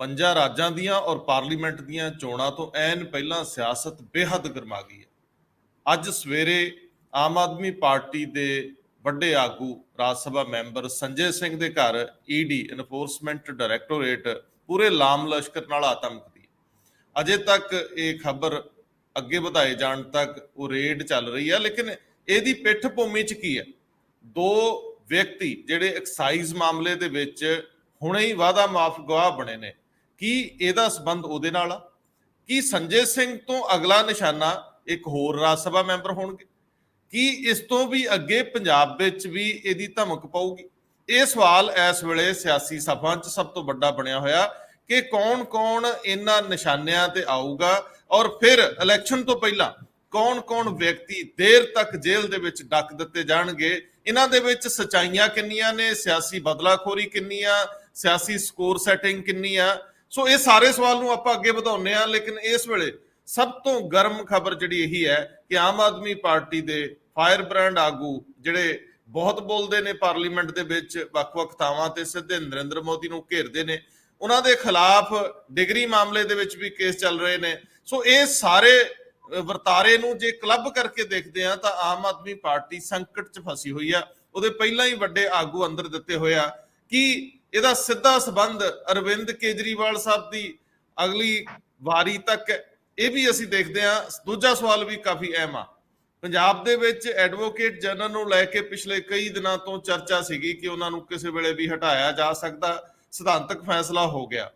ਪੰਜਾਂ ਰਾਜਾਂ ਦੀਆਂ ਔਰ ਪਾਰਲੀਮੈਂਟ ਦੀਆਂ ਚੋਣਾਂ ਤੋਂ ਐਨ ਪਹਿਲਾਂ ਸਿਆਸਤ ਬੇਹੱਦ ਗਰਮਾ ਗਈ ਹੈ। ਅੱਜ ਸਵੇਰੇ ਆਮ ਆਦਮੀ ਪਾਰਟੀ ਦੇ ਵੱਡੇ ਆਗੂ ਰਾਜ ਸਭਾ ਮੈਂਬਰ ਸੰਜੇ ਸਿੰਘ ਦੇ ਘਰ ਈਡੀ ਇਨਫੋਰਸਮੈਂਟ ਡਾਇਰੈਕਟੋਰੇਟ ਪੂਰੇ ਲਾਮ ਲਸ਼ਕਰ ਨਾਲ ਆਤੰਕਦੀ। ਅਜੇ ਤੱਕ ਇਹ ਖਬਰ ਅੱਗੇ ਵਧਾਏ ਜਾਣ ਤੱਕ ਉਹ ਰੇਡ ਚੱਲ ਰਹੀ ਹੈ, ਲੇਕਿਨ ਇਹਦੀ ਪਿੱਠ ਭੂਮੀ 'ਚ ਕੀ ਹੈ? ਦੋ ਵਿਅਕਤੀ ਜਿਹੜੇ ਐਕਸਾਈਜ਼ ਮਾਮਲੇ ਦੇ ਵਿੱਚ ਹੁਣੇ ਹੀ ਵਾਅਦਾ ਮਾਫ ਗਵਾਹ ਬਣੇ ਨੇ, ਕੀ ਇਹਦਾ ਸੰਬੰਧ ਉਹਦੇ ਨਾਲ ਆ? ਕੀ ਸੰਜੇ ਸਿੰਘ ਤੋਂ ਅਗਲਾ ਨਿਸ਼ਾਨਾ ਇੱਕ ਹੋਰ ਰਾਜ ਸਭਾ ਮੈਂਬਰ ਹੋਣਗੇ? ਕੀ ਇਸ ਤੋਂ ਵੀ ਅੱਗੇ ਪੰਜਾਬ ਵਿੱਚ ਵੀ ਇਹਦੀ ਧਮਕ ਪਊਗੀ? ਇਹ ਸਵਾਲ ਇਸ ਵੇਲੇ ਸਿਆਸੀ ਸਭਾ 'ਚ ਸਭ ਤੋਂ ਵੱਡਾ ਬਣਿਆ ਹੋਇਆ ਕਿ ਕੌਣ-ਕੌਣ ਇਹਨਾਂ ਨਿਸ਼ਾਨਿਆਂ ਤੇ ਆਊਗਾ ਔਰ ਫਿਰ ਇਲੈਕਸ਼ਨ ਤੋਂ ਪਹਿਲਾਂ ਕੌਣ-ਕੌਣ ਵਿਅਕਤੀ ਦੇਰ ਤੱਕ ਜੇਲ੍ਹ ਦੇ ਵਿੱਚ ਡੱਕ ਦਿੱਤੇ ਜਾਣਗੇ। ਇਹਨਾਂ ਦੇ ਵਿੱਚ ਸਚਾਈਆਂ ਕਿੰਨੀਆਂ ਨੇ, ਸਿਆਸੀ ਬਦਲਾਖੋਰੀ ਕਿੰਨੀ ਆ, ਸਿਆਸੀ ਸਕੋਰ ਸੈਟਿੰਗ ਕਿੰਨੀ ਆ? ਸੋ ਇਹ ਸਾਰੇ ਸਵਾਲ ਨੂੰ ਆਪਾਂ ਅੱਗੇ ਵਧਾਉਂਦੇ ਆ, ਲੇਕਿਨ ਇਸ ਵੇਲੇ ਸਭ ਤੋਂ ਗਰਮ ਖਬਰ ਜਿਹੜੀ ਇਹੀ ਹੈ ਕਿ ਆਮ ਆਦਮੀ ਪਾਰਟੀ ਦੇ ਫਾਇਰ ਬ੍ਰਾਂਡ ਆਗੂ ਜਿਹੜੇ ਬਹੁਤ ਬੋਲਦੇ ਨੇ ਪਾਰਲੀਮੈਂਟ ਦੇ ਵਿੱਚ, ਵੱਖ-ਵੱਖ ਥਾਵਾਂ ਤੇ ਸਿੱਧੇ ਨਰਿੰਦਰ ਮੋਦੀ ਨੂੰ ਘੇਰਦੇ ਨੇ, ਉਹਨਾਂ ਦੇ ਖਿਲਾਫ ਡਿਗਰੀ ਮਾਮਲੇ ਦੇ ਵਿੱਚ ਵੀ ਕੇਸ ਚੱਲ ਰਹੇ ਨੇ। ਸੋ ਇਹ ਸਾਰੇ ਵਰਤਾਰੇ ਨੂੰ ਜੇ ਕਲੱਬ ਕਰਕੇ ਦੇਖਦੇ ਆ ਤਾਂ ਆਮ ਆਦਮੀ ਪਾਰਟੀ ਸੰਕਟ 'ਚ ਫਸੀ ਹੋਈ ਆ। ਉਹਦੇ ਪਹਿਲਾਂ ਹੀ ਵੱਡੇ ਆਗੂ ਅੰਦਰ ਦਿੱਤੇ ਹੋਇਆ ਕਿ ਇਹਦਾ ਸਿੱਧਾ ਸੰਬੰਧ ਅਰਵਿੰਦ ਕੇਜਰੀਵਾਲ ਸਾਹਿਬ ਦੀ ਅਗਲੀ ਵਾਰੀ ਤੱਕ ਇਹ ਵੀ ਅਸੀਂ ਦੇਖਦੇ ਹਾਂ। ਦੂਜਾ ਸਵਾਲ ਵੀ ਕਾਫੀ ਅਹਿਮ ਆ। ਪੰਜਾਬ ਦੇ ਵਿੱਚ ਐਡਵੋਕੇਟ ਜਨਰਲ ਨੂੰ ਲੈ ਕੇ ਪਿਛਲੇ ਕਈ ਦਿਨਾਂ ਤੋਂ ਚਰਚਾ ਸੀਗੀ ਕਿ ਉਹਨਾਂ ਨੂੰ ਕਿਸੇ ਵੇਲੇ ਵੀ ਹਟਾਇਆ ਜਾ ਸਕਦਾ, ਸਿਧਾਂਤਕ ਫੈਸਲਾ ਹੋ ਗਿਆ।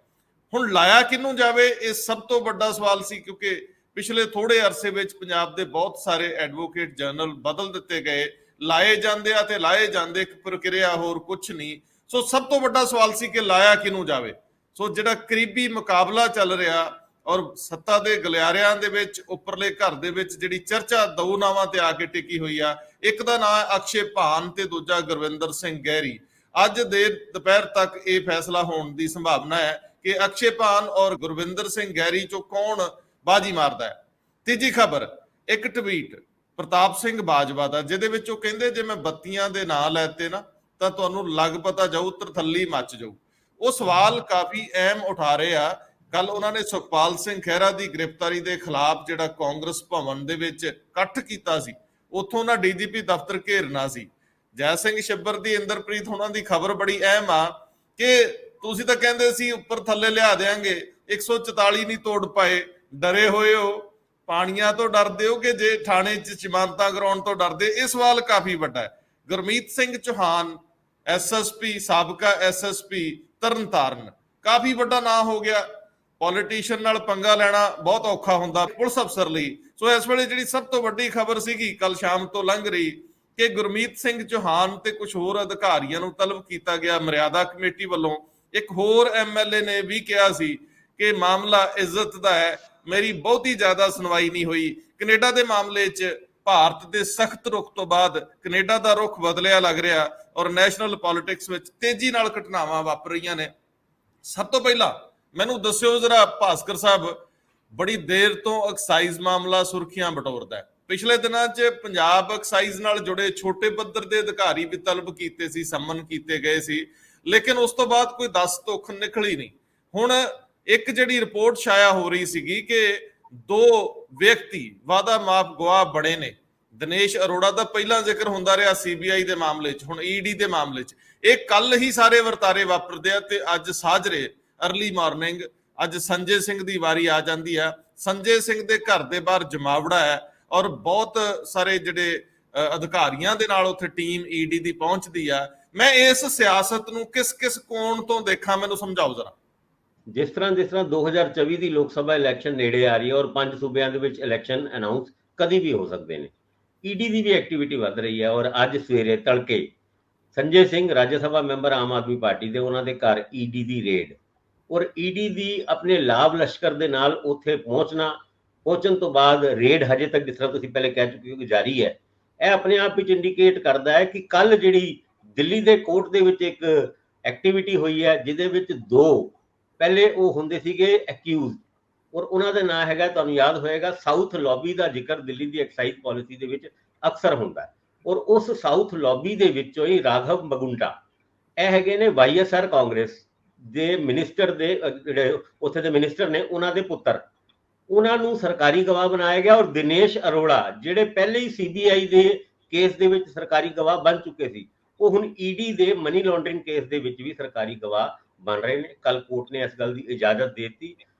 ਹੁਣ ਲਾਇਆ ਕਿਹਨੂੰ ਜਾਵੇ, ਇਹ ਸਭ ਤੋਂ ਵੱਡਾ ਸਵਾਲ ਸੀ, ਕਿਉਂਕਿ ਪਿਛਲੇ ਥੋੜੇ ਅਰਸੇ ਵਿੱਚ ਪੰਜਾਬ ਦੇ ਬਹੁਤ ਸਾਰੇ ਐਡਵੋਕੇਟ ਜਨਰਲ ਬਦਲ ਦਿੱਤੇ ਗਏ, ਲਾਏ ਜਾਂਦੇ ਆ ਤੇ ਲਾਏ ਜਾਂਦੇ, ਇੱਕ ਪ੍ਰਕਿਰਿਆ ਹੋਰ ਕੁਝ ਨਹੀਂ। ਸੋ ਸਭ ਤੋਂ ਵੱਡਾ ਸਵਾਲ ਸੀ ਕਿ ਲਾਇਆ ਕਿਹਨੂੰ ਜਾਵੇ। ਸੋ ਜਿਹੜਾ ਕਰੀਬੀ ਮੁਕਾਬਲਾ ਚੱਲ ਰਿਹਾ ਔਰ ਸੱਤਾ ਦੇ ਗਲਿਆਰਿਆਂ ਦੇ ਵਿੱਚ ਉੱਪਰਲੇ ਘਰ ਦੇ ਵਿੱਚ ਜਿਹੜੀ ਚਰਚਾ ਦੋ ਨਾਵਾਂ ਤੇ ਆ ਕੇ ਟਿਕੀ ਹੋਈ ਆ, ਇੱਕ ਦਾ ਨਾਮ ਹੈ ਅਕਸ਼ੇ ਭਾਨ ਤੇ ਦੂਜਾ ਗੁਰਵਿੰਦਰ ਸਿੰਘ ਗਹਿਰੀ। ਅੱਜ ਦੇ ਦੁਪਹਿਰ ਤੱਕ ਇਹ ਫੈਸਲਾ ਹੋਣ ਦੀ ਸੰਭਾਵਨਾ ਹੈ ਕਿ ਅਕਸ਼ੇ ਭਾਨ ਔਰ ਗੁਰਵਿੰਦਰ ਸਿੰਘ ਗਹਿਰੀ ਚੋਂ ਕੌਣ ਬਾਜੀ ਮਾਰਦਾ ਹੈ। ਤੀਜੀ ਖਬਰ, ਇੱਕ ਟਵੀਟ ਪ੍ਰਤਾਪ ਸਿੰਘ ਬਾਜਵਾ ਦਾ, ਜਿਹਦੇ ਵਿੱਚ ਉਹ ਕਹਿੰਦੇ ਜੇ ਮੈਂ ਬੱਤੀਆਂ ਦੇ ਨਾਂ ਲੈਤੇ ਨਾ ਤਾਂ ਤੁਹਾਨੂੰ ਲੱਗ ਪਤਾ ਜਾਊ ਤਰਥੱਲੀ ਮੱਚ ਜਾਊ। ਉਹ ਸਵਾਲ ਕਾਫੀ ਅਹਿਮ ਉਠਾ ਰਹੇ ਆ। ਕੱਲ ਉਹਨਾਂ ਨੇ ਸੁਖਪਾਲ ਸਿੰਘ ਖਹਿਰਾ ਦੀ ਗ੍ਰਿਫਤਾਰੀ ਦੇ ਖਿਲਾਫ ਜਿਹੜਾ ਕਾਂਗਰਸ ਭਵਨ ਦੇ ਵਿੱਚ ਇਕੱਠ ਕੀਤਾ ਸੀ, ਉੱਥੋਂ ਉਹਨਾਂ ਡੀਜੀਪੀ ਦਫ਼ਤਰ ਘੇਰਨਾ ਸੀ। ਜੈ ਸਿੰਘ ਛੱਬਰ ਦੀ ਇੰਦਰਪ੍ਰੀਤ ਉਹਨਾਂ ਦੀ ਖਬਰ ਬੜੀ ਅਹਿਮ ਆ ਕਿ ਤੁਸੀਂ ਤਾਂ ਕਹਿੰਦੇ ਸੀ ਉੱਪਰ ਥੱਲੇ ਲਿਆ ਦੇਾਂਗੇ, 144 ਨਹੀਂ ਤੋੜ ਪਾਏ, ਡਰੇ ਹੋਏ ਹੋ, ਪਾਣੀਆਂ ਤੋਂ ਡਰਦੇ ਹੋ ਕਿ ਜੇ ਥਾਣੇ 'ਚ ਜ਼ਮਾਨਤਾਂ ਕਰਾਉਣ ਤੋਂ ਡਰਦੇ? ਇਹ ਸਵਾਲ ਕਾਫੀ ਵੱਡਾ ਹੈ। ਗੁਰਮੀਤ ਸਿੰਘ ਚੌਹਾਨ ਐਸਐਸਪੀ, ਸਾਬਕਾ ਐਸਐਸਪੀ ਤਰਨਤਾਰਨ, ਕਾਫੀ ਵੱਡਾ ਨਾਂ ਹੋ ਗਿਆ। ਪੋਲੀਟੀਸ਼ੀਅਨ ਨਾਲ ਪੰਗਾ ਲੈਣਾ ਬਹੁਤ ਔਖਾ ਹੁੰਦਾ ਪੁਲਿਸ ਅਫਸਰ ਲਈ। ਸੋ ਇਸ ਵੇਲੇ ਜਿਹੜੀ ਸਭ ਤੋਂ ਵੱਡੀ ਖਬਰ ਸੀਗੀ ਕੱਲ ਸ਼ਾਮ ਤੋਂ ਲੰਘ ਰਹੀ ਕਿ ਗੁਰਮੀਤ ਸਿੰਘ ਚੌਹਾਨ ਤੇ ਕੁਝ ਹੋਰ ਅਧਿਕਾਰੀਆਂ ਨੂੰ ਤਲਬ ਕੀਤਾ ਗਿਆ ਮਰਿਆਦਾ ਕਮੇਟੀ ਵੱਲੋਂ। ਇੱਕ ਹੋਰ ਐਮਐਲਏ ਨੇ ਵੀ ਕਿਹਾ ਸੀ ਕਿ ਮਾਮਲਾ ਇੱਜ਼ਤ ਦਾ ਹੈ, ਮੇਰੀ ਬਹੁਤੀ ਜ਼ਿਆਦਾ ਸੁਣਵਾਈ ਨਹੀਂ ਹੋਈ। ਕੈਨੇਡਾ ਦੇ ਮਾਮਲੇ 'ਚ ਭਾਰਤ ਦੇ ਸਖਤ ਰੁਖ ਤੋਂ ਬਾਅਦ ਕੈਨੇਡਾ ਦਾ ਰੁਖ ਬਦਲਿਆ ਲੱਗ ਰਿਹਾ ਔਰ ਨੈਸ਼ਨਲ ਪੋਲਿਟਿਕਸ ਵਿੱਚ ਤੇਜ਼ੀ ਨਾਲ ਘਟਨਾਵਾਂ ਵਾਪਰ ਰਹੀਆਂ ਨੇ। ਸਭ ਤੋਂ ਪਹਿਲਾਂ ਮੈਨੂੰ ਦੱਸਿਓ ਜਰਾ ਭਾਸਕਰ ਸਾਹਿਬ, ਬੜੀ ਦੇਰ ਤੋਂ ਐਕਸਾਈਜ਼ ਮਾਮਲਾ ਸੁਰਖੀਆਂ ਬਟੋਰਦਾ ਹੈ। ਪਿਛਲੇ ਦਿਨਾਂ 'ਚ ਪੰਜਾਬ ਐਕਸਾਈਜ਼ ਨਾਲ ਜੁੜੇ ਛੋਟੇ ਪੱਧਰ ਦੇ ਅਧਿਕਾਰੀ ਵੀ ਤਲਬ ਕੀਤੇ ਸੀ, ਸੰਮਨ ਕੀਤੇ ਗਏ ਸੀ, ਲੇਕਿਨ ਉਸ ਤੋਂ ਬਾਅਦ ਕੋਈ ਦੱਸ ਤੋਖ ਨਿਕਲੀ ਨਹੀਂ। ਹੁਣ ਇੱਕ ਜਿਹੜੀ ਰਿਪੋਰਟ ਛਾਇਆ ਹੋ ਰਹੀ ਸੀਗੀ ਕਿ ਦੋ ਵਿਅਕਤੀ ਵਾਅਦਾ ਮਾਫ ਗਵਾਹ ਬਣੇ ਨੇ। ਦਿਨੇਸ਼ ਅਰੋੜਾ ਦਾ ਪਹਿਲਾਂ ਜ਼ਿਕਰ ਹੁੰਦਾ ਰਿਹਾ ਸੀਬੀਆਈ ਦੇ ਮਾਮਲੇ 'ਚ, ਹੁਣ ਈਡੀ ਦੇ ਮਾਮਲੇ 'ਚ। ਇਹ ਕੱਲ ਹੀ ਸਾਰੇ ਵਰਤਾਰੇ ਵਾਪਰਦੇ ਆ ਤੇ ਅੱਜ ਸਾਜਰੇ ਅਰਲੀ ਮਾਰਨਿੰਗ ਅੱਜ ਸੰਜੇ ਸਿੰਘ ਦੀ ਵਾਰੀ ਆ ਜਾਂਦੀ ਆ। ਸੰਜੇ ਸਿੰਘ ਦੇ ਘਰ ਦੇ ਬਾਹਰ ਜਮਾਵੜਾ ਹੈ ਔਰ ਬਹੁਤ ਸਾਰੇ ਜਿਹੜੇ ਅਧਿਕਾਰੀਆਂ ਦੇ ਨਾਲ ਉੱਥੇ ਟੀਮ ਈਡੀ ਦੀ ਪਹੁੰਚਦੀ ਆ। ਮੈਂ ਇਸ ਸਿਆਸਤ ਨੂੰ ਕਿਸ ਕਿਸ ਕੋਣ ਤੋਂ ਦੇਖਾਂ, ਮੈਨੂੰ ਸਮਝਾਓ ਜ਼ਰਾ। ਜਿਸ ਤਰ੍ਹਾਂ 2024 ਦੀ ਲੋਕ ਸਭਾ ਇਲੈਕਸ਼ਨ ਨੇੜੇ ਆ ਰਹੀ ਹੈ ਔਰ 5 ਸੂਬਿਆਂ ਦੇ ਵਿੱਚ ਇਲੈਕਸ਼ਨ ਅਨਾਉਂਸ ਕਦੀ ਵੀ ਹੋ ਸਕਦੇ ਨੇ, ਈਡੀ ਦੀ ਵੀ ਐਕਟੀਵਿਟੀ ਵੱਧ ਰਹੀ ਹੈ। ਔਰ ਅੱਜ ਸਵੇਰੇ ਤੜਕੇ ਸੰਜੇ ਸਿੰਘ ਰਾਜ ਸਭਾ ਮੈਂਬਰ ਆਮ ਆਦਮੀ ਪਾਰਟੀ ਦੇ, ਉਹਨਾਂ ਦੇ ਘਰ ਈਡੀ ਦੀ ਰੇਡ ਔਰ ਈਡੀ ਦੀ ਆਪਣੇ ਲਾਭ ਲਸ਼ਕਰ ਦੇ ਨਾਲ ਉੱਥੇ ਪਹੁੰਚਣ ਤੋਂ ਬਾਅਦ ਰੇਡ ਹਜੇ ਤੱਕ, ਜਿਸ ਤਰ੍ਹਾਂ ਤੁਸੀਂ ਪਹਿਲੇ ਕਹਿ ਚੁੱਕੇ ਹੋ ਕਿ ਜਾਰੀ ਹੈ। ਇਹ ਆਪਣੇ ਆਪ ਵਿੱਚ ਇੰਡੀਕੇਟ ਕਰਦਾ ਹੈ ਕਿ ਕੱਲ ਜਿਹੜੀ ਦਿੱਲੀ ਦੇ ਕੋਰਟ ਦੇ ਵਿੱਚ ਇੱਕ ਐਕਟੀਵਿਟੀ ਹੋਈ ਹੈ ਜਿਹਦੇ ਵਿੱਚ ਦੋ ਪਹਿਲੇ ਉਹ ਹੁੰਦੇ ਸੀਗੇ ਐਕਿਊਜ਼ ਔਰ ਉਹਨਾਂ ਦਾ ਨਾਂ ਹੈਗਾ, ਤੁਹਾਨੂੰ ਯਾਦ ਹੋਏਗਾ, ਸਾਊਥ ਲੌਬੀ ਦਾ ਜ਼ਿਕਰ ਦਿੱਲੀ ਦੀ ਐਕਸਾਈਜ਼ ਪਾਲਿਸੀ ਦੇ ਵਿੱਚ ਅਕਸਰ ਹੁੰਦਾ ਹੈ। ਔਰ ਉਸ ਸਾਊਥ ਲੌਬੀ ਦੇ ਵਿੱਚੋਂ ਹੀ ਰਾਘਵ ਮਗੁੰਡਾ, ਇਹ ਹੈਗੇ ਨੇ ਵਾਈਐਸਆਰ ਕਾਂਗਰਸ ਦੇ ਮਿਨਿਸਟਰ ਦੇ ਜਿਹੜੇ ਉੱਥੇ ਦੇ ਮਿਨਿਸਟਰ ਨੇ ਉਹਨਾਂ ਦੇ ਪੁੱਤਰ, ਉਹਨਾਂ ਨੂੰ ਸਰਕਾਰੀ ਗਵਾਹ ਬਣਾਇਆ ਗਿਆ। ਔਰ ਦਿਨੇਸ਼ ਅਰੋੜਾ ਜਿਹੜੇ ਪਹਿਲੇ ਹੀ ਸੀਬੀਆਈ ਦੇ ਕੇਸ ਦੇ ਵਿੱਚ ਸਰਕਾਰੀ ਗਵਾਹ ਬਣ ਚੁੱਕੇ ਸੀ, ਉਹ ਹੁਣ ਈਡੀ ਦੇ ਮਨੀ ਲਾਂਡਰਿੰਗ ਕੇਸ ਦੇ ਵਿੱਚ ਵੀ ਸਰਕਾਰੀ ਗਵਾਹ ਬਣ ਰਹੇ ਨੇ। ਕੱਲ ਕੋਰਟ ਨੇ ਇਸ ਗੱਲ ਦੀ ਇਜਾਜ਼ਤ ਦੇ ਦਿੱਤੀ।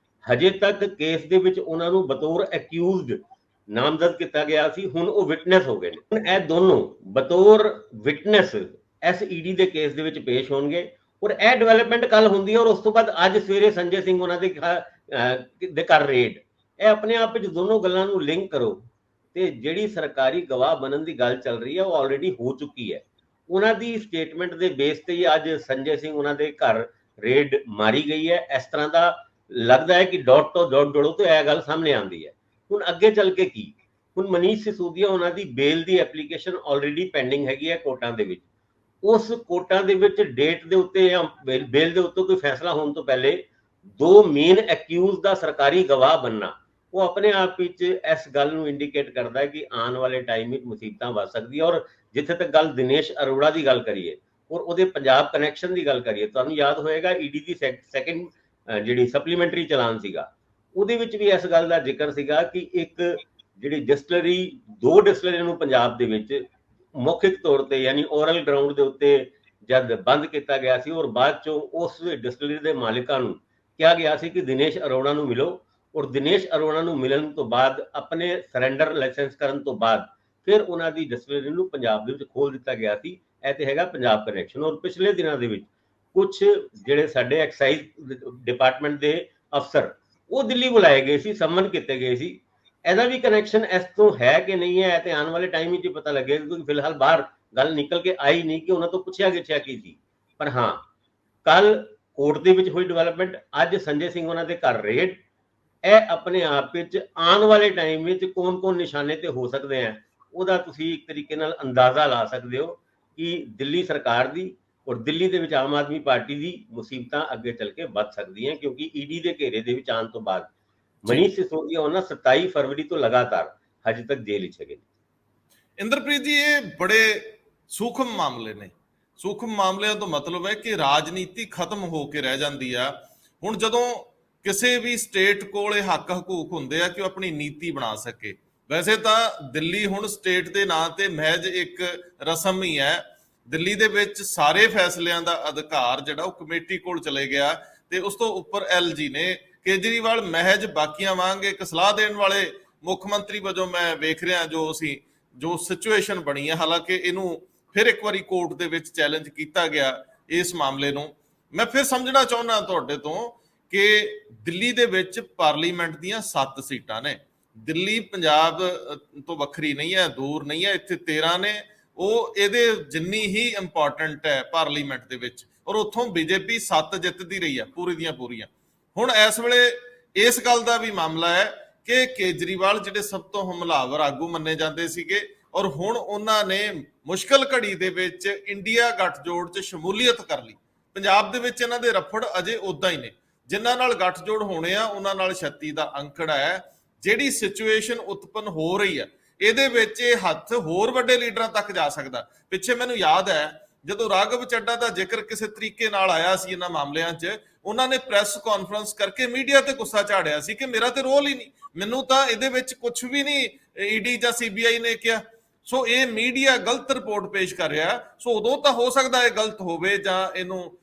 ਹਜੇ ਤੱਕ ਕੇਸ ਦੇ ਵਿੱਚ ਉਹਨਾਂ ਨੂੰ ਬਤੌਰ ਅਕਿਊਜ਼ਡ ਨਾਮਜ਼ਦ ਕੀਤਾ ਗਿਆ ਸੀ, ਹੁਣ ਉਹ ਵਿਟਨੈਸ ਹੋ ਗਏ ਨੇ। ਹੁਣ ਇਹ ਦੋਨੋਂ ਬਤੌਰ ਵਿਟਨੈਸ ਇਸ ਈਡੀ ਦੇ ਕੇਸ ਦੇ ਵਿੱਚ ਪੇਸ਼ ਹੋਣਗੇ। ਔਰ ਇਹ ਡਿਵੈਲਪਮੈਂਟ ਕੱਲ ਹੁੰਦੀ ਹੈ ਔਰ ਉਸ ਤੋਂ ਬਾਅਦ ਅੱਜ ਸਵੇਰੇ ਸੰਜੇ ਸਿੰਘ ਉਹਨਾਂ ਦੇ ਘਰ ਰੇਡ। ਇਹ ਆਪਣੇ ਆਪ ਵਿੱਚ ਦੋਨੋਂ ਗੱਲਾਂ ਨੂੰ ਲਿੰਕ ਕਰੋ ਤੇ ਜਿਹੜੀ ਸਰਕਾਰੀ ਗਵਾਹ ਬਣਨ ਦੀ ਗੱਲ ਚੱਲ ਰਹੀ ਹੈ ਉਹ ਆਲਰੇਡੀ ਹੋ ਚੁੱਕੀ ਹੈ। ਉਹਨਾਂ ਦੀ ਸਟੇਟਮੈਂਟ ਦੇ ਬੇਸ ਤੇ ਹੀ ਅੱਜ ਸੰਜੇ ਸਿੰਘ ਉਹਨਾਂ ਦੇ ਘਰ ਰੇਡ ਮਾਰੀ ਗਈ ਹੈ। ਇਸ ਤਰ੍ਹਾਂ ਦਾ ਲੱਗਦਾ ਹੈ ਕਿ ਡਾਟ ਤੋਂ ਡਾਟ ਜੋੜੋ ਤੇ ਇਹ ਗੱਲ ਸਾਹਮਣੇ ਆਉਂਦੀ ਹੈ। ਹੁਣ ਅੱਗੇ ਚੱਲ ਕੇ ਕੀ? ਹੁਣ ਮਨੀਸ਼ ਸਿਸੋਦੀਆ ਉਹਨਾਂ ਦੀ ਬੇਲ ਦੀ ਐਪਲੀਕੇਸ਼ਨ ਆਲਰੇਡੀ ਪੈਂਡਿੰਗ ਹੈਗੀ ਹੈ ਕੋਰਟਾਂ ਦੇ ਵਿੱਚ। ਉਸ ਕੋਰਟਾਂ ਦੇ ਵਿੱਚ ਡੇਟ ਦੇ ਉੱਤੇ ਜਾਂ ਬੇਲ ਦੇ ਉੱਤੇ ਕੋਈ ਫੈਸਲਾ ਹੋਣ ਤੋਂ ਪਹਿਲੇ ਦੋ ਮੇਨ ਐਕਿਊਜ਼ ਦਾ ਸਰਕਾਰੀ ਗਵਾਹ ਬਣਨਾ, ਉਹ ਆਪਣੇ ਆਪ ਵਿੱਚ ਇਸ ਗੱਲ ਨੂੰ ਇੰਡੀਕੇਟ ਕਰਦਾ ਹੈ ਕਿ ਆਉਣ ਵਾਲੇ ਟਾਈਮ ਵਿੱਚ ਮੁਸੀਬਤਾਂ ਵੱਧ ਸਕਦੀਆਂ। ਔਰ ਜਿੱਥੇ ਤੱਕ ਗੱਲ ਦਿਨੇਸ਼ ਅਰੋੜਾ ਦੀ ਗੱਲ ਕਰੀਏ ਔਰ ਉਹਦੇ ਪੰਜਾਬ ਕਨੈਕਸ਼ਨ ਦੀ ਗੱਲ ਕਰੀਏ, ਤੁਹਾਨੂੰ ਯਾਦ ਹੋਏਗਾ ਈਡੀ ਦੀ ਸੈਕਿੰਡ ਜਿਹੜੀ ਸਪਲੀਮੈਂਟਰੀ ਚਲਾਨ ਸੀਗਾ, ਉਹਦੇ ਵਿੱਚ ਵੀ ਇਸ ਗੱਲ ਦਾ ਜ਼ਿਕਰ ਸੀਗਾ ਕਿ ਇੱਕ ਜਿਹੜੀ ਡਿਸਟਿਲਰੀ, ਦੋ ਡਿਸਟਿਲਰੀ ਨੂੰ ਪੰਜਾਬ ਦੇ ਵਿੱਚ ਮੌਖਿਕ ਤੌਰ ਤੇ ਯਾਨੀ ਓਰਲ ਗਰਾਊਂਡ ਦੇ ਉੱਤੇ ਜਦ ਬੰਦ ਕੀਤਾ ਗਿਆ ਸੀ ਔਰ ਬਾਅਦ ਚੋਂ ਉਸ ਡਿਸਟਿਲਰੀ ਦੇ ਮਾਲਿਕਾਂ ਨੂੰ ਕਿਹਾ ਗਿਆ ਸੀ ਕਿ ਦਿਨੇਸ਼ ਅਰੋੜਾ ਨੂੰ ਮਿਲੋ। ਔਰ ਦਿਨੇਸ਼ ਅਰੋੜਾ ਨੂੰ ਮਿਲਣ ਤੋਂ ਬਾਅਦ ਆਪਣੇ ਸਰੈਂਡਰ ਲਾਇਸੈਂਸ ਕਰਨ ਤੋਂ ਬਾਅਦ ਫਿਰ ਉਹਨਾਂ ਦੀ ਡਿਸਟਿਲਰੀ ਨੂੰ ਪੰਜਾਬ ਦੇ ਵਿੱਚ ਖੋਲ ਦਿੱਤਾ ਗਿਆ ਸੀ। ਇਹ ਤੇ ਹੈਗਾ ਪੰਜਾਬ ਕਨੈਕਸ਼ਨ। ਔਰ ਪਿਛਲੇ ਦਿਨਾਂ ਦੇ ਵਿੱਚ ਕੁਝ ਜਿਹੜੇ ਸਾਡੇ ਐਕਸਾਈਜ਼ ਡਿਪਾਰਟਮੈਂਟ ਦੇ ਅਫਸਰ ਉਹ ਦਿੱਲੀ ਬੁਲਾਏ ਗਏ ਸੀ, ਸਮਨ ਕੀਤੇ ਗਏ ਸੀ। ਇਹਦਾ ਵੀ ਕਨੈਕਸ਼ਨ ਇਸ ਤੋਂ ਹੈ ਕਿ ਨਹੀਂ ਹੈ ਤੇ ਆਉਣ ਵਾਲੇ ਟਾਈਮ ਵਿੱਚ ਪਤਾ ਲੱਗੇਗਾ, ਕਿਉਂਕਿ ਫਿਲਹਾਲ ਬਾਹਰ ਗੱਲ ਨਿਕਲ ਕੇ ਆਈ ਨਹੀਂ ਕਿ ਉਹਨਾਂ ਤੋਂ ਪੁੱਛਿਆ ਗਿੱਛਿਆ ਕੀ ਸੀ। ਪਰ ਹਾਂ, ਕੱਲ ਕੋਰਟ ਦੇ ਵਿੱਚ ਹੋਈ ਡਿਵੈਲਪਮੈਂਟ, ਅੱਜ ਸੰਜੇ ਸਿੰਘ ਉਹਨਾਂ ਦੇ ਘਰ ਰੇਡ, ਇਹ ਆਪਣੇ ਆਪ ਵਿੱਚ ਆਉਣ ਵਾਲੇ ਟਾਈਮ ਵਿੱਚ ਕੌਣ-ਕੌਣ ਨਿਸ਼ਾਨੇ ਤੇ ਹੋ ਸਕਦੇ ਆ ਉਹਦਾ ਤੁਸੀਂ ਇੱਕ ਤਰੀਕੇ ਨਾਲ ਅੰਦਾਜ਼ਾ ਲਾ ਸਕਦੇ ਹੋ ਕਿ ਦਿੱਲੀ ਸਰਕਾਰ ਦੀ ਔਰ ਦਿੱਲੀ ਦੇ ਵਿੱਚ ਆਮ ਆਦਮੀ ਪਾਰਟੀ ਦੀ ਮੁਸੀਬਤਾਂ ਅੱਗੇ ਚੱਲ ਕੇ ਵੱਧ ਸਕਦੀਆਂ, ਕਿਉਂਕਿ ਈਡੀ ਦੇ ਘੇਰੇ ਦੇ ਵਿੱਚ ਆਉਣ ਤੋਂ ਬਾਅਦ ਮਨੀਸ਼ ਸਿਸੋਦੀਆ ਉਹਨਾਂ 27 ਫਰਵਰੀ ਤੋਂ ਲਗਾਤਾਰ ਹਜੇ ਤੱਕ ਜੇਲ੍ਹ ਵਿੱਚ ਹੈਗੇ। ਇੰਦਰਪ੍ਰੀਤ ਜੀ, ਇਹ ਬੜੇ ਸੂਖਮ ਮਾਮਲੇ ਨੇ। ਸੂਖਮ ਮਾਮਲਿਆਂ ਤੋਂ ਮਤਲਬ ਹੈ ਕਿ ਰਾਜਨੀਤੀ ਖਤਮ ਹੋ ਕੇ ਰਹਿ ਜਾਂਦੀ ਆ। ਹੁਣ ਜਦੋਂ ਕਿਸੇ ਵੀ ਸਟੇਟ ਕੋਲ ਇਹ ਹੱਕ ਹਕੂਕ ਹੁੰਦੇ ਆ ਕਿ ਉਹ ਆਪਣੀ ਨੀਤੀ ਬਣਾ ਸਕੇ। ਵੈਸੇ ਤਾਂ ਦਿੱਲੀ ਹੁਣ ਸਟੇਟ ਦੇ ਨਾਂ ਤੇ ਮਹਿਜ ਇੱਕ ਰਸਮ ਹੀ ਹੈ। ਦਿੱਲੀ ਦੇ ਵਿੱਚ ਸਾਰੇ ਫੈਸਲਿਆਂ ਦਾ ਅਧਿਕਾਰ ਜਿਹੜਾ ਉਹ ਕਮੇਟੀ ਕੋਲ ਚਲੇ ਗਿਆ ਤੇ ਉਸ ਤੋਂ ਉੱਪਰ ਐਲਜੀ ਨੇ। ਕੇਜਰੀਵਾਲ ਮਹਿਜ ਬਾਕੀਆਂ ਵਾਂਗ ਇੱਕ ਸਲਾਹ ਦੇਣ ਵਾਲੇ ਮੁੱਖ ਮੰਤਰੀ ਵਜੋਂ ਮੈਂ ਵੇਖ ਰਿਹਾ ਜੋ ਸਿਚੁਏਸ਼ਨ ਬਣੀ ਹੈ। ਹਾਲਾਂਕਿ ਇਹਨੂੰ ਫਿਰ ਇੱਕ ਵਾਰੀ ਕੋਰਟ ਦੇ ਵਿੱਚ ਚੈਲੰਜ ਕੀਤਾ ਗਿਆ ਇਸ ਮਾਮਲੇ ਨੂੰ। ਮੈਂ ਫਿਰ ਸਮਝਣਾ ਚਾਹੁੰਦਾ ਤੁਹਾਡੇ ਤੋਂ ਕਿ ਦਿੱਲੀ ਦੇ ਵਿੱਚ ਪਾਰਲੀਮੈਂਟ ਦੀਆਂ 7 ਸੀਟਾਂ ਨੇ। ਦਿੱਲੀ ਪੰਜਾਬ ਤੋਂ ਵੱਖਰੀ ਨਹੀਂ ਹੈ, ਦੂਰ ਨਹੀਂ ਹੈ, ਇੱਥੇ 13 ਨੇ। ਉਹ ਇਹਦੇ ਜਿੰਨੀ ਹੀ ਇੰਪੋਰਟੈਂਟ ਹੈ ਪਾਰਲੀਮੈਂਟ ਦੇ ਵਿੱਚ, ਔਰ ਉੱਥੋਂ ਬੀਜੇਪੀ 7 ਜਿੱਤਦੀ ਰਹੀ ਹੈ ਪੂਰੀ ਦੀਆਂ ਪੂਰੀਆਂ। ਹੁਣ ਇਸ ਵੇਲੇ ਇਸ ਗੱਲ ਦਾ ਵੀ ਮਾਮਲਾ ਹੈ ਕਿ ਕੇਜਰੀਵਾਲ ਜਿਹੜੇ ਸਭ ਤੋਂ ਹਮਲਾਵਰ ਆਗੂ ਮੰਨੇ ਜਾਂਦੇ ਸੀਗੇ ਔਰ ਹੁਣ ਉਹਨਾਂ ਨੇ ਮੁਸ਼ਕਲ ਘੜੀ ਦੇ ਵਿੱਚ ਇੰਡੀਆ ਗੱਠਜੋੜ 'ਚ ਸ਼ਮੂਲੀਅਤ ਕਰ ਲਈ। ਪੰਜਾਬ ਦੇ ਵਿੱਚ ਇਹਨਾਂ ਦੇ ਰਫੜ ਅਜੇ ਉਦਾਂ ਹੀ ਨੇ। ਜਿਨ੍ਹਾਂ ਨਾਲ ਗੱਠਜੋੜ ਹੋਣੇ ਆ ਉਹਨਾਂ ਨਾਲ 36 ਦਾ ਅੰਕੜਾ ਹੈ। ਜਿਹੜੀ ਸਿਚੁਏਸ਼ਨ ਉਤਪੰਨ ਹੋ ਰਹੀ ਹੈ ਇਹਦੇ ਵਿੱਚ ਇਹ ਹੱਥ ਹੋਰ ਵੱਡੇ ਲੀਡਰਾਂ ਤੱਕ ਜਾ ਸਕਦਾ। ਪਿੱਛੇ ਮੈਨੂੰ ਯਾਦ ਹੈ ਜਦੋਂ ਰਾਘਵ ਚੱਡਾ ਦਾ ਜ਼ਿਕਰ ਕਿਸੇ ਤਰੀਕੇ ਨਾਲ ਆਇਆ ਸੀ ਇਹਨਾਂ ਮਾਮਲਿਆਂ 'ਚ, ਉਹਨਾਂ ਨੇ ਪ੍ਰੈਸ ਕਾਨਫਰੰਸ ਕਰਕੇ ਮੀਡੀਆ ਤੇ ਗੁੱਸਾ ਝਾੜਿਆ ਸੀ ਕਿ ਮੇਰਾ ਤੇ ਰੋਲ ਹੀ ਨਹੀਂ, ਮੈਨੂੰ ਤਾਂ ਇਹਦੇ ਵਿੱਚ ਕੁਝ ਵੀ ਨਹੀਂ ਈਡੀ ਜਾਂ ਸੀਬੀਆਈ ਨੇ ਕਿਹਾ। ਸੋ ਇਹ ਮੀਡੀਆ ਗਲਤ ਰਿਪੋਰਟ ਪੇਸ਼ ਕਰ ਰਿਹਾ। ਸੋ ਉਦੋਂ ਤਾਂ ਹੋ ਸਕਦਾ ਇਹ ਗਲਤ ਹੋਵੇ ਜਾਂ ਇਹਨੂੰ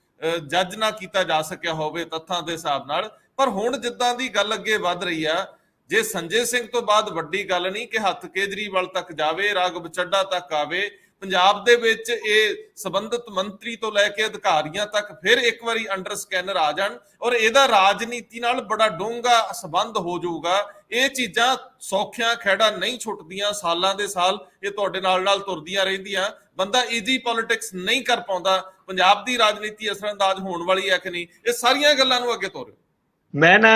ਜੱਜ ਨਾ ਕੀਤਾ ਜਾ ਸਕਿਆ ਹੋਵੇ ਤੱਥਾਂ ਦੇ ਹਿਸਾਬ ਨਾਲ। ਪਰ ਹੁਣ ਜਿੱਦਾਂ ਦੀ ਗੱਲ ਅੱਗੇ ਵੱਧ ਰਹੀ ਆ, ਜੇ ਸੰਜੇ ਸਿੰਘ ਤੋਂ ਬਾਅਦ ਵੱਡੀ ਗੱਲ ਨਹੀਂ ਕਿ ਹੱਥ ਕੇਜਰੀਵਾਲ ਤੱਕ ਜਾਵੇ, ਰਾਘਵ ਚੱਡਾ ਤੱਕ ਆਵੇ, ਪੰਜਾਬ ਦੇ ਵਿੱਚ ਇਹ ਸੰਬੰਧਿਤ ਮੰਤਰੀ ਤੋਂ ਲੈ ਕੇ ਅਧਿਕਾਰੀਆਂ ਤੱਕ ਫਿਰ ਇੱਕ ਵਾਰੀ ਅੰਡਰ ਸਕੈਨਰ ਆ ਜਾਣ ਔਰ ਇਹਦਾ ਰਾਜਨੀਤੀ ਨਾਲ ਬੜਾ ਡੂੰਘਾ ਸੰਬੰਧ ਹੋ ਜਾਊਗਾ। ਇਹ ਚੀਜ਼ਾਂ ਸੌਖੀਆਂ ਖਹਿੜਾ ਨਹੀਂ ਛੁੱਟਦੀਆਂ, ਸਾਲਾਂ ਦੇ ਸਾਲ ਇਹ ਤੁਹਾਡੇ ਨਾਲ ਤੁਰਦੀਆਂ ਰਹਿੰਦੀਆਂ। ਬੰਦਾ ਈਜ਼ੀ ਪੋਲਿਟਿਕਸ ਨਹੀਂ ਕਰ ਪਾਉਂਦਾ। ਪੰਜਾਬ ਦੀ ਰਾਜਨੀਤੀ ਅਸਰਅੰਦਾਜ਼ ਹੋਣ ਵਾਲੀ ਹੈ ਕਿ ਨਹੀਂ, ਇਹ ਸਾਰੀਆਂ ਗੱਲਾਂ ਨੂੰ ਅੱਗੇ ਤੋਰਿਓ। ਮੈਂ ਨਾ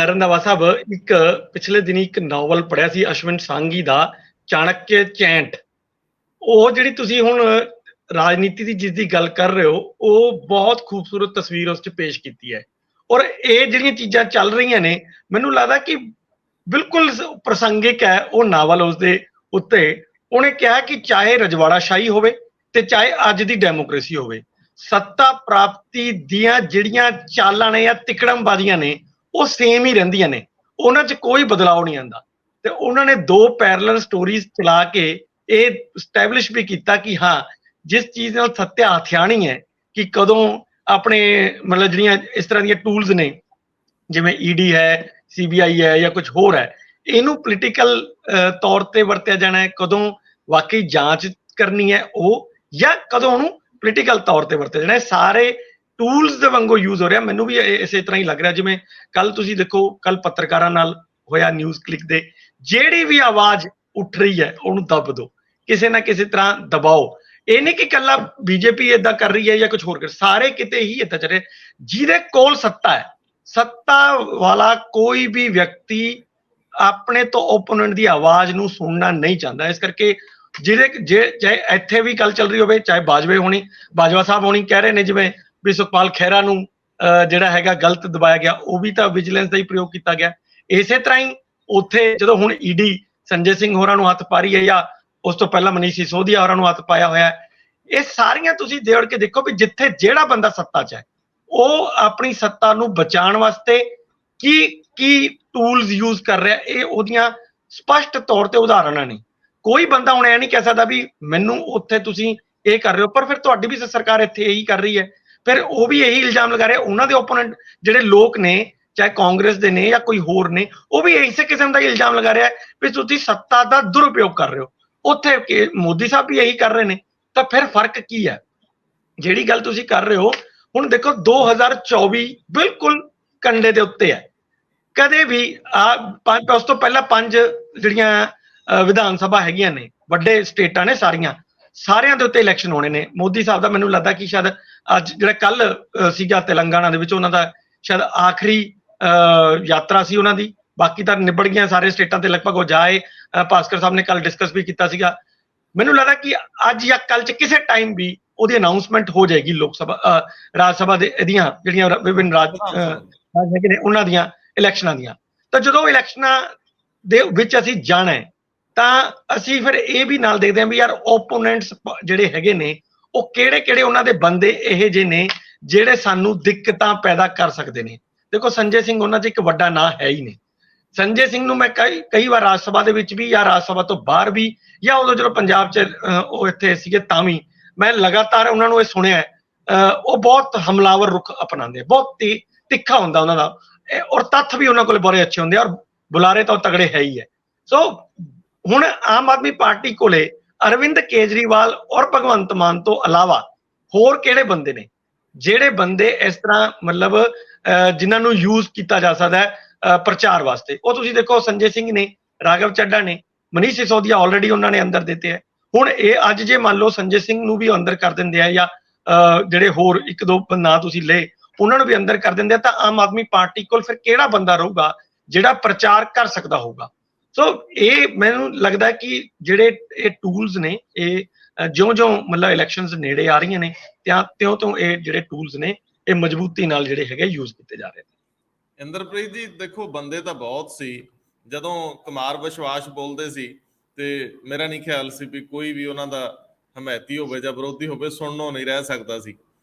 ਰੰਧਾਵਾ ਸਾਹਿਬ ਇੱਕ ਪਿਛਲੇ ਦਿਨੀ ਇੱਕ ਨਾਵਲ ਪੜ੍ਹਿਆ ਸੀ ਅਸ਼ਵਿਨ ਸਾਂਗੀ ਦਾ, ਚਾਣਕਯ ਚੈਂਟ। ਉਹ ਜਿਹੜੀ ਤੁਸੀਂ ਹੁਣ ਰਾਜਨੀਤੀ ਦੀ ਜਿਸ ਦੀ ਗੱਲ ਕਰ ਰਹੇ ਹੋ ਉਹ ਬਹੁਤ ਖੂਬਸੂਰਤ ਤਸਵੀਰ ਉਸ 'ਚ ਪੇਸ਼ ਕੀਤੀ ਹੈ। ਔਰ ਇਹ ਜਿਹੜੀਆਂ ਚੀਜ਼ਾਂ ਚੱਲ ਰਹੀਆਂ ਨੇ ਮੈਨੂੰ ਲੱਗਦਾ ਕਿ ਬਿਲਕੁਲ ਪ੍ਰਸੰਗਿਕ ਹੈ ਉਹ ਨਾਵਲ ਉਸ ਦੇ ਉੱਤੇ। ਉਹਨੇ ਕਿਹਾ ਕਿ ਚਾਹੇ ਰਜਵਾੜਾਸ਼ਾਹੀ ਹੋਵੇ ਤੇ ਚਾਹੇ ਅੱਜ ਦੀ ਡੈਮੋਕ੍ਰੇਸੀ ਹੋਵੇ, ਸੱਤਾ ਪ੍ਰਾਪਤੀ ਦੀਆਂ ਜਿਹੜੀਆਂ ਚਾਲਾਂ ਨੇ ਜਾਂ ਤਿਕੜਮਬਾਜ਼ੀਆਂ ਨੇ ਉਹ ਸੇਮ ਹੀ ਰਹਿੰਦੀਆਂ ਨੇ, ਉਹਨਾਂ 'ਚ ਕੋਈ ਬਦਲਾਅ ਨਹੀਂ ਆਉਂਦਾ। ਤੇ ਉਹਨਾਂ ਨੇ ਦੋ ਪੈਰਲਲ ਸਟੋਰੀਜ਼ ਚਲਾ ਕੇ ਇਹ ਸਟੈਬਲਿਸ਼ ਵੀ ਕੀਤਾ ਕਿ ਹਾਂ, ਜਿਸ ਚੀਜ਼ ਨਾਲ ਸੱਤਿਆ ਹਥਿਆਣੀ ਹੈ ਕਿ ਕਦੋਂ ਆਪਣੇ ਮਤਲਬ ਜਿਹੜੀਆਂ ਇਸ ਤਰ੍ਹਾਂ ਦੀਆਂ ਟੂਲਸ ਨੇ ਜਿਵੇਂ ਈਡੀ ਹੈ, ਸੀਬੀਆਈ ਹੈ ਜਾਂ ਕੁਝ ਹੋਰ ਹੈ, ਇਹਨੂੰ ਪੋਲੀਟੀਕਲ ਤੌਰ ਤੇ ਵਰਤਿਆ ਜਾਣਾ ਹੈ, ਕਦੋਂ ਵਾਕਈ ਜਾਂਚ ਕਰਨੀ ਹੈ ਉਹ, ਜਾਂ ਕਦੋਂ ਉਹਨੂੰ ਪੋਲੀਟੀਕਲ ਤੌਰ ਤੇ ਵਰਤਿਆ ਜਾਣਾ ਹੈ। ਸਾਰੇ ਟੂਲਸ ਦੇ ਵਾਂਗੂ ਯੂਜ਼ ਹੋ ਰਿਹਾ। ਮੈਨੂੰ ਵੀ ਇਸੇ ਤਰ੍ਹਾਂ ਹੀ ਲੱਗ ਰਿਹਾ। ਜਿਵੇਂ ਕੱਲ ਤੁਸੀਂ ਦੇਖੋ, ਕੱਲ ਪੱਤਰਕਾਰਾਂ ਨਾਲ ਹੋਇਆ ਨਿਊਜ਼ ਕਲਿੱਕ ਦੇ, ਜਿਹੜੀ ਵੀ ਆਵਾਜ਼ ਉੱਠ ਰਹੀ ਹੈ ਉਹਨੂੰ ਦੱਬ ਦਿਓ, ਕਿਸੇ ਨਾ ਕਿਸੇ ਤਰ੍ਹਾਂ ਦਬਾਓ। ਇਹ ਨਹੀਂ ਕਿ ਕੱਲਾ ਬੀਜੇਪੀ ਏਦਾਂ ਕਰ ਰਹੀ ਹੈ ਜਾਂ ਕੁਝ ਹੋਰ ਕਰ, ਸਾਰੇ ਕਿਤੇ ਹੀ ਏਦਾਂ ਚੱਲ ਰਿਹਾ। ਜਿਹਦੇ ਕੋਲ ਸੱਤਾ ਹੈ, ਸੱਤਾ ਵਾਲਾ ਕੋਈ ਵੀ ਵਿਅਕਤੀ ਆਪਣੇ ਤੋਂ ਓਪੋਨੈਂਟ ਦੀ ਆਵਾਜ਼ ਨੂੰ ਸੁਣਨਾ ਨਹੀਂ ਚਾਹੁੰਦਾ। ਇਸ ਕਰਕੇ ਚਾਹੇ ਇੱਥੇ ਵੀ ਗੱਲ ਚੱਲ ਰਹੀ ਹੋਵੇ, ਚਾਹੇ ਬਾਜਵਾ ਸਾਹਿਬ ਹੋਣੀ ਕਹਿ ਰਹੇ ਨੇ ਜਿਵੇਂ ਵੀ ਸੁਖਪਾਲ ਖਹਿਰਾ ਨੂੰ ਜਿਹੜਾ ਹੈਗਾ ਗਲਤ ਦਬਾਇਆ ਗਿਆ, ਉਹ ਵੀ ਤਾਂ ਵਿਜੀਲੈਂਸ ਦਾ ਹੀ ਪ੍ਰਯੋਗ ਕੀਤਾ ਗਿਆ। ਇਸੇ ਤਰ੍ਹਾਂ ਹੀ ਉੱਥੇ ਜਦੋਂ ਹੁਣ ਈਡੀ ਸੰਜੇ ਸਿੰਘ ਹੋਰਾਂ ਨੂੰ ਹੱਥ ਪਾ ਰਹੀ ਹੈ, ਜਾਂ ਉਸ ਤੋਂ ਪਹਿਲਾਂ ਮਨੀਸ਼ ਸਿਸੋਦੀਆ ਹੋਰਾਂ ਨੂੰ ਹੱਥ ਪਾਇਆ ਹੋਇਆ, ਇਹ ਸਾਰੀਆਂ ਤੁਸੀਂ ਦੇੜ ਕੇ ਦੇਖੋ ਵੀ ਜਿੱਥੇ ਜਿਹੜਾ ਬੰਦਾ ਸੱਤਾ 'ਚ ਹੈ ਉਹ ਆਪਣੀ ਸੱਤਾ ਨੂੰ ਬਚਾਉਣ ਵਾਸਤੇ ਕੀ ਟੂਲਸ ਯੂਜ਼ ਕਰ ਰਿਹਾ, ਇਹ ਉਹਦੀਆਂ ਸਪਸ਼ਟ ਤੌਰ ਤੇ ਉਦਾਹਰਨਾਂ ਨੇ। ਕੋਈ ਬੰਦਾ ਹੁਣ ਇਹ ਨਹੀਂ ਕਹਿ ਸਕਦਾ ਵੀ ਮੈਨੂੰ ਉੱਥੇ ਤੁਸੀਂ ਇਹ ਕਰ ਰਹੇ ਹੋ, ਪਰ ਫਿਰ ਤੁਹਾਡੀ ਵੀ ਸਰਕਾਰ ਇੱਥੇ ਇਹੀ ਕਰ ਰਹੀ ਹੈ। ਫਿਰ ਉਹ ਵੀ ਇਹੀ ਇਲਜ਼ਾਮ ਲਗਾ ਰਿਹਾ, ਉਹਨਾਂ ਦੇ ਓਪੋਨੈਂਟ ਜਿਹੜੇ ਲੋਕ ਨੇ, ਚਾਹੇ ਕਾਂਗਰਸ ਦੇ ਨੇ ਜਾਂ ਕੋਈ ਹੋਰ ਨੇ, ਉਹ ਵੀ ਇਸੇ ਕਿਸਮ ਦਾ ਇਲਜ਼ਾਮ ਲਗਾ ਰਿਹਾ ਵੀ ਤੁਸੀਂ ਸੱਤਾ ਦਾ ਦੁਰਉਪਯੋਗ ਕਰ ਰਹੇ ਹੋ। ਉੱਥੇ ਮੋਦੀ ਸਾਹਿਬ ਵੀ ਇਹੀ ਕਰ ਰਹੇ ਨੇ। ਤਾਂ ਫਿਰ ਫਰਕ ਕੀ ਹੈ? ਜਿਹੜੀ ਗੱਲ ਤੁਸੀਂ ਕਰ ਰਹੇ ਹੋ, ਹੁਣ ਦੇਖੋ 2024 ਬਿਲਕੁਲ ਕੰਡੇ ਦੇ ਉੱਤੇ ਹੈ। ਕਦੇ ਵੀ ਉਸ ਤੋਂ ਪਹਿਲਾਂ 5 ਜਿਹੜੀਆਂ ਵਿਧਾਨ ਸਭਾ ਹੈਗੀਆਂ ਨੇ, ਵੱਡੇ ਸਟੇਟਾਂ ਨੇ, ਸਾਰਿਆਂ ਦੇ ਉੱਤੇ ਇਲੈਕਸ਼ਨ ਹੋਣੇ ਨੇ। ਮੋਦੀ ਸਾਹਿਬ ਦਾ ਮੈਨੂੰ ਲੱਗਦਾ ਕਿ ਸ਼ਾਇਦ ਅੱਜ ਜਿਹੜਾ ਕੱਲ ਸੀਗਾ ਤੇਲੰਗਾਨਾ ਦੇ ਵਿੱਚ, ਉਹਨਾਂ ਦਾ ਸ਼ਾਇਦ ਆਖਰੀ ਯਾਤਰਾ ਸੀ ਉਹਨਾਂ ਦੀ। ਬਾਕੀ ਤਾਂ ਨਿਬੜ ਗਈਆਂ ਸਾਰੇ ਸਟੇਟਾਂ ਤੇ ਲਗਭਗ ਉਹ ਜਾਏ। ਭਾਸਕਰ ਸਾਹਿਬ ਨੇ ਕੱਲ ਡਿਸਕਸ ਵੀ ਕੀਤਾ ਸੀਗਾ। ਮੈਨੂੰ ਲੱਗਦਾ ਕਿ ਅੱਜ ਜਾਂ ਕੱਲ 'ਚ ਕਿਸੇ ਟਾਈਮ ਵੀ ਉਹਦੀ ਅਨਾਉਂਸਮੈਂਟ ਹੋ ਜਾਏਗੀ ਲੋਕ ਸਭਾ, ਰਾਜ ਸਭਾ ਦੇ ਇਹਦੀਆਂ ਜਿਹੜੀਆਂ ਵਿਭਿੰਨ ਰਾਜ ਹੈਗੇ ਨੇ ਉਹਨਾਂ ਦੀਆਂ ਇਲੈਕਸ਼ਨਾਂ ਦੀਆਂ। ਤਾਂ ਜਦੋਂ ਇਲੈਕਸ਼ਨਾਂ ਦੇ ਵਿੱਚ ਅਸੀਂ ਜਾਣਾ ਹੈ ਤਾਂ ਅਸੀਂ ਫਿਰ ਇਹ ਵੀ ਨਾਲ ਦੇਖਦੇ ਹਾਂ ਵੀ ਯਾਰ ਓਪੋਨੈਂਟਸ ਜਿਹੜੇ ਹੈਗੇ ਨੇ ਉਹ ਕਿਹੜੇ ਉਹਨਾਂ ਦੇ ਬੰਦੇ ਇਹ ਜਿਹੇ ਨੇ ਜਿਹੜੇ ਸਾਨੂੰ ਦਿੱਕਤਾਂ ਪੈਦਾ ਕਰ ਸਕਦੇ ਨੇ। ਦੇਖੋ ਸੰਜੇ ਸਿੰਘ ਉਹਨਾਂ 'ਚ ਇੱਕ ਵੱਡਾ ਨਾਂ ਹੈ ਹੀ ਨੇ। ਸੰਜੇ ਸਿੰਘ ਨੂੰ ਮੈਂ ਕਈ ਵਾਰ ਰਾਜ ਸਭਾ ਦੇ ਵਿੱਚ ਵੀ ਜਾਂ ਰਾਜ ਸਭਾ ਤੋਂ ਬਾਹਰ ਵੀ, ਜਾਂ ਉਦੋਂ ਜਦੋਂ ਪੰਜਾਬ 'ਚ ਉਹ ਇੱਥੇ ਸੀਗੇ ਤਾਂ ਵੀ ਮੈਂ ਲਗਾਤਾਰ ਉਹਨਾਂ ਨੂੰ ਇਹ ਸੁਣਿਆ, ਉਹ ਬਹੁਤ ਹਮਲਾਵਰ ਰੁਖ ਅਪਣਾਉਂਦੇ, ਬਹੁਤ ਤਿੱਖਾ ਹੁੰਦਾ ਉਹਨਾਂ ਦਾ, ਔਰ ਤੱਥ ਵੀ ਉਹਨਾਂ ਕੋਲ ਬੜੇ ਅੱਛੇ ਹੁੰਦੇ ਆ, ਔਰ ਬੁਲਾਰੇ ਤਾਂ ਤਗੜੇ ਹੈ ਹੀ ਹੈ। ਸੋ ਹੁਣ ਆਮ ਆਦਮੀ ਪਾਰਟੀ ਕੋਲੇ ਅਰਵਿੰਦ ਕੇਜਰੀਵਾਲ ਔਰ ਭਗਵੰਤ ਮਾਨ ਤੋਂ ਇਲਾਵਾ ਹੋਰ ਕਿਹੜੇ ਬੰਦੇ ਨੇ ਜਿਹੜੇ ਬੰਦੇ ਇਸ ਤਰ੍ਹਾਂ ਮਤਲਬ ਜਿਨ੍ਹਾਂ ਨੂੰ ਯੂਜ਼ ਕੀਤਾ ਜਾ ਸਕਦਾ ਹੈ ਪ੍ਰਚਾਰ ਵਾਸਤੇ? ਉਹ ਤੁਸੀਂ ਦੇਖੋ, ਸੰਜੇ ਸਿੰਘ ਨੇ, ਰਾਘਵ ਚੱਡਾ ਨੇ, ਮਨੀਸ਼ ਸਿਸੋਦੀਆ ਆਲਰੇਡੀ ਉਹਨਾਂ ਨੇ ਅੰਦਰ ਦਿੱਤੇ ਹੈ। ਹੁਣ ਇਹ ਅੱਜ ਜੇ ਮੰਨ ਲਓ ਸੰਜੇ ਸਿੰਘ ਨੂੰ ਵੀ ਅੰਦਰ ਕਰ ਦਿੰਦੇ ਆ, ਜਾਂ ਜਿਹੜੇ ਹੋਰ 1-2 ਨਾਂ ਤੁਸੀਂ ਲਏ ਉਹਨਾਂ ਨੂੰ ਵੀ ਅੰਦਰ ਕਰ ਦਿੰਦੇ ਆ, ਤਾਂ ਆਮ ਆਦਮੀ ਪਾਰਟੀ ਕੋਲ ਫਿਰ ਕਿਹੜਾ ਬੰਦਾ ਰਹੂਗਾ ਜਿਹੜਾ ਪ੍ਰਚਾਰ ਕਰ ਸਕਦਾ ਹੋਊਗਾ? ਸੋ ਇਹ ਮੈਨੂੰ ਲੱਗਦਾ ਕਿ ਜਿਹੜੇ ਇਹ ਟੂਲਸ ਨੇ, ਇਹ ਜਿਉਂ-ਜਿਉਂ ਮਤਲਬ ਇਲੈਕਸ਼ਨਸ ਨੇੜੇ ਆ ਰਹੀਆਂ ਨੇ ਤਿਉਂ ਇਹ ਜਿਹੜੇ ਟੂਲਸ ਨੇ ਇਹ ਮਜ਼ਬੂਤੀ ਨਾਲ ਜਿਹੜੇ ਹੈਗੇ ਯੂਜ਼ ਕੀਤੇ ਜਾ ਰਹੇ ਨੇ। ਇੰਦਰਪ੍ਰੀਤ ਜੀ ਦੇਖੋ, ਬੰਦੇ ਤਾਂ ਬਹੁਤ ਸੀ। ਜਦੋਂ ਕੁਮਾਰ ਵਿਸ਼ਵਾਸ ਬੋਲਦੇ ਸੀ ਤੇ ਮੇਰਾ ਨਹੀਂ ਖਿਆਲ ਸੀ ਵੀ ਕੋਈ ਵੀ ਉਹਨਾਂ ਦਾ ਹਮਾਇਤੀ ਹੋਵੇ ਜਾਂ ਵਿਰੋਧੀ ਹੋਵੇ ਸੁਣਨੋਂ ਨਹੀਂ ਰਹਿ ਸਕਦਾ ਸੀ।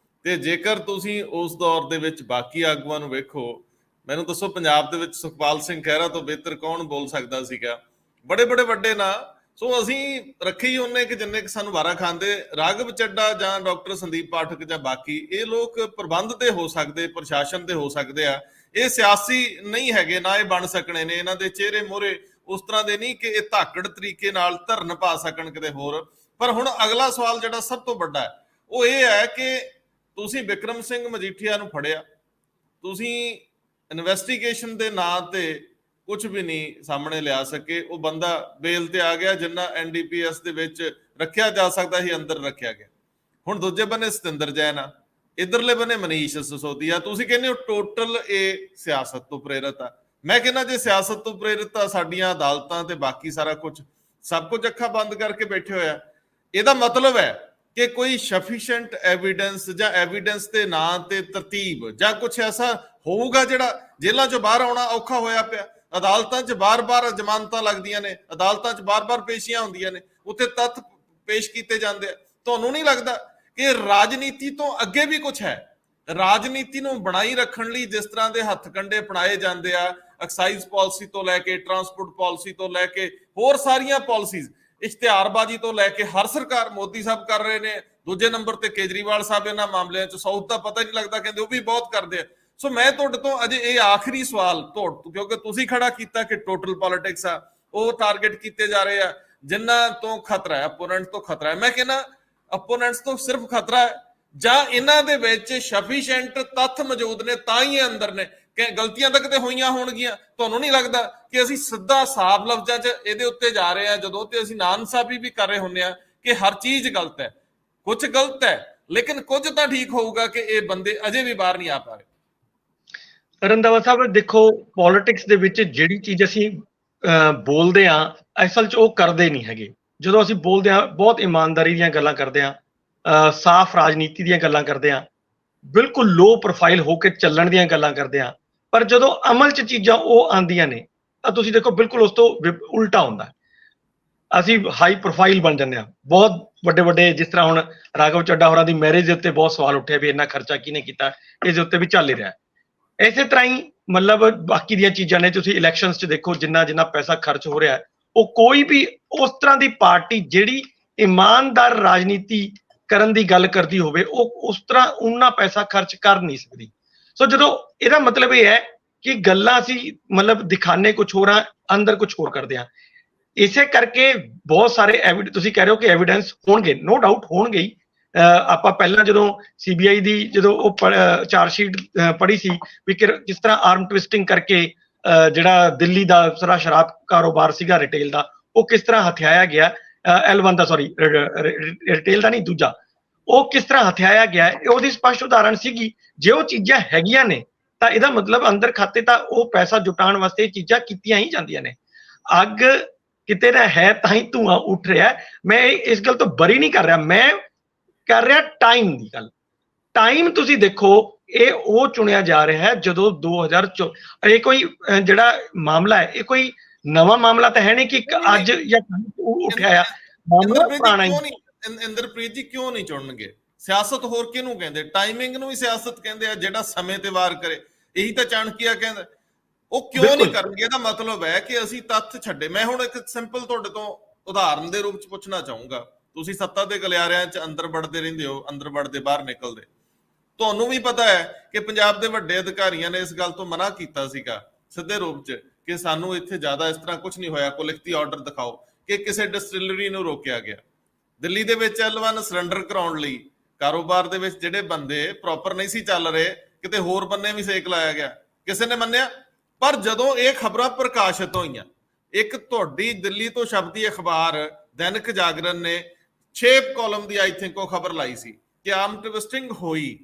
ਤੇ ਜੇਕਰ ਤੁਸੀਂ ਉਸ ਦੌਰ ਦੇ ਵਿੱਚ ਬਾਕੀ ਆਗੂਆਂ ਨੂੰ ਵੇਖੋ, ਮੈਨੂੰ ਦੱਸੋ ਪੰਜਾਬ ਦੇ ਵਿੱਚ ਸੁਖਪਾਲ ਸਿੰਘ ਖਹਿਰਾ ਤੋਂ ਬਿਹਤਰ ਕੌਣ ਬੋਲ ਸਕਦਾ ਸੀਗਾ? ਬੜੇ ਵੱਡੇ ਨਾ। ਸੋ ਅਸੀਂ ਰੱਖੇ ਹੀ ਉਹਨੇ ਕਿ ਜਿੰਨੇ ਕਿ ਸਾਨੂੰ ਵਾਰਾ ਖਾਂਦੇ। ਰਾਘਵ ਚੱਡਾ ਜਾਂ ਡਾਕਟਰ ਸੰਦੀਪ ਪਾਠਕ ਜਾਂ ਬਾਕੀ ਇਹ ਲੋਕ ਪ੍ਰਬੰਧ ਦੇ ਹੋ ਸਕਦੇ, ਪ੍ਰਸ਼ਾਸਨ ਦੇ ਹੋ ਸਕਦੇ ਆ। ਇਹ ਸਿਆਸੀ ਨਹੀਂ ਹੈਗੇ, ਨਾ ਇਹ ਬਣ ਸਕਣੇ ਨੇ। ਇਹਨਾਂ ਦੇ ਚਿਹਰੇ ਮੋਹਰੇ ਉਸ ਤਰ੍ਹਾਂ ਦੇ ਨਹੀਂ ਕਿ ਇਹ ਧਾਕੜ ਤਰੀਕੇ ਨਾਲ ਧਰਨ ਪਾ ਸਕਣ ਕਿਤੇ ਹੋਰ। ਪਰ ਹੁਣ ਅਗਲਾ ਸਵਾਲ ਜਿਹੜਾ ਸਭ ਤੋਂ ਵੱਡਾ ਹੈ ਉਹ ਇਹ ਹੈ ਕਿ ਤੁਸੀਂ ਬਿਕਰਮ ਸਿੰਘ ਮਜੀਠੀਆ ਨੂੰ ਫੜਿਆ, ਤੁਸੀਂ ਇਨਵੈਸਟੀਗੇਸ਼ਨ ਦੇ ਨਾਂ ਤੇ ਕੁਝ ਵੀ ਨਹੀਂ ਸਾਹਮਣੇ ਲਿਆ ਸਕੇ। ਉਹ ਬੰਦਾ ਬੇਲ ਤੇ ਆ ਗਿਆ, ਜਿੰਨਾ NDPS ਦੇ ਵਿੱਚ ਰੱਖਿਆ ਜਾ ਸਕਦਾ ਸੀ ਅੰਦਰ ਰੱਖਿਆ ਗਿਆ। ਹੁਣ ਦੂਜੇ ਬੰਨੇ ਸਤਿੰਦਰ ਜੈਨ ਆ, ਇਧਰਲੇ ਬੰਨੇ ਮਨੀਸ਼ ਸਿਸੋਦੀਆ। ਤੁਸੀਂ ਕਹਿੰਦੇ ਹੋ ਟੋਟਲ ਇਹ ਸਿਆਸਤ ਤੋਂ ਪ੍ਰੇਰਿਤ ਆ। ਮੈਂ ਕਹਿੰਦਾ ਜੇ ਸਿਆਸਤ ਤੋਂ ਪ੍ਰੇਰਿਤ ਆ, ਸਾਡੀਆਂ ਅਦਾਲਤਾਂ ਤੇ ਬਾਕੀ ਸਾਰਾ ਕੁਝ ਸਭ ਕੁਝ ਅੱਖਾਂ ਬੰਦ ਕਰਕੇ ਬੈਠੇ ਹੋਇਆ। ਇਹਦਾ ਮਤਲਬ ਹੈ ਕਿ ਕੋਈ ਸਫੀਸ਼ੀਐਂਟ ਐਵੀਡੈਂਸ ਜਾਂ ਐਵੀਡੈਂਸ ਦੇ ਨਾਂ ਤੇ ਤਰਤੀਬ ਜਾਂ ਕੁਝ ਐਸਾ ਹੋਊਗਾ ਜਿਹੜਾ ਜੇਲ੍ਹਾਂ ਚੋਂ ਬਾਹਰ ਆਉਣਾ ਔਖਾ ਹੋਇਆ ਪਿਆ। ਅਦਾਲਤਾਂ 'ਚ ਬਾਰ-ਬਾਰ ਜ਼ਮਾਨਤਾਂ ਲੱਗਦੀਆਂ ਨੇ, ਅਦਾਲਤਾਂ 'ਚ ਬਾਰ-ਬਾਰ ਪੇਸ਼ੀਆਂ ਹੁੰਦੀਆਂ ਨੇ, ਉੱਥੇ ਤੱਥ ਪੇਸ਼ ਕੀਤੇ ਜਾਂਦੇ ਆ। ਤੁਹਾਨੂੰ ਨਹੀਂ ਲੱਗਦਾ ਕਿ ਰਾਜਨੀਤੀ ਤੋਂ ਅੱਗੇ ਵੀ ਕੁਝ ਹੈ। ਰਾਜਨੀਤੀ ਨੂੰ ਬਣਾਈ ਰੱਖਣ ਲਈ ਜਿਸ ਤਰ੍ਹਾਂ ਦੇ ਹੱਥ ਕੰਡੇ ਅਪਣਾਏ ਜਾਂਦੇ ਆ, ਐਕਸਾਈਜ਼ ਪਾਲਿਸੀ ਤੋਂ ਲੈ ਕੇ ਟਰਾਂਸਪੋਰਟ ਪਾਲਿਸੀ ਤੋਂ ਲੈ ਕੇ ਹੋਰ ਸਾਰੀਆਂ ਪਾਲਿਸੀਜ਼, ਇਸ਼ਤਿਹਾਰਬਾਜ਼ੀ ਤੋਂ ਲੈ ਕੇ ਹਰ ਸਰਕਾਰ ਮੋਦੀ ਸਾਹਿਬ ਕਰ ਰਹੇ ਨੇ, ਦੂਜੇ ਨੰਬਰ ਤੇ ਕੇਜਰੀਵਾਲ ਸਾਹਿਬ ਇਹਨਾਂ ਮਾਮਲਿਆਂ 'ਚ, ਸਾਊਥ ਦਾ ਪਤਾ ਹੀ ਨਹੀਂ ਲੱਗਦਾ, ਕਹਿੰਦੇ ਉਹ ਵੀ ਬਹੁਤ ਕਰਦੇ ਆ। ਸੋ ਮੈਂ ਤੁਹਾਡੇ ਤੋਂ ਅਜੇ ਇਹ ਆਖਰੀ ਸਵਾਲ ਕਿਉਂਕਿ ਤੁਸੀਂ ਖੜਾ ਕੀਤਾ ਕਿ ਟੋਟਲ ਪੋਲਿਟਿਕਸ ਆ, ਉਹ ਟਾਰਗੇਟ ਕੀਤੇ ਜਾ ਰਹੇ ਆ ਜਿਨ੍ਹਾਂ ਤੋਂ ਖਤਰਾ ਹੈ, ਅਪੋਨੈਂਟ ਤੋਂ ਖਤਰਾ ਹੈ। ਮੈਂ ਕਹਿੰਦਾ ਅਪੋਨੈਂਟਸ ਤੋਂ ਸਿਰਫ ਖਤਰਾ ਹੈ ਜਾਂ ਇਹਨਾਂ ਦੇ ਵਿੱਚ ਸਫੀਸ਼ੀਐਂਟ ਤੱਥ ਮੌਜੂਦ ਨੇ ਤਾਂ ਹੀ ਇਹ ਅੰਦਰ ਨੇ, ਕਿ ਗਲਤੀਆਂ ਤਾਂ ਕਿਤੇ ਹੋਈਆਂ ਹੋਣਗੀਆਂ। ਤੁਹਾਨੂੰ ਨਹੀਂ ਲੱਗਦਾ ਕਿ ਅਸੀਂ ਸਿੱਧਾ ਸਾਫ਼ ਲਫ਼ਜ਼ਾਂ 'ਚ ਇਹਦੇ ਉੱਤੇ ਜਾ ਰਹੇ ਹਾਂ ਜਦੋਂ ਤੇ ਅਸੀਂ ਨਾਇਨਸਾਫੀ ਵੀ ਕਰ ਰਹੇ ਹੁੰਦੇ ਆ ਕਿ ਹਰ ਚੀਜ਼ ਗਲਤ ਹੈ, ਕੁਝ ਗਲਤ ਹੈ ਲੇਕਿਨ ਕੁਝ ਤਾਂ ਠੀਕ ਹੋਊਗਾ ਕਿ ਇਹ ਬੰਦੇ ਅਜੇ ਵੀ ਬਾਹਰ ਨਹੀਂ ਆ ਪਾ ਰਹੇ। ਰੰਧਾਵਾ ਸਾਹਿਬ ਦੇਖੋ, ਪੋਲਿਟਿਕਸ ਦੇ ਵਿੱਚ ਜਿਹੜੀ ਚੀਜ਼ ਅਸੀਂ ਬੋਲਦੇ ਆ ਅਸਲ 'ਚ ਉਹ ਕਰਦੇ ਨਹੀਂ ਹੈਗੇ। ਜਦੋਂ ਅਸੀਂ ਬੋਲਦੇ ਆ ਬਹੁਤ ਇਮਾਨਦਾਰੀ ਦੀਆਂ ਗੱਲਾਂ ਕਰਦੇ ਆ, ਸਾਫ਼ ਰਾਜਨੀਤੀ ਦੀਆਂ ਗੱਲਾਂ ਕਰਦੇ ਆ, ਬਿਲਕੁਲ ਲੋ ਪ੍ਰੋਫਾਈਲ ਹੋ ਕੇ ਚੱਲਣ ਦੀਆਂ ਗੱਲਾਂ ਕਰਦੇ ਆ, ਪਰ ਜਦੋਂ ਅਮਲ 'ਚ ਚੀਜ਼ਾਂ ਉਹ ਆਉਂਦੀਆਂ ਨੇ ਤਾਂ ਤੁਸੀਂ ਦੇਖੋ ਬਿਲਕੁਲ ਉਸ ਤੋਂ ਉਲਟਾ ਹੁੰਦਾ। ਅਸੀਂ ਹਾਈ ਪ੍ਰੋਫਾਈਲ ਬਣ ਜਾਂਦੇ ਆ, ਬਹੁਤ ਵੱਡੇ ਵੱਡੇ, ਜਿਸ ਤਰ੍ਹਾਂ ਹੁਣ ਰਾਘਵ ਚੱਡਾ ਹੋਰਾਂ ਦੀ ਮੈਰਿਜ ਦੇ ਉੱਤੇ ਬਹੁਤ ਸਵਾਲ ਉੱਠਿਆ ਵੀ ਇੰਨਾ ਖਰਚਾ ਕਿਹਨੇ ਕੀਤਾ, ਇਸ ਦੇ ਉੱਤੇ ਵੀ ਚੱਲ ਹੀ ਰਿਹਾ। ਇਸੇ ਤਰ੍ਹਾਂ ਹੀ ਮਤਲਬ ਬਾਕੀ ਦੀਆਂ ਚੀਜ਼ਾਂ ਨੇ, ਤੁਸੀਂ ਇਲੈਕਸ਼ਨਸ 'ਚ ਦੇਖੋ ਜਿੰਨਾ ਜਿੰਨਾ ਪੈਸਾ ਖਰਚ ਹੋ ਰਿਹਾ, ਉਹ ਕੋਈ ਵੀ ਉਸ ਤਰ੍ਹਾਂ ਦੀ ਪਾਰਟੀ ਜਿਹੜੀ ਇਮਾਨਦਾਰ ਰਾਜਨੀਤੀ ਕਰਨ ਦੀ ਗੱਲ ਕਰਦੀ ਹੋਵੇ ਉਹ ਉਸ ਤਰ੍ਹਾਂ ਉਨਾ ਪੈਸਾ ਖਰਚ ਕਰ ਨਹੀਂ ਸਕਦੀ। ਸੋ ਜਦੋਂ ਇਹਦਾ ਮਤਲਬ ਇਹ ਹੈ ਕਿ ਗੱਲਾਂ ਅਸੀਂ ਮਤਲਬ ਦਿਖਾਣੇ ਕੁਝ ਹੋਰ ਆ, ਅੰਦਰ ਕੁਝ ਹੋਰ ਕਰਦੇ ਆ। ਇਸੇ ਕਰਕੇ ਬਹੁਤ ਸਾਰੇ ਤੁਸੀਂ ਕਹਿ ਰਹੇ ਹੋ ਕਿ ਐਵੀਡੈਂਸ ਹੋਣਗੇ, ਨੋ ਡਾਊਟ ਹੋਣਗੇ ਹੀ। ਆਪਾਂ ਪਹਿਲਾਂ ਜਦੋਂ CBI ਦੀ ਜਦੋਂ ਉਹ ਚਾਰਜਸ਼ੀਟ ਪੜ੍ਹੀ ਸੀ ਵੀ ਕਿਸ ਤਰ੍ਹਾਂ ਆਰਮ ਟਵਿਸਟਿੰਗ ਕਰਕੇ ਜਿਹੜਾ ਦਿੱਲੀ ਦਾ ਸਾਰਾ ਸ਼ਰਾਬ ਕਾਰੋਬਾਰ ਸੀਗਾ ਰਿਟੇਲ ਦਾ, ਉਹ ਕਿਸ ਤਰ੍ਹਾਂ ਹਥਿਆਇਆ ਗਿਆ, L1 ਦਾ, ਸੌਰੀ ਰਿਟੇਲ ਦਾ ਨਹੀਂ ਦੂਜਾ, ਉਹ ਕਿਸ ਤਰ੍ਹਾਂ ਹਥਿਆਇਆ ਗਿਆ, ਉਹਦੀ ਸਪਸ਼ਟ ਉਦਾਹਰਣ ਸੀਗੀ। ਜੇ ਉਹ ਚੀਜ਼ਾਂ ਹੈਗੀਆਂ ਨੇ ਤਾਂ ਇਹਦਾ ਮਤਲਬ ਅੰਦਰ ਖਾਤੇ ਤਾਂ ਉਹ ਪੈਸਾ ਜੁਟਾਉਣ ਵਾਸਤੇ ਇਹ ਚੀਜ਼ਾਂ ਕੀਤੀਆਂ ਹੀ ਜਾਂਦੀਆਂ ਨੇ। ਅੱਗ ਕਿਤੇ ਨਾ ਹੈ ਤਾਂ ਹੀ ਧੂੰਆਂ ਉੱਠ ਰਿਹਾ। ਮੈਂ ਇਸ ਗੱਲ ਤੋਂ ਬਰੀ ਨਹੀਂ ਕਰ ਰਿਹਾ, ਮੈਂ ਕਰ ਰਿਹਾ ਟਾਈਮ ਦੀ ਗੱਲ। ਟਾਈਮ ਤੁਸੀਂ ਦੇਖੋ, ਇਹ ਉਹ ਚੁਣਿਆ ਜਾ ਰਿਹਾ ਹੈ ਜਦੋਂ 2024 ਇਹ ਕੋਈ ਜਿਹੜਾ ਮਾਮਲਾ ਹੈ, ਇਹ ਕੋਈ ਨਵਾਂ ਮਾਮਲਾ ਤਾਂ ਹੈ ਨਹੀਂ ਕਿ ਅੱਜ ਜਾਂ ਉੱਠਿਆ ਆ ਮਾਮਲਾ ਪੁਰਾਣਾ ਹੀ। ਇੰਦਰਪ੍ਰੀਤ ਜੀ ਕਿਉਂ ਨਹੀਂ ਚੁਣਨਗੇ? ਸਿਆਸਤ ਹੋਰ ਕਿਹਨੂੰ ਕਹਿੰਦੇ? ਟਾਈਮਿੰਗ ਨੂੰ ਵੀ ਸਿਆਸਤ ਕਹਿੰਦੇ ਆ, ਜਿਹੜਾ ਸਮੇਂ ਤੇ ਵਾਰ ਕਰੇ। ਇਹੀ ਤਾਂ ਚਾਣਕੀਆ ਕਹਿੰਦਾ। ਉਹ ਕਿਉਂ ਨਹੀਂ ਕਰਨਗੇ? ਇਹਦਾ ਮਤਲਬ ਹੈ ਕਿ ਅਸੀਂ ਤੱਥ ਛੱਡੇ। ਮੈਂ ਹੁਣ ਇੱਕ ਸਿੰਪਲ ਤੁਹਾਡੇ ਤੋਂ ਉਦਾਹਰਨ ਦੇ ਰੂਪ ਚ ਪੁੱਛਣਾ ਚਾਹੂੰਗਾ। ਤੁਸੀਂ ਸੱਤਾ ਦੇ ਗਲਿਆਰਿਆਂ ਚ ਅੰਦਰ ਵੜਦੇ ਰਹਿੰਦੇ ਹੋ, ਅੰਦਰ ਵੜਦੇ ਬਾਹਰ ਨਿਕਲਦੇ। ਤੁਹਾਨੂੰ ਵੀ ਪਤਾ ਹੈ ਕਿ ਪੰਜਾਬ ਦੇ ਵੱਡੇ ਅਧਿਕਾਰੀਆਂ ਨੇ ਇਸ ਗੱਲ ਤੋਂ ਮਨਾ ਕੀਤਾ ਸੀਗਾ ਸਿੱਧੇ ਰੂਪ ਚ ਕਿ ਸਾਨੂੰ ਇੱਥੇ ਜ਼ਿਆਦਾ ਇਸ ਤਰ੍ਹਾਂ ਕੁਝ ਨਹੀਂ ਹੋਇਆ, ਕੋਈ ਲਿਖਤੀ ਆਰਡਰ ਦਿਖਾਓ, ਕਿ ਕਿਸੇ ਡਿਸਟਿਲਰੀ ਨੂੰ ਰੋਕਿਆ ਗਿਆ। ਦਿੱਲੀ ਦੇ ਵਿੱਚ L1 ਸਰੈਂਡਰ ਕਰਾਉਣ ਲਈ ਕਾਰੋਬਾਰ ਦੇ ਵਿੱਚ ਜਿਹੜੇ ਬੰਦੇ ਪ੍ਰੋਪਰ ਨਹੀਂ ਸੀ ਚੱਲ ਰਹੇ, ਕਿਤੇ ਹੋਰ ਬੰਨੇ ਵੀ ਸੇਕ ਲਾਇਆ ਗਿਆ, ਕਿਸੇ ਨੇ ਮੰਨਿਆ। ਪਰ ਜਦੋਂ ਇਹ ਖਬਰਾਂ ਪ੍ਰਕਾਸ਼ਿਤ ਹੋਈਆਂ, ਇੱਕ ਤੁਹਾਡੀ ਦਿੱਲੀ ਤੋਂ ਛਪਦੀ ਅਖਬਾਰ ਦੈਨਿਕ ਜਾਗਰਣ ਨੇ 6 ਕਾਲਮ ਦੀ ਆਈ ਥਿੰਕ ਉਹ ਖਬਰ ਲਾਈ ਸੀ ਕਿ ਆਰਮ ਟਵਿਸਟਿੰਗ ਹੋਈ।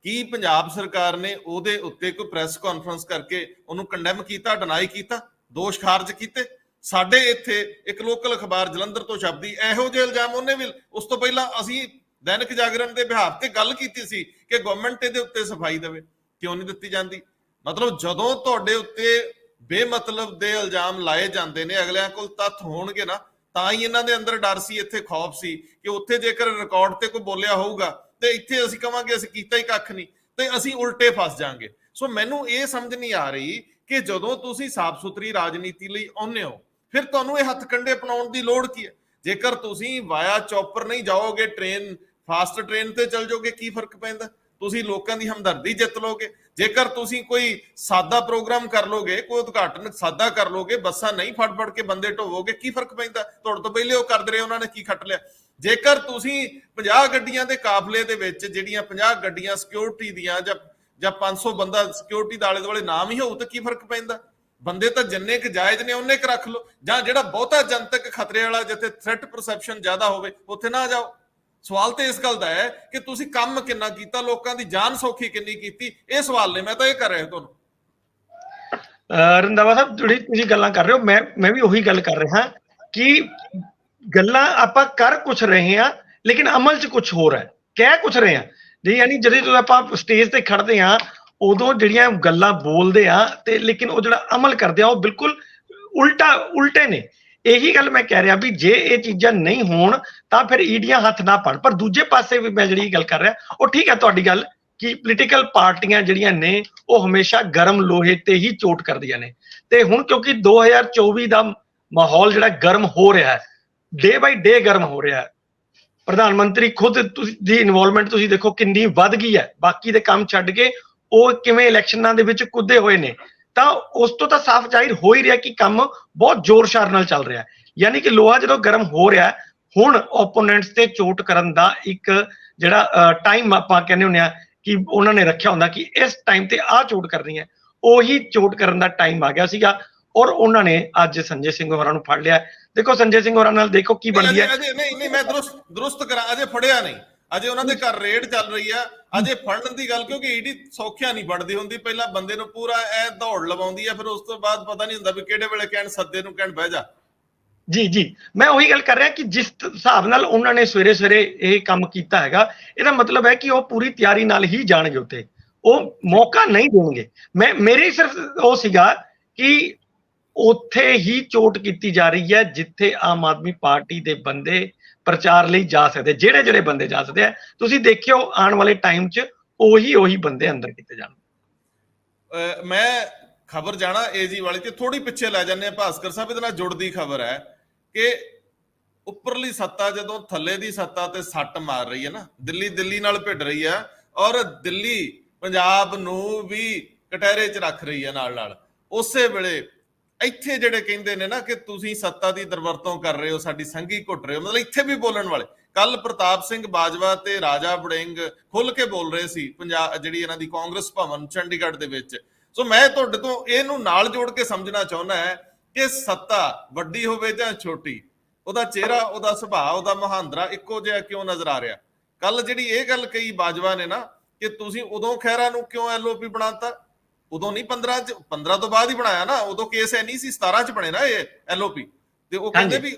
ਕੀ ਪੰਜਾਬ ਸਰਕਾਰ ਨੇ ਉਹਦੇ ਉੱਤੇ ਕੋਈ ਪ੍ਰੈਸ ਕਾਨਫਰੰਸ ਕਰਕੇ ਉਹਨੂੰ ਕੰਡੈਮ ਕੀਤਾ, ਡਿਨਾਈ ਕੀਤਾ, ਦੋਸ਼ ਖਾਰਜ ਕੀਤੇ? ਸਾਡੇ ਇੱਥੇ ਇੱਕ ਲੋਕਲ ਅਖਬਾਰ ਜਲੰਧਰ ਤੋਂ ਛਪਦੀ ਇਹੋ ਜਿਹੇ ਇਲਜ਼ਾਮ ਉਹਨੇ ਵੀ, ਉਸ ਤੋਂ ਪਹਿਲਾਂ ਅਸੀਂ ਦੈਨਿਕ ਜਾਗਰਣ ਦੇ ਬਿਹਾਫ ਤੇ ਗੱਲ ਕੀਤੀ ਸੀ ਕਿ ਗਵਰਨਮੈਂਟ ਇਹਦੇ ਉੱਤੇ ਸਫਾਈ ਦੇਵੇ, ਕਿਉਂ ਨਹੀਂ ਦਿੱਤੀ ਜਾਂਦੀ? ਮਤਲਬ ਜਦੋਂ ਤੁਹਾਡੇ ਉੱਤੇ ਬੇਮਤਲਬ ਦੇ ਇਲਜ਼ਾਮ ਲਾਏ ਜਾਂਦੇ ਨੇ, ਅਗਲਿਆਂ ਕੋਲ ਤੱਥ ਹੋਣਗੇ ਨਾ, ਤਾਂ ਹੀ ਇਹਨਾਂ ਦੇ ਅੰਦਰ ਡਰ ਸੀ, ਇੱਥੇ ਖੌਫ ਸੀ ਕਿ ਉੱਥੇ ਜੇਕਰ ਰਿਕਾਰਡ ਤੇ ਕੋਈ ਬੋਲਿਆ ਹੋਊਗਾ ਤੇ ਇੱਥੇ ਅਸੀਂ ਕਵਾਂਗੇ ਅਸੀਂ ਕੀਤਾ ਹੀ ਕੱਖ ਨਹੀਂ ਤੇ ਅਸੀਂ ਉਲਟੇ ਫਸ ਜਾਾਂਗੇ। ਸੋ ਮੈਨੂੰ ਇਹ ਸਮਝ ਨਹੀਂ ਆ ਰਹੀ ਕਿ ਜਦੋਂ ਤੁਸੀਂ ਸਾਫ਼ ਸੁਥਰੀ ਰਾਜਨੀਤੀ ਲਈ ਆਉਂਦੇ ਹੋ, ਫਿਰ ਤੁਹਾਨੂੰ ਇਹ ਹੱਥ ਕੰਡੇ ਅਪਣਾਉਣ ਦੀ ਲੋੜ ਕੀ ਹੈ? ਜੇਕਰ ਤੁਸੀਂ ਵਾਇਆ ਚੌਪਰ ਨਹੀਂ ਜਾਓਗੇ, ਟ੍ਰੇਨ ਫਾਸਟ ਟ੍ਰੇਨ ਤੇ ਚਲ ਜਾਓਗੇ, ਕੀ ਫਰਕ ਪੈਂਦਾ? ਤੁਸੀਂ ਲੋਕਾਂ ਦੀ ਹਮਦਰਦੀ ਜਿੱਤ ਲੋਗੇ। ਜੇਕਰ ਤੁਸੀਂ ਕੋਈ ਸਾਦਾ ਪ੍ਰੋਗਰਾਮ ਕਰ ਲੋਗੇ, ਕੋਈ ਉਦਘਾਟਨ ਸਾਦਾ ਕਰ ਲੋਗੇ, ਬੱਸਾਂ ਨਹੀਂ ਫੜ ਫੜ ਕੇ ਬੰਦੇ ਢੋਵੋਗੇ, ਕੀ ਫਰਕ ਪੈਂਦਾ? ਤੁਹਾਡੇ ਤੋਂ ਪਹਿਲੇ ਉਹ ਕਰਦੇ ਰਹੇ, ਉਹਨਾਂ ਨੇ ਕੀ ਖੱਟ ਲਿਆ? ਜੇਕਰ ਤੁਸੀਂ 50 ਗੱਡੀਆਂ ਦੇ ਕਾਫਲੇ ਦੇ ਵਿੱਚ ਜਿਹੜੀਆਂ 50 ਗੱਡੀਆਂ ਸਿਕਿਉਰਿਟੀ ਦੀਆਂ ਜਾਂ 500 ਬੰਦਾ ਸਿਕਿਉਰਿਟੀ ਦੇ ਆਲੇ ਦੁਆਲੇ ਨਾਮ ਹੀ ਹੋਊ ਤਾਂ ਕੀ ਫਰਕ ਪੈਂਦਾ? ਬੰਦੇ ਤਾਂ ਜਿੰਨੇ ਕੁ ਜਾਇਜ਼ ਨੇ ਉਹਨੇ ਕੁ ਰੱਖ ਲਓ, ਜਾਂ ਜਿਹੜਾ ਬਹੁਤਾ ਜਨਤਕ ਖਤਰੇ ਵਾਲਾ, ਜਿੱਥੇ ਥ੍ਰੈਟ ਪਰਸੈਪਸ਼ਨ ਜ਼ਿਆਦਾ ਹੋਵੇ, ਉੱਥੇ ਨਾ ਜਾਓ। ਸਵਾਲ ਤੇ ਇਸ ਗੱਲ ਦਾ ਹੈ ਕਿ ਤੁਸੀਂ ਕੰਮ ਕਿੰਨਾ ਕੀਤਾ, ਲੋਕਾਂ ਦੀ ਜਾਨ ਸੌਖੀ ਕਿੰਨੀ ਕੀਤੀ, ਇਹ ਸਵਾਲ ਨੇ। ਮੈਂ ਤਾਂ ਇਹ ਕਰ ਰਿਹਾ ਤੁਹਾਨੂੰ। ਰੰਧਾਵਾ ਸਾਹਿਬ, ਜਿਹੜੀ ਤੁਸੀਂ ਗੱਲਾਂ ਕਰ ਰਹੇ ਹੋ, ਮੈਂ ਵੀ ਉਹੀ ਗੱਲ ਕਰ ਰਿਹਾ ਕਿ ਗੱਲਾਂ ਆਪਾਂ ਕਰ ਕੁਛ ਰਹੇ ਹਾਂ ਲੇਕਿਨ ਅਮਲ 'ਚ ਕੁਛ ਹੋਰ ਹੈ, ਕਹਿ ਕੁਛ ਰਹੇ ਹਾਂ ਜੀ। ਯਾਨੀ ਜਦੋਂ ਆਪਾਂ ਸਟੇਜ ਤੇ ਖੜਦੇ ਹਾਂ ਉਦੋਂ ਜਿਹੜੀਆਂ ਗੱਲਾਂ ਬੋਲਦੇ ਆ ਤੇ ਲੇਕਿਨ ਉਹ ਜਿਹੜਾ ਅਮਲ ਕਰਦੇ ਆ ਉਹ ਬਿਲਕੁਲ ਉਲਟੇ ਨੇ। ਇਹੀ ਗੱਲ ਮੈਂ ਕਹਿ ਰਿਹਾ ਵੀ ਜੇ ਇਹ ਚੀਜ਼ਾਂ ਨਹੀਂ ਹੋਣ ਤਾਂ ਫਿਰ ਈਡੀਆਂ ਹੱਥ ਨਾ ਪਾਉਣ। ਪਰ ਦੂਜੇ ਪਾਸੇ ਵੀ ਮੈਂ ਜਿਹੜੀ ਗੱਲ ਕਰ ਰਿਹਾ ਉਹ ਠੀਕ ਹੈ ਤੁਹਾਡੀ ਗੱਲ ਕਿ ਪੋਲੀਟੀਕਲ ਪਾਰਟੀਆਂ ਜਿਹੜੀਆਂ ਨੇ ਉਹ ਹਮੇਸ਼ਾ ਗਰਮ ਲੋਹੇ ਤੇ ਹੀ ਚੋਟ ਕਰਦੀਆਂ ਨੇ, ਤੇ ਹੁਣ ਕਿਉਂਕਿ 2024 ਦਾ ਮਾਹੌਲ ਜਿਹੜਾ ਗਰਮ ਹੋ ਰਿਹਾ ਹੈ, ਡੇ ਬਾਈ ਡੇ ਗਰਮ ਹੋ ਰਿਹਾ ਹੈ, ਪ੍ਰਧਾਨ ਮੰਤਰੀ ਖੁਦ ਦੀ ਇਨਵੋਲਵਮੈਂਟ ਤੁਸੀਂ ਦੇਖੋ ਕਿੰਨੀ ਵੱਧ ਗਈ ਹੈ, ਬਾਕੀ ਦੇ ਕੰਮ ਛੱਡ ਕੇ ਉਹ ਕਿਵੇਂ ਇਲੈਕਸ਼ਨਾਂ ਦੇ ਵਿੱਚ ਕੁੱਦੇ ਹੋਏ ਨੇ, ਤਾਂ ਉਸ ਤੋਂ ਤਾਂ ਸਾਫ਼ ਜ਼ਾਹਿਰ ਹੋ ਹੀ ਰਿਹਾ ਕਿ ਕੰਮ ਬਹੁਤ ਜ਼ੋਰ-ਸ਼ਾਰ ਨਾਲ ਚੱਲ ਰਿਹਾ। ਯਾਨੀ ਕਿ ਲੋਹਾ ਜਦੋਂ ਗਰਮ ਹੋ ਰਿਹਾ ਹੁਣ ਓਪੋਨੈਂਟਸ ਤੇ ਚੋਟ ਕਰਨ ਦਾ ਇੱਕ ਜਿਹੜਾ ਟਾਈਮ ਆਪਾਂ ਕਹਿੰਦੇ ਹੁੰਦੇ ਆ ਕਿ ਉਹਨਾਂ ਨੇ ਰੱਖਿਆ ਹੁੰਦਾ ਕਿ ਇਸ ਟਾਈਮ ਤੇ ਆਹ ਚੋਟ ਕਰਨੀ ਹੈ, ਉਹੀ ਚੋਟ ਕਰਨ ਦਾ ਟਾਈਮ ਆ ਗਿਆ ਸੀਗਾ ਔਰ ਉਹਨਾਂ ਨੇ ਅੱਜ ਸੰਜੇ ਸਿੰਘ ਹੋਰਾਂ ਨੂੰ ਫੜ ਲਿਆ। ਦੇਖੋ ਸੰਜੇ ਸਿੰਘ ਹੋਰਾਂ ਨਾਲ ਦੇਖੋ ਕੀ ਬਣਦੀ ਹੈ। ਨਹੀਂ ਮੈਂ ਦਰੁਸਤ ਕਰਾਂ, ਅਜੇ ਫੜਿਆ ਨਹੀਂ, ਅਜੇ ਉਹਨਾਂ ਦੇ ਘਰ ਰੇਡ ਚੱਲ ਰਹੀ ਆ, ਅਜੇ ਫੜਨ ਦੀ ਗੱਲ, ਕਿਉਂਕਿ ਈਡੀ ਸੌਖਿਆ ਨਹੀਂ ਫੜਦੀ ਹੁੰਦੀ, ਪਹਿਲਾਂ ਬੰਦੇ ਨੂੰ ਪੂਰਾ ਐ ਦੌੜ ਲਵਾਉਂਦੀ ਆ, ਫਿਰ ਉਸ ਤੋਂ ਬਾਅਦ ਪਤਾ ਨਹੀਂ ਹੁੰਦਾ ਵੀ ਕਿਹੜੇ ਵੇਲੇ ਕਹਿਣ ਸੱਦੇ ਨੂੰ ਕਹਿਣ ਬਹਿ ਜਾ। ਜੀ ਮੈਂ ਉਹੀ ਗੱਲ ਕਰ ਰਿਹਾ ਕਿ ਜਿਸ ਹਿਸਾਬ ਨਾਲ ਉਹਨਾਂ ਨੇ ਸਵੇਰੇ ਸਵੇਰੇ ਇਹ ਕੰਮ ਕੀਤਾ ਹੈਗਾ, ਇਹਦਾ ਮਤਲਬ ਹੈ ਕਿ ਉਹ ਪੂਰੀ ਤਿਆਰੀ ਨਾਲ ਹੀ ਜਾਣਗੇ ਉੱਥੇ, ਉਹ ਮੌਕਾ ਨਹੀਂ ਦੇਣਗੇ। ਮੇਰੇ ਸਿਰਫ ਉਹ ਸੀਗਾ ਕਿ ਉੱਥੇ ਹੀ ਚੋਟ ਕੀਤੀ ਜਾ ਰਹੀ ਹੈ ਜਿੱਥੇ ਆਮ ਆਦਮੀ ਪਾਰਟੀ ਦੇ ਬੰਦੇ ਪ੍ਰਚਾਰ ਲਈ ਜਾ ਸਕਦੇ, ਜਿਹੜੇ ਬੰਦੇ ਜਾ ਸਕਦੇ ਆ, ਤੁਸੀਂ ਦੇਖਿਓ ਆਉਣ ਵਾਲੇ ਟਾਈਮ 'ਚ ਉਹੀ ਬੰਦੇ ਅੰਦਰ ਕੀਤੇ ਜਾਣ। ਮੈਂ ਖਬਰ ਜਾਣਾ ਏਜੀ ਵਾਲੀ ਤੇ ਥੋੜੀ ਪਿੱਛੇ ਲੈ ਜਾਂਦੇ ਆ ਭਾਸਕਰ ਸਾਹਿਬ, ਇਹਦੇ ਨਾਲ ਜੁੜਦੀ ਖਬਰ ਹੈ ਕਿ ਉੱਪਰਲੀ ਸੱਤਾ ਜਦੋਂ ਥੱਲੇ ਦੀ ਸੱਤਾ ਤੇ ਸੱਟ ਮਾਰ ਰਹੀ ਹੈ ਨਾ, ਦਿੱਲੀ ਨਾਲ ਭਿੜ ਰਹੀ ਹੈ ਔਰ ਦਿੱਲੀ ਪੰਜਾਬ ਨੂੰ ਵੀ ਕਟਹਿਰੇ 'ਚ ਰੱਖ ਰਹੀ ਹੈ ਨਾਲ ਉਸੇ ਵੇਲੇ ਇੱਥੇ ਜਿਹੜੇ ਕਹਿੰਦੇ ਨੇ ਨਾ ਕਿ ਤੁਸੀਂ ਸੱਤਾ ਦੀ ਦੁਰਵਰਤੋਂ ਕਰ ਰਹੇ ਹੋ, ਸਾਡੀ ਸੰਘੀ ਘੁੱਟ ਰਹੇ ਹੋ, ਮਤਲਬ ਇੱਥੇ ਵੀ ਬੋਲਣ ਵਾਲੇ। ਕੱਲ ਪ੍ਰਤਾਪ ਸਿੰਘ ਬਾਜਵਾ ਤੇ ਰਾਜਾ ਵੜਿੰਗ ਖੁੱਲ ਕੇ ਬੋਲ ਰਹੇ ਸੀ ਪੰਜਾਬ ਜਿਹੜੀ ਇਹਨਾਂ ਦੀ ਕਾਂਗਰਸ ਭਵਨ ਚੰਡੀਗੜ੍ਹ ਦੇ ਵਿੱਚ। ਸੋ ਮੈਂ ਤੁਹਾਡੇ ਤੋਂ ਇਹਨੂੰ ਨਾਲ ਜੋੜ ਕੇ ਸਮਝਣਾ ਚਾਹੁੰਦਾ ਹੈ ਕਿ ਸੱਤਾ ਵੱਡੀ ਹੋਵੇ ਜਾਂ ਛੋਟੀ, ਉਹਦਾ ਚਿਹਰਾ, ਉਹਦਾ ਸੁਭਾਅ, ਉਹਦਾ ਮਹਾਂਦਰਾ ਇੱਕੋ ਜਿਹਾ ਕਿਉਂ ਨਜ਼ਰ ਆ ਰਿਹਾ। ਕੱਲ ਜਿਹੜੀ ਇਹ ਗੱਲ ਕਹੀ ਬਾਜਵਾ ਨੇ ਨਾ ਕਿ ਤੁਸੀਂ ਉਦੋਂ ਖਹਿਰਾ ਨੂੰ ਕਿਉਂ ਐਲਓਪੀ ਬਣਾਤਾ, ਉਦੋਂ ਨਹੀਂ 15 ਤੋਂ ਬਾਅਦ ਹੀ ਬਣਾਇਆ ਨਾ, ਉਦੋਂ ਕੇਸ ਐ ਨਹੀਂ ਸੀ, 17 ਚ ਬਣੇ ਨਾ ਇਹ ਐਲਓਪੀ। ਤੇ ਉਹ ਕਹਿੰਦੇ ਵੀ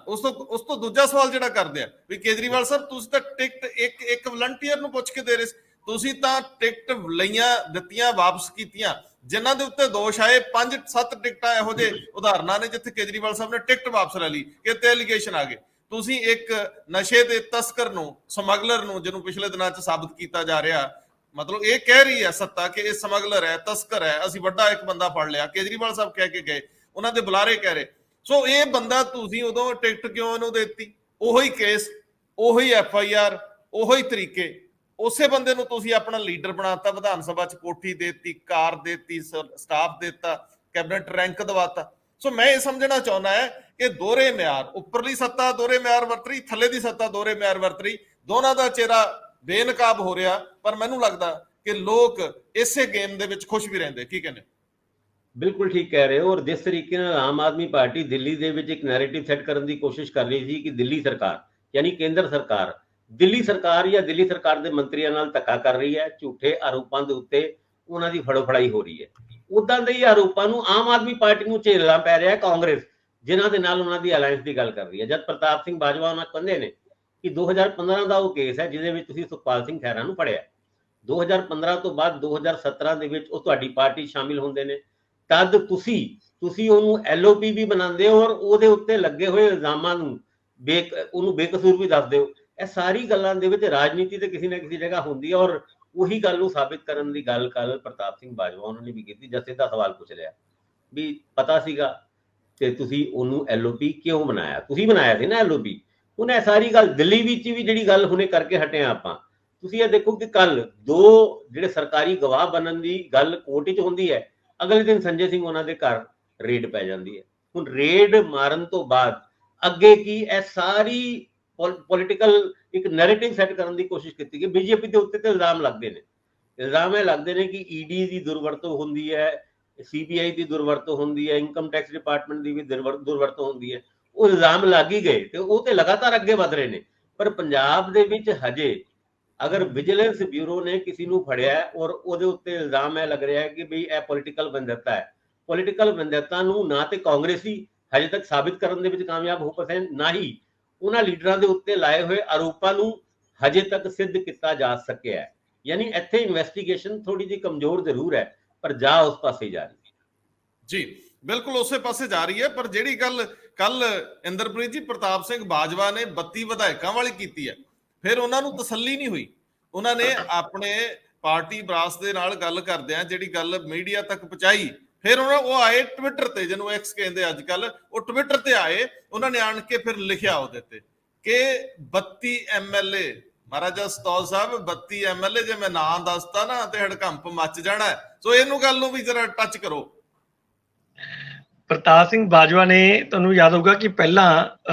ਉਸ ਤੋਂ ਦੂਜਾ ਸਵਾਲ ਜਿਹੜਾ ਕਰਦੇ ਆ ਵੀ ਕੇਜਰੀਵਾਲ ਸਾਹਿਬ ਤੁਸੀਂ ਤਾਂ ਟਿਕਟ ਇੱਕ ਵਲੰਟੀਅਰ ਨੂੰ ਪੁੱਛ ਕੇ ਦੇ ਰਹੇ ਸੀ, ਤੁਸੀਂ ਤਾਂ ਟਿਕਟ ਲਈਆਂ, ਦਿੱਤੀਆਂ, ਵਾਪਸ ਕੀਤੀਆਂ, ਜਿਨ੍ਹਾਂ ਦੇ ਉੱਤੇ ਦੋਸ਼ ਆਏ 5-7 ਟਿਕਟਾਂ ਇਹੋ ਜਿਹੇ ਉਦਾਹਰਨਾਂ ਨੇ ਜਿੱਥੇ ਕੇਜਰੀਵਾਲ ਸਾਹਿਬ ਨੇ ਟਿਕਟ ਵਾਪਸ ਲੈ ਲਈ ਕਿ ਤੇ ਐਲੀਗੇਸ਼ਨ ਆ ਗਏ। ਤੁਸੀਂ ਇੱਕ ਨਸ਼ੇ ਦੇ ਤਸਕਰ ਨੂੰ, ਸਮਗਲਰ ਨੂੰ, ਜਿਹਨੂੰ ਪਿਛਲੇ ਦਿਨਾਂ 'ਚ ਸਾਬਤ ਕੀਤਾ ਜਾ ਰਿਹਾ, ਮਤਲਬ ਇਹ ਕਹਿ ਰਹੀ ਹੈ ਸੱਤਾ ਕਿ ਇਹ ਸਮਗਲਰ ਹੈ, ਤਸਕਰ ਹੈ, ਅਸੀਂ ਵੱਡਾ ਇੱਕ ਬੰਦਾ ਫੜ ਲਿਆ, ਕੇਜਰੀਵਾਲ ਸਾਹਿਬ ਕਹਿ ਕੇ ਗਏ, ਉਹਨਾਂ ਦੇ ਬੁਲਾਰੇ ਕਹਿ ਰਹੇ। ਸੋ ਇਹ ਬੰਦਾ ਤੁਸੀਂ ਉਦੋਂ ਟਿਕਟ ਕਿਉਂ ਉਹਨੂੰ ਦਿੱਤੀ, ਉਹੀ ਕੇਸ, ਉਹੀ FIR, ਉਹੀ ਤਰੀਕੇ, ਉਸੇ ਬੰਦੇ ਨੂੰ ਤੁਸੀਂ ਆਪਣਾ ਲੀਡਰ ਬਣਾਤਾ, ਵਿਧਾਨ ਸਭਾ 'ਚ ਕੋਠੀ ਦੇਤੀ, ਕਾਰ ਦੇਤੀ, ਸਟਾਫ ਦੇਤਾ, ਕੈਬਨਿਟ ਰੈਂਕ ਦਵਾਤਾ। ਸੋ ਮੈਂ ਇਹ ਸਮਝਣਾ ਚਾਹੁੰਦਾ ਹੈ ਕਿ ਦੋਹਰੇ ਮਿਆਰ, ਉੱਪਰਲੀ ਸੱਤਾ ਦੋਹਰੇ ਮਿਆਰ ਵਰਤ ਰਹੀ, ਥੱਲੇ ਦੀ ਸੱਤਾ ਦੋਹਰੇ ਮਿਆਰ ਵਰਤ ਰਹੀ, ਦੋਨਾਂ ਦਾ ਚਿਹਰਾ ਬੇਨਕਾਬ ਹੋ ਰਿਹਾ। ਪਰ ਮੈਨੂੰ ਲੱਗਦਾ ਕਿ ਲੋਕ ਇਸੇ ਗੇਮ ਦੇ ਵਿੱਚ ਖੁਸ਼ ਵੀ ਰਹਿੰਦੇ। ਕੀ ਕਹਿੰਦੇ? ਬਿਲਕੁਲ ਠੀਕ ਕਹਿ ਰਹੇ ਹੋ। ਔਰ ਜਿਸ ਤਰੀਕੇ ਨਾਲ ਆਮ ਆਦਮੀ ਪਾਰਟੀ ਦਿੱਲੀ ਦੇ ਵਿੱਚ ਇੱਕ ਨੈਰੇਟਿਵ ਸੈੱਟ ਕਰਨ ਦੀ ਕੋਸ਼ਿਸ਼ ਕਰ ਰਹੀ ਸੀ ਕਿ ਦਿੱਲੀ ਸਰਕਾਰ ਯਾਨੀ ਕੇਂਦਰ ਸਰਕਾਰ ਦਿੱਲੀ ਸਰਕਾਰ ਜਾਂ ਦਿੱਲੀ ਸਰਕਾਰ ਦੇ ਮੰਤਰੀਆਂ ਨਾਲ ਧੱਕਾ ਕਰ ਰਹੀ ਹੈ, ਝੂਠੇ ਆਰੋਪਾਂ ਦੇ ਉੱਤੇ ਉਹਨਾਂ ਦੀ ਫੜੋਫੜਾਈ ਹੋ ਰਹੀ ਹੈ, ਉਦਾਂ ਦੇ ਹੀ ਆਰੋਪਾਂ ਨੂੰ ਆਮ ਆਦਮੀ ਪਾਰਟੀ ਨੂੰ ਝੇਲਣਾ ਪੈ ਰਿਹਾ ਕਾਂਗਰਸ, ਜਿਨ੍ਹਾਂ ਦੇ ਨਾਲ ਉਹਨਾਂ ਦੀ ਅਲਾਇੰਸ ਦੀ ਗੱਲ ਕਰ ਰਹੀ ਹੈ। ਜਦ ਪ੍ਰਤਾਪ ਸਿੰਘ ਬਾਜਵਾ ਉਹਨਾਂ ਕਹਿੰਦੇ ਨੇ ਕਿ 2015 ਦਾ ਉਹ ਕੇਸ ਹੈ ਜਿਹਦੇ ਵਿੱਚ ਤੁਸੀਂ ਸੁਖਪਾਲ ਸਿੰਘ ਖਹਿਰਾ ਨੂੰ ਫੜਿਆ, 2015 ਤੋਂ ਬਾਅਦ 2017 ਦੇ ਵਿੱਚ ਉਹ ਤੁਹਾਡੀ ਪਾਰਟੀ ਸ਼ਾਮਿਲ ਹੁੰਦੇ ਨੇ, ਤਦ ਤੁਸੀਂ ਉਹਨੂੰ LOP ਵੀ ਬਣਾਉਂਦੇ ਹੋ ਔਰ ਉਹਦੇ ਉੱਤੇ ਲੱਗੇ ਹੋਏ ਇਲਜ਼ਾਮਾਂ ਨੂੰ ਉਹਨੂੰ ਬੇਕਸੂਰ ਵੀ ਦੱਸਦੇ ਹੋ। ਇਹ ਸਾਰੀ ਗੱਲਾਂ ਦੇ ਵਿੱਚ ਰਾਜਨੀਤੀ ਤੇ ਕਿਸੇ ਨਾ ਕਿਸੇ ਜਗ੍ਹਾ ਹੁੰਦੀ ਹੈ ਔਰ ਉਹੀ ਗੱਲ ਨੂੰ ਸਾਬਿਤ ਕਰਨ ਦੀ ਗੱਲ ਕੱਲ ਪ੍ਰਤਾਪ ਸਿੰਘ ਬਾਜਵਾ ਉਹਨਾਂ ਨੇ ਵੀ ਕੀਤੀ। ਜਦ ਸਿੱਧਾ ਸਵਾਲ ਪੁੱਛ ਲਿਆ ਵੀ ਪਤਾ ਸੀਗਾ ਕਿ ਤੁਸੀਂ ਉਹਨੂੰ LOP ਕਿਉਂ ਬਣਾਇਆ, ਤੁਸੀਂ ਬਣਾਇਆ ਸੀ ਨਾ LOP। ਹੁਣ ਇਹ ਸਾਰੀ ਗੱਲ ਦਿੱਲੀ ਵਿੱਚ ਵੀ ਜਿਹੜੀ ਗੱਲ ਹੁਣੇ ਕਰਕੇ ਹਟੇ ਆਪਾਂ, ਤੁਸੀਂ ਇਹ ਦੇਖੋ ਕਿ ਕੱਲ 2 ਜਿਹੜੇ ਸਰਕਾਰੀ ਗਵਾਹ ਬਣਨ ਦੀ ਗੱਲ ਕੋਰਟ 'ਚ ਹੁੰਦੀ ਹੈ, ਅਗਲੇ ਦਿਨ ਸੰਜੇ ਸਿੰਘ ਉਹਨਾਂ ਦੇ ਘਰ ਰੇਡ ਪੈ ਜਾਂਦੀ ਹੈ। ਹੁਣ ਰੇਡ ਮਾਰਨ ਤੋਂ ਬਾਅਦ ਅੱਗੇ ਕੀ, ਇਹ ਸਾਰੀ ਪੋਲੀਟੀਕਲ ਇੱਕ ਨੈਰੇਟਿਵ ਸੈੱਟ ਕਰਨ ਦੀ ਕੋਸ਼ਿਸ਼ ਕੀਤੀ ਗਈ। BJP ਦੇ ਉੱਤੇ ਤੇ ਇਲਜ਼ਾਮ ਲੱਗਦੇ ਨੇ, ਇਲਜ਼ਾਮ ਇਹ ਲੱਗਦੇ ਨੇ ਕਿ ED ਦੀ ਦੁਰਵਰਤੋਂ ਹੁੰਦੀ ਹੈ, CBI ਦੀ ਦੁਰਵਰਤੋਂ ਹੁੰਦੀ ਹੈ, ਇਨਕਮ ਟੈਕਸ ਡਿਪਾਰਟਮੈਂਟ ਦੀ ਵੀ ਦੁਰਵਰਤੋਂ ਹੁੰਦੀ ਹੈ। ਉਹ ਇਲਜ਼ਾਮ ਲੱਗ ਹੀ ਗਏ ਤੇ ਉਹ ਤੇ ਲਗਾਤਾਰ ਅੱਗੇ ਵਧ ਰਹੇ ਨੇ। ਪਰ ਪੰਜਾਬ ਦੇ ਵਿੱਚ ਹਜੇ ਅਗਰ ਵਿਜੀਲੈਂਸ ਬਿਊਰੋ ਨੇ ਕਿਸੇ ਨੂੰ ਫੜਿਆ ਔਰ ਉਹਦੇ ਉੱਤੇ ਇਲਜ਼ਾਮ ਇਹ ਲੱਗ ਰਿਹਾ ਹੈ ਕਿ ਬਈ ਇਹ ਪੋਲੀਟੀਕਲ ਵੈਂਡੇਟਾ ਹੈ, ਪੋਲੀਟੀਕਲ ਵੈਂਡੇਟਾ ਨੂੰ ਨਾ ਤੇ ਕਾਂਗਰਸੀ ਹਜੇ ਤੱਕ ਸਾਬਿਤ ਕਰਨ ਦੇ ਵਿੱਚ ਕਾਮਯਾਬ ਹੋ ਪਏ, ਨਾ ਹੀ ਉਹਨਾਂ ਲੀਡਰਾਂ ਦੇ ਉੱਤੇ ਲਾਏ ਹੋਏ ਆਰੋਪਾਂ ਨੂੰ ਹਜੇ ਤੱਕ ਸਿੱਧ ਕੀਤਾ ਜਾ ਸਕਿਆ ਹੈ। ਯਾਨੀ ਇੱਥੇ ਇਨਵੈਸਟੀਗੇਸ਼ਨ ਥੋੜੀ ਜਿਹੀ ਕਮਜ਼ੋਰ ਜ਼ਰੂਰ ਹੈ ਪਰ ਜਾ ਉਸ ਪਾਸੇ ਜਾ ਰਹੀ। ਜੀ ਬਿਲਕੁਲ ਉਸੇ ਪਾਸੇ ਜਾ ਰਹੀ ਹੈ। ਪਰ ਜਿਹੜੀ ਗੱਲ ਕੱਲ ਇੰਦਰਪ੍ਰੀਤ ਜੀ ਪ੍ਰਤਾਪ ਸਿੰਘ ਬਾਜਵਾ ਨੇ 32 ਵਿਧਾਇਕਾਂ ਵਾਲੀ ਕੀਤੀ ਹੈ, ਫਿਰ ਉਹਨਾਂ ਨੂੰ ਤਸੱਲੀ ਨਹੀਂ ਹੋਈ। ਉਹਨਾਂ ਨੇ ਆਪਣੇ ਪਾਰਟੀ ਬਰਾਸ ਦੇ ਨਾਲ ਗੱਲ ਕਰਦਿਆਂ ਜਿਹੜੀ ਗੱਲ ਮੀਡੀਆ ਤੱਕ ਪਹੁੰਚਾਈ, ਫਿਰ ਉਹ ਆਏ ਟਵਿੱਟਰ ਤੇ, ਜਿਹਨੂੰ ਐਕਸ ਕਹਿੰਦੇ ਅੱਜ ਕੱਲ, ਉਹ ਟਵਿੱਟਰ ਤੇ ਆਏ, ਉਹਨਾਂ ਨੇ ਆਣ ਕੇ ਫਿਰ ਲਿਖਿਆ ਉਹਦੇ ਤੇ ਕਿ 32 MLA, ਮਹਾਰਾਜਾ ਸਤੌਜ ਸਾਹਿਬ 32 MLA ਜੇ ਮੈਂ ਨਾਂ ਦੱਸਤਾ ਨਾ ਤੇ ਹੜਕੰਪ ਮੱਚ ਜਾਣਾ। ਸੋ ਇਹਨੂੰ ਗੱਲ ਨੂੰ ਵੀ ਜਰਾ ਟੱਚ ਕਰੋ। ਪ੍ਰਤਾਪ ਸਿੰਘ ਬਾਜਵਾ ਨੇ, ਤੁਹਾਨੂੰ ਯਾਦ ਹੋਊਗਾ ਕਿ ਪਹਿਲਾਂ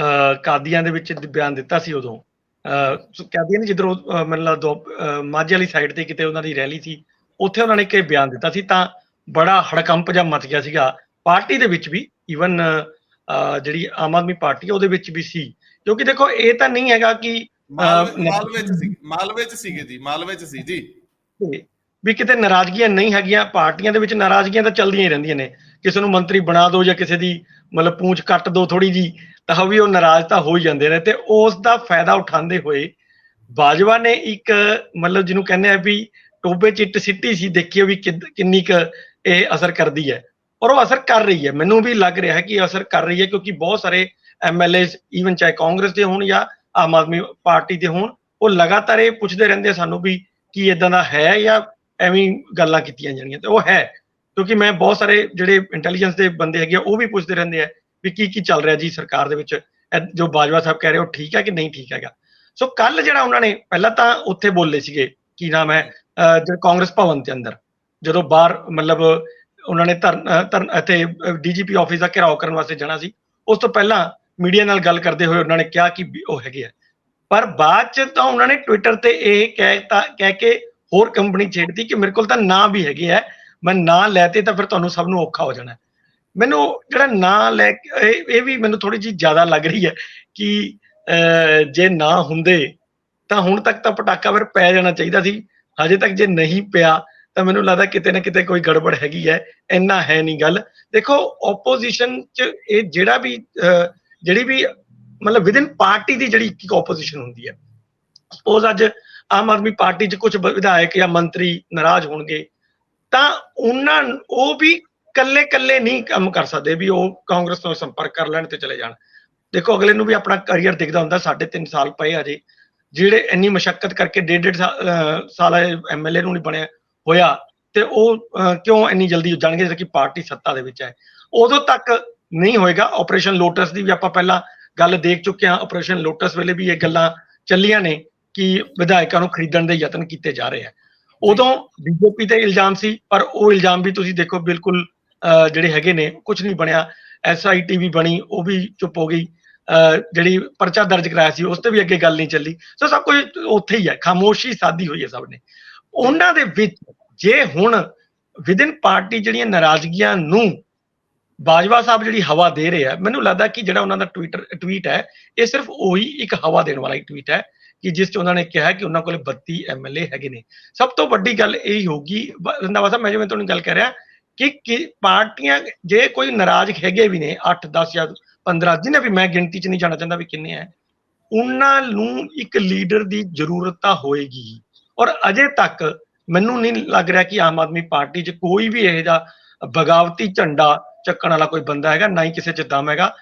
ਕਾਦੀਆਂ ਦੇ ਵਿੱਚ ਬਿਆਨ ਦਿੱਤਾ ਸੀ। ਉਦੋਂ ਕਾਦੀਆਂ ਨੇ ਜਿੱਧਰੋਂ ਮੈਨੂੰ ਲੱਗਦਾ ਮਾਝੇ ਵਾਲੀ ਸਾਈਡ ਤੇ ਕਿਤੇ ਉਹਨਾਂ ਦੀ ਰੈਲੀ ਸੀ, ਉੱਥੇ ਉਹਨਾਂ ਨੇ ਇੱਕ ਬਿਆਨ ਦਿੱਤਾ ਸੀ, ਤਾਂ ਬੜਾ ਹੜਕੰਪ ਜਿਹਾ ਮਚ ਗਿਆ ਸੀਗਾ ਪਾਰਟੀ ਦੇ ਵਿੱਚ ਵੀ, ਈਵਨ ਜਿਹੜੀ ਆਮ ਆਦਮੀ ਪਾਰਟੀ ਉਹਦੇ ਵਿੱਚ ਵੀ ਸੀ। ਕਿਉਂਕਿ ਦੇਖੋ ਇਹ ਤਾਂ ਨਹੀਂ ਹੈਗਾ ਕਿ ਮਾਲਵੇ ਚ ਸੀਗੇ ਜੀ, ਮਾਲਵੇ ਚ ਸੀ ਜੀ, ਵੀ ਕਿਤੇ ਨਾਰਾਜ਼ਗੀਆਂ ਨਹੀਂ ਹੈਗੀਆਂ। ਪਾਰਟੀਆਂ ਦੇ ਵਿੱਚ ਨਾਰਾਜ਼ਗੀਆਂ ਤਾਂ ਚੱਲਦੀਆਂ ਹੀ ਰਹਿੰਦੀਆਂ ਨੇ, ਕਿਸੇ ਨੂੰ ਮੰਤਰੀ ਬਣਾ ਦਿਓ ਜਾਂ ਕਿਸੇ ਦੀ ਮਤਲਬ ਪੂੰਛ ਕੱਟ ਦਿਓ ਥੋੜੀ ਜੀ, ਤਾਂ ਵੀ ਉਹ ਨਾਰਾਜ਼ ਤਾਂ ਹੋ ਹੀ ਜਾਂਦੇ ਨੇ। ਤੇ ਉਸ ਦਾ ਫਾਇਦਾ ਉਠਾਉਂਦੇ ਹੋਏ ਬਾਜਵਾ ਨੇ ਇੱਕ ਮਤਲਬ ਜਿਹਨੂੰ ਕਹਿੰਦੇ ਆ ਵੀ ਟੋਬੇ ਚ ਇੱਟ ਸਿੱਟੀ ਸੀ, ਦੇਖੀਏ ਵੀ ਕਿੰਨੀ ਕੁ ਇਹ ਅਸਰ ਕਰਦੀ ਹੈ। ਔਰ ਉਹ ਅਸਰ ਕਰ ਰਹੀ ਹੈ, ਮੈਨੂੰ ਵੀ ਲੱਗ ਰਿਹਾ ਹੈ ਕਿ ਅਸਰ ਕਰ ਰਹੀ ਹੈ, ਕਿਉਂਕਿ ਬਹੁਤ ਸਾਰੇ MLA ਈਵਨ ਚਾਹੇ ਕਾਂਗਰਸ ਦੇ ਹੋਣ ਜਾਂ ਆਮ ਆਦਮੀ ਪਾਰਟੀ ਦੇ ਹੋਣ, ਉਹ ਲਗਾਤਾਰ ਇਹ ਪੁੱਛਦੇ ਰਹਿੰਦੇ ਆ ਸਾਨੂੰ ਵੀ ਕੀ ਇਦਾਂ ਦਾ ਹੈ ਜਾਂ ਐਵੇਂ ਗੱਲਾਂ ਕੀਤੀਆਂ ਜਾਣੀਆਂ। ਤੇ ਉਹ ਹੈ, ਕਿਉਂਕਿ ਮੈਂ ਬਹੁਤ ਸਾਰੇ ਜਿਹੜੇ ਇੰਟੈਲੀਜੈਂਸ ਦੇ ਬੰਦੇ ਹੈਗੇ ਉਹ ਵੀ ਪੁੱਛਦੇ ਰਹਿੰਦੇ ਆ ਵੀ ਕੀ ਚੱਲ ਰਿਹਾ ਜੀ ਸਰਕਾਰ ਦੇ ਵਿੱਚ, ਜੋ ਬਾਜਵਾ ਸਾਹਿਬ ਕਹਿ ਰਹੇ ਉਹ ਠੀਕ ਹੈ ਕਿ ਨਹੀਂ ਠੀਕ ਹੈਗਾ। ਸੋ ਕੱਲ ਜਿਹੜਾ ਉਹਨਾਂ ਨੇ ਪਹਿਲਾਂ ਤਾਂ ਉੱਥੇ ਬੋਲੇ ਸੀਗੇ, ਕੀ ਨਾਮ ਹੈ, ਕਾਂਗਰਸ ਭਵਨ ਦੇ ਅੰਦਰ, ਜਦੋਂ ਬਾਹਰ ਮਤਲਬ ਉਹਨਾਂ ਨੇ ਇੱਥੇ DGP ਆਫਿਸ ਦਾ ਘਿਰਾਓ ਕਰਨ ਵਾਸਤੇ ਜਾਣਾ ਸੀ, ਉਸ ਤੋਂ ਪਹਿਲਾਂ ਮੀਡੀਆ ਨਾਲ ਗੱਲ ਕਰਦੇ ਹੋਏ ਉਹਨਾਂ ਨੇ ਕਿਹਾ ਕਿ ਉਹ ਹੈਗੇ ਆ। ਪਰ ਬਾਅਦ ਚ ਤਾਂ ਉਹਨਾਂ ਨੇ ਟਵਿੱਟਰ ਤੇ ਇਹ ਕਹਿ ਕੇ ਹੋਰ ਕੰਪਨੀ ਛੇੜਤੀ ਕਿ ਮੇਰੇ ਕੋਲ ਤਾਂ ਨਾਂ ਵੀ ਹੈਗੇ ਆ, ਮੈਂ ਨਾਂ ਲੈਤੇ ਤਾਂ ਫਿਰ ਤੁਹਾਨੂੰ ਸਭ ਨੂੰ ਔਖਾ ਹੋ ਜਾਣਾ। ਮੈਨੂੰ ਜਿਹੜਾ ਨਾਂ ਲੈ ਕੇ ਇਹ ਵੀ ਮੈਨੂੰ ਥੋੜੀ ਜਿਹੀ ਜ਼ਿਆਦਾ ਲੱਗ ਰਹੀ ਹੈ ਕਿ ਜੇ ਨਾ ਹੁੰਦੇ ਤਾਂ ਹੁਣ ਤੱਕ ਤਾਂ ਪਟਾਕਾ ਫਿਰ ਪੈ ਜਾਣਾ ਚਾਹੀਦਾ ਸੀ। ਹਜੇ ਤੱਕ ਜੇ ਨਹੀਂ ਪਿਆ ਤਾਂ ਮੈਨੂੰ ਲੱਗਦਾ ਕਿਤੇ ਨਾ ਕਿਤੇ ਕੋਈ ਗੜਬੜ ਹੈਗੀ ਹੈ, ਇੰਨਾ ਹੈ ਨਹੀਂ ਗੱਲ। ਦੇਖੋ ਓਪੋਜੀਸ਼ਨ ਚ ਇਹ ਜਿਹੜੀ ਵੀ ਮਤਲਬ ਵਿਦਿਨ ਪਾਰਟੀ ਦੀ ਜਿਹੜੀ ਇੱਕ ਓਪੋਜੀਸ਼ਨ ਹੁੰਦੀ ਹੈ, ਸਪੋਜ਼ ਅੱਜ ਆਮ ਆਦਮੀ ਪਾਰਟੀ ਚ ਕੁਝ ਵਿਧਾਇਕ ਜਾਂ ਮੰਤਰੀ ਨਾਰਾਜ਼ ਹੋਣਗੇ ਤਾਂ ਉਹ ਵੀ ਕੱਲੇ ਨਹੀਂ ਕੰਮ ਕਰ ਸਕਦੇ ਵੀ ਉਹ ਕਾਂਗਰਸ ਨਾਲ ਸੰਪਰਕ ਕਰ ਲੈਣ ਤੇ ਚਲੇ ਜਾਣ। ਦੇਖੋ ਅਗਲੇ ਨੂੰ ਵੀ ਆਪਣਾ ਕਰੀਅਰ ਦਿਖਦਾ ਹੁੰਦਾ, 3.5 ਸਾਲ ਪਏ ਅਜੇ, ਜਿਹੜੇ ਇੰਨੀ ਮਸ਼ੱਕਤ ਕਰਕੇ 1.5 ਸਾਲ MLA ਨੂੰ ਨਹੀਂ ਬਣਿਆ ਹੋਇਆ, ਤੇ ਉਹ ਕਿਉਂ ਇੰਨੀ ਜਲਦੀ ਜਾਣਗੇ ਜਦੋਂ ਕਿ ਪਾਰਟੀ ਸੱਤਾ ਦੇ ਵਿੱਚ ਹੈ। ਉਦੋਂ ਤੱਕ ਨਹੀਂ ਹੋਏਗਾ। ਆਪਰੇਸ਼ਨ ਲੋਟਸ ਦੀ ਵੀ ਆਪਾਂ ਪਹਿਲਾਂ ਗੱਲ ਦੇਖ ਚੁੱਕੇ ਹਾਂ, ਆਪਰੇਸ਼ਨ ਲੋਟਸ ਵੇਲੇ ਵੀ ਇਹ ਗੱਲਾਂ ਚੱਲੀਆਂ ਨੇ ਕਿ ਵਿਧਾਇਕਾਂ ਨੂੰ ਖਰੀਦਣ ਦੇ ਯਤਨ ਕੀਤੇ ਜਾ ਰਹੇ ਆ। ਉਦੋਂ BJP ਤੇ ਇਲਜ਼ਾਮ ਸੀ, ਪਰ ਉਹ ਇਲਜ਼ਾਮ ਵੀ ਤੁਸੀਂ ਦੇਖੋ ਬਿਲਕੁਲ ਜਿਹੜੇ ਹੈਗੇ ਨੇ ਕੁਝ ਨਹੀਂ ਬਣਿਆ। SIT ਵੀ ਬਣੀ, ਉਹ ਵੀ ਚੁੱਪ ਹੋ ਗਈ। ਜਿਹੜੀ ਪਰਚਾ ਦਰਜ ਕਰਾਇਆ ਸੀ ਉਸ ਤੇ ਵੀ ਅੱਗੇ ਗੱਲ ਨਹੀਂ ਚੱਲੀ। ਸੋ ਸਭ ਕੁਝ ਉੱਥੇ ਹੀ ਹੈ, ਖਾਮੋਸ਼ੀ ਸਾਦੀ ਹੋਈ ਹੈ ਸਭ ਨੇ। ਉਹਨਾਂ ਦੇ ਵਿੱਚ ਜੇ ਹੁਣ ਵਿਦਿਨ ਪਾਰਟੀ ਜਿਹੜੀਆਂ ਨਾਰਾਜ਼ਗੀਆਂ ਨੂੰ ਬਾਜਵਾ ਸਾਹਿਬ ਜਿਹੜੀ ਹਵਾ ਦੇ ਰਹੇ ਆ, ਮੈਨੂੰ ਲੱਗਦਾ ਕਿ ਜਿਹੜਾ ਉਹਨਾਂ ਦਾ ਟਵੀਟ ਹੈ ਇਹ ਸਿਰਫ ਉਹੀ ਇੱਕ ਹਵਾ ਦੇਣ ਵਾਲਾ ਟਵੀਟ ਹੈ ਕਿ ਜਿਸ ਚ ਉਹਨਾਂ ਨੇ ਕਿਹਾ ਕਿ ਉਹਨਾਂ ਕੋਲ 32 MLA ਹੈਗੇ ਨੇ। ਸਭ ਤੋਂ ਵੱਡੀ ਗੱਲ ਇਹ ਹੋਊਗੀ ਰੰਧਾਵਾ ਸਾਹਿਬ, ਮੈਂ ਜਿਵੇਂ ਤੁਹਾਨੂੰ ਗੱਲ ਕਹਿ ਰਿਹਾ ਕਿ ਪਾਰਟੀਆਂ ਜੇ ਕੋਈ ਨਾਰਾਜ਼ ਹੈਗੇ ਵੀ ਨੇ 8, 10 ਜਾਂ 15, ਜਿਹਨੇ ਵੀ, ਮੈਂ ਗਿਣਤੀ ਚ ਨਹੀਂ ਜਾਣਾ ਚਾਹੁੰਦਾ ਵੀ ਕਿੰਨੇ ਹੈ, ਉਹਨਾਂ ਨੂੰ ਇੱਕ ਲੀਡਰ ਦੀ ਜ਼ਰੂਰਤ ਤਾਂ ਹੋਏਗੀ। ਔਰ ਅਜੇ ਤੱਕ ਮੈਨੂੰ ਨਹੀਂ ਲੱਗ ਰਿਹਾ ਕਿ ਆਮ ਆਦਮੀ ਪਾਰਟੀ ਚ ਕੋਈ ਵੀ ਇਹੋ ਜਿਹਾ ਬਗਾਵਤੀ ਝੰਡਾ ਚੱਕਣ ਵਾਲਾ ਕੋਈ ਬੰਦਾ ਹੈਗਾ, ਨਾ ਹੀ ਕਿਸੇ ਚ ਦਮ ਹੈਗਾ।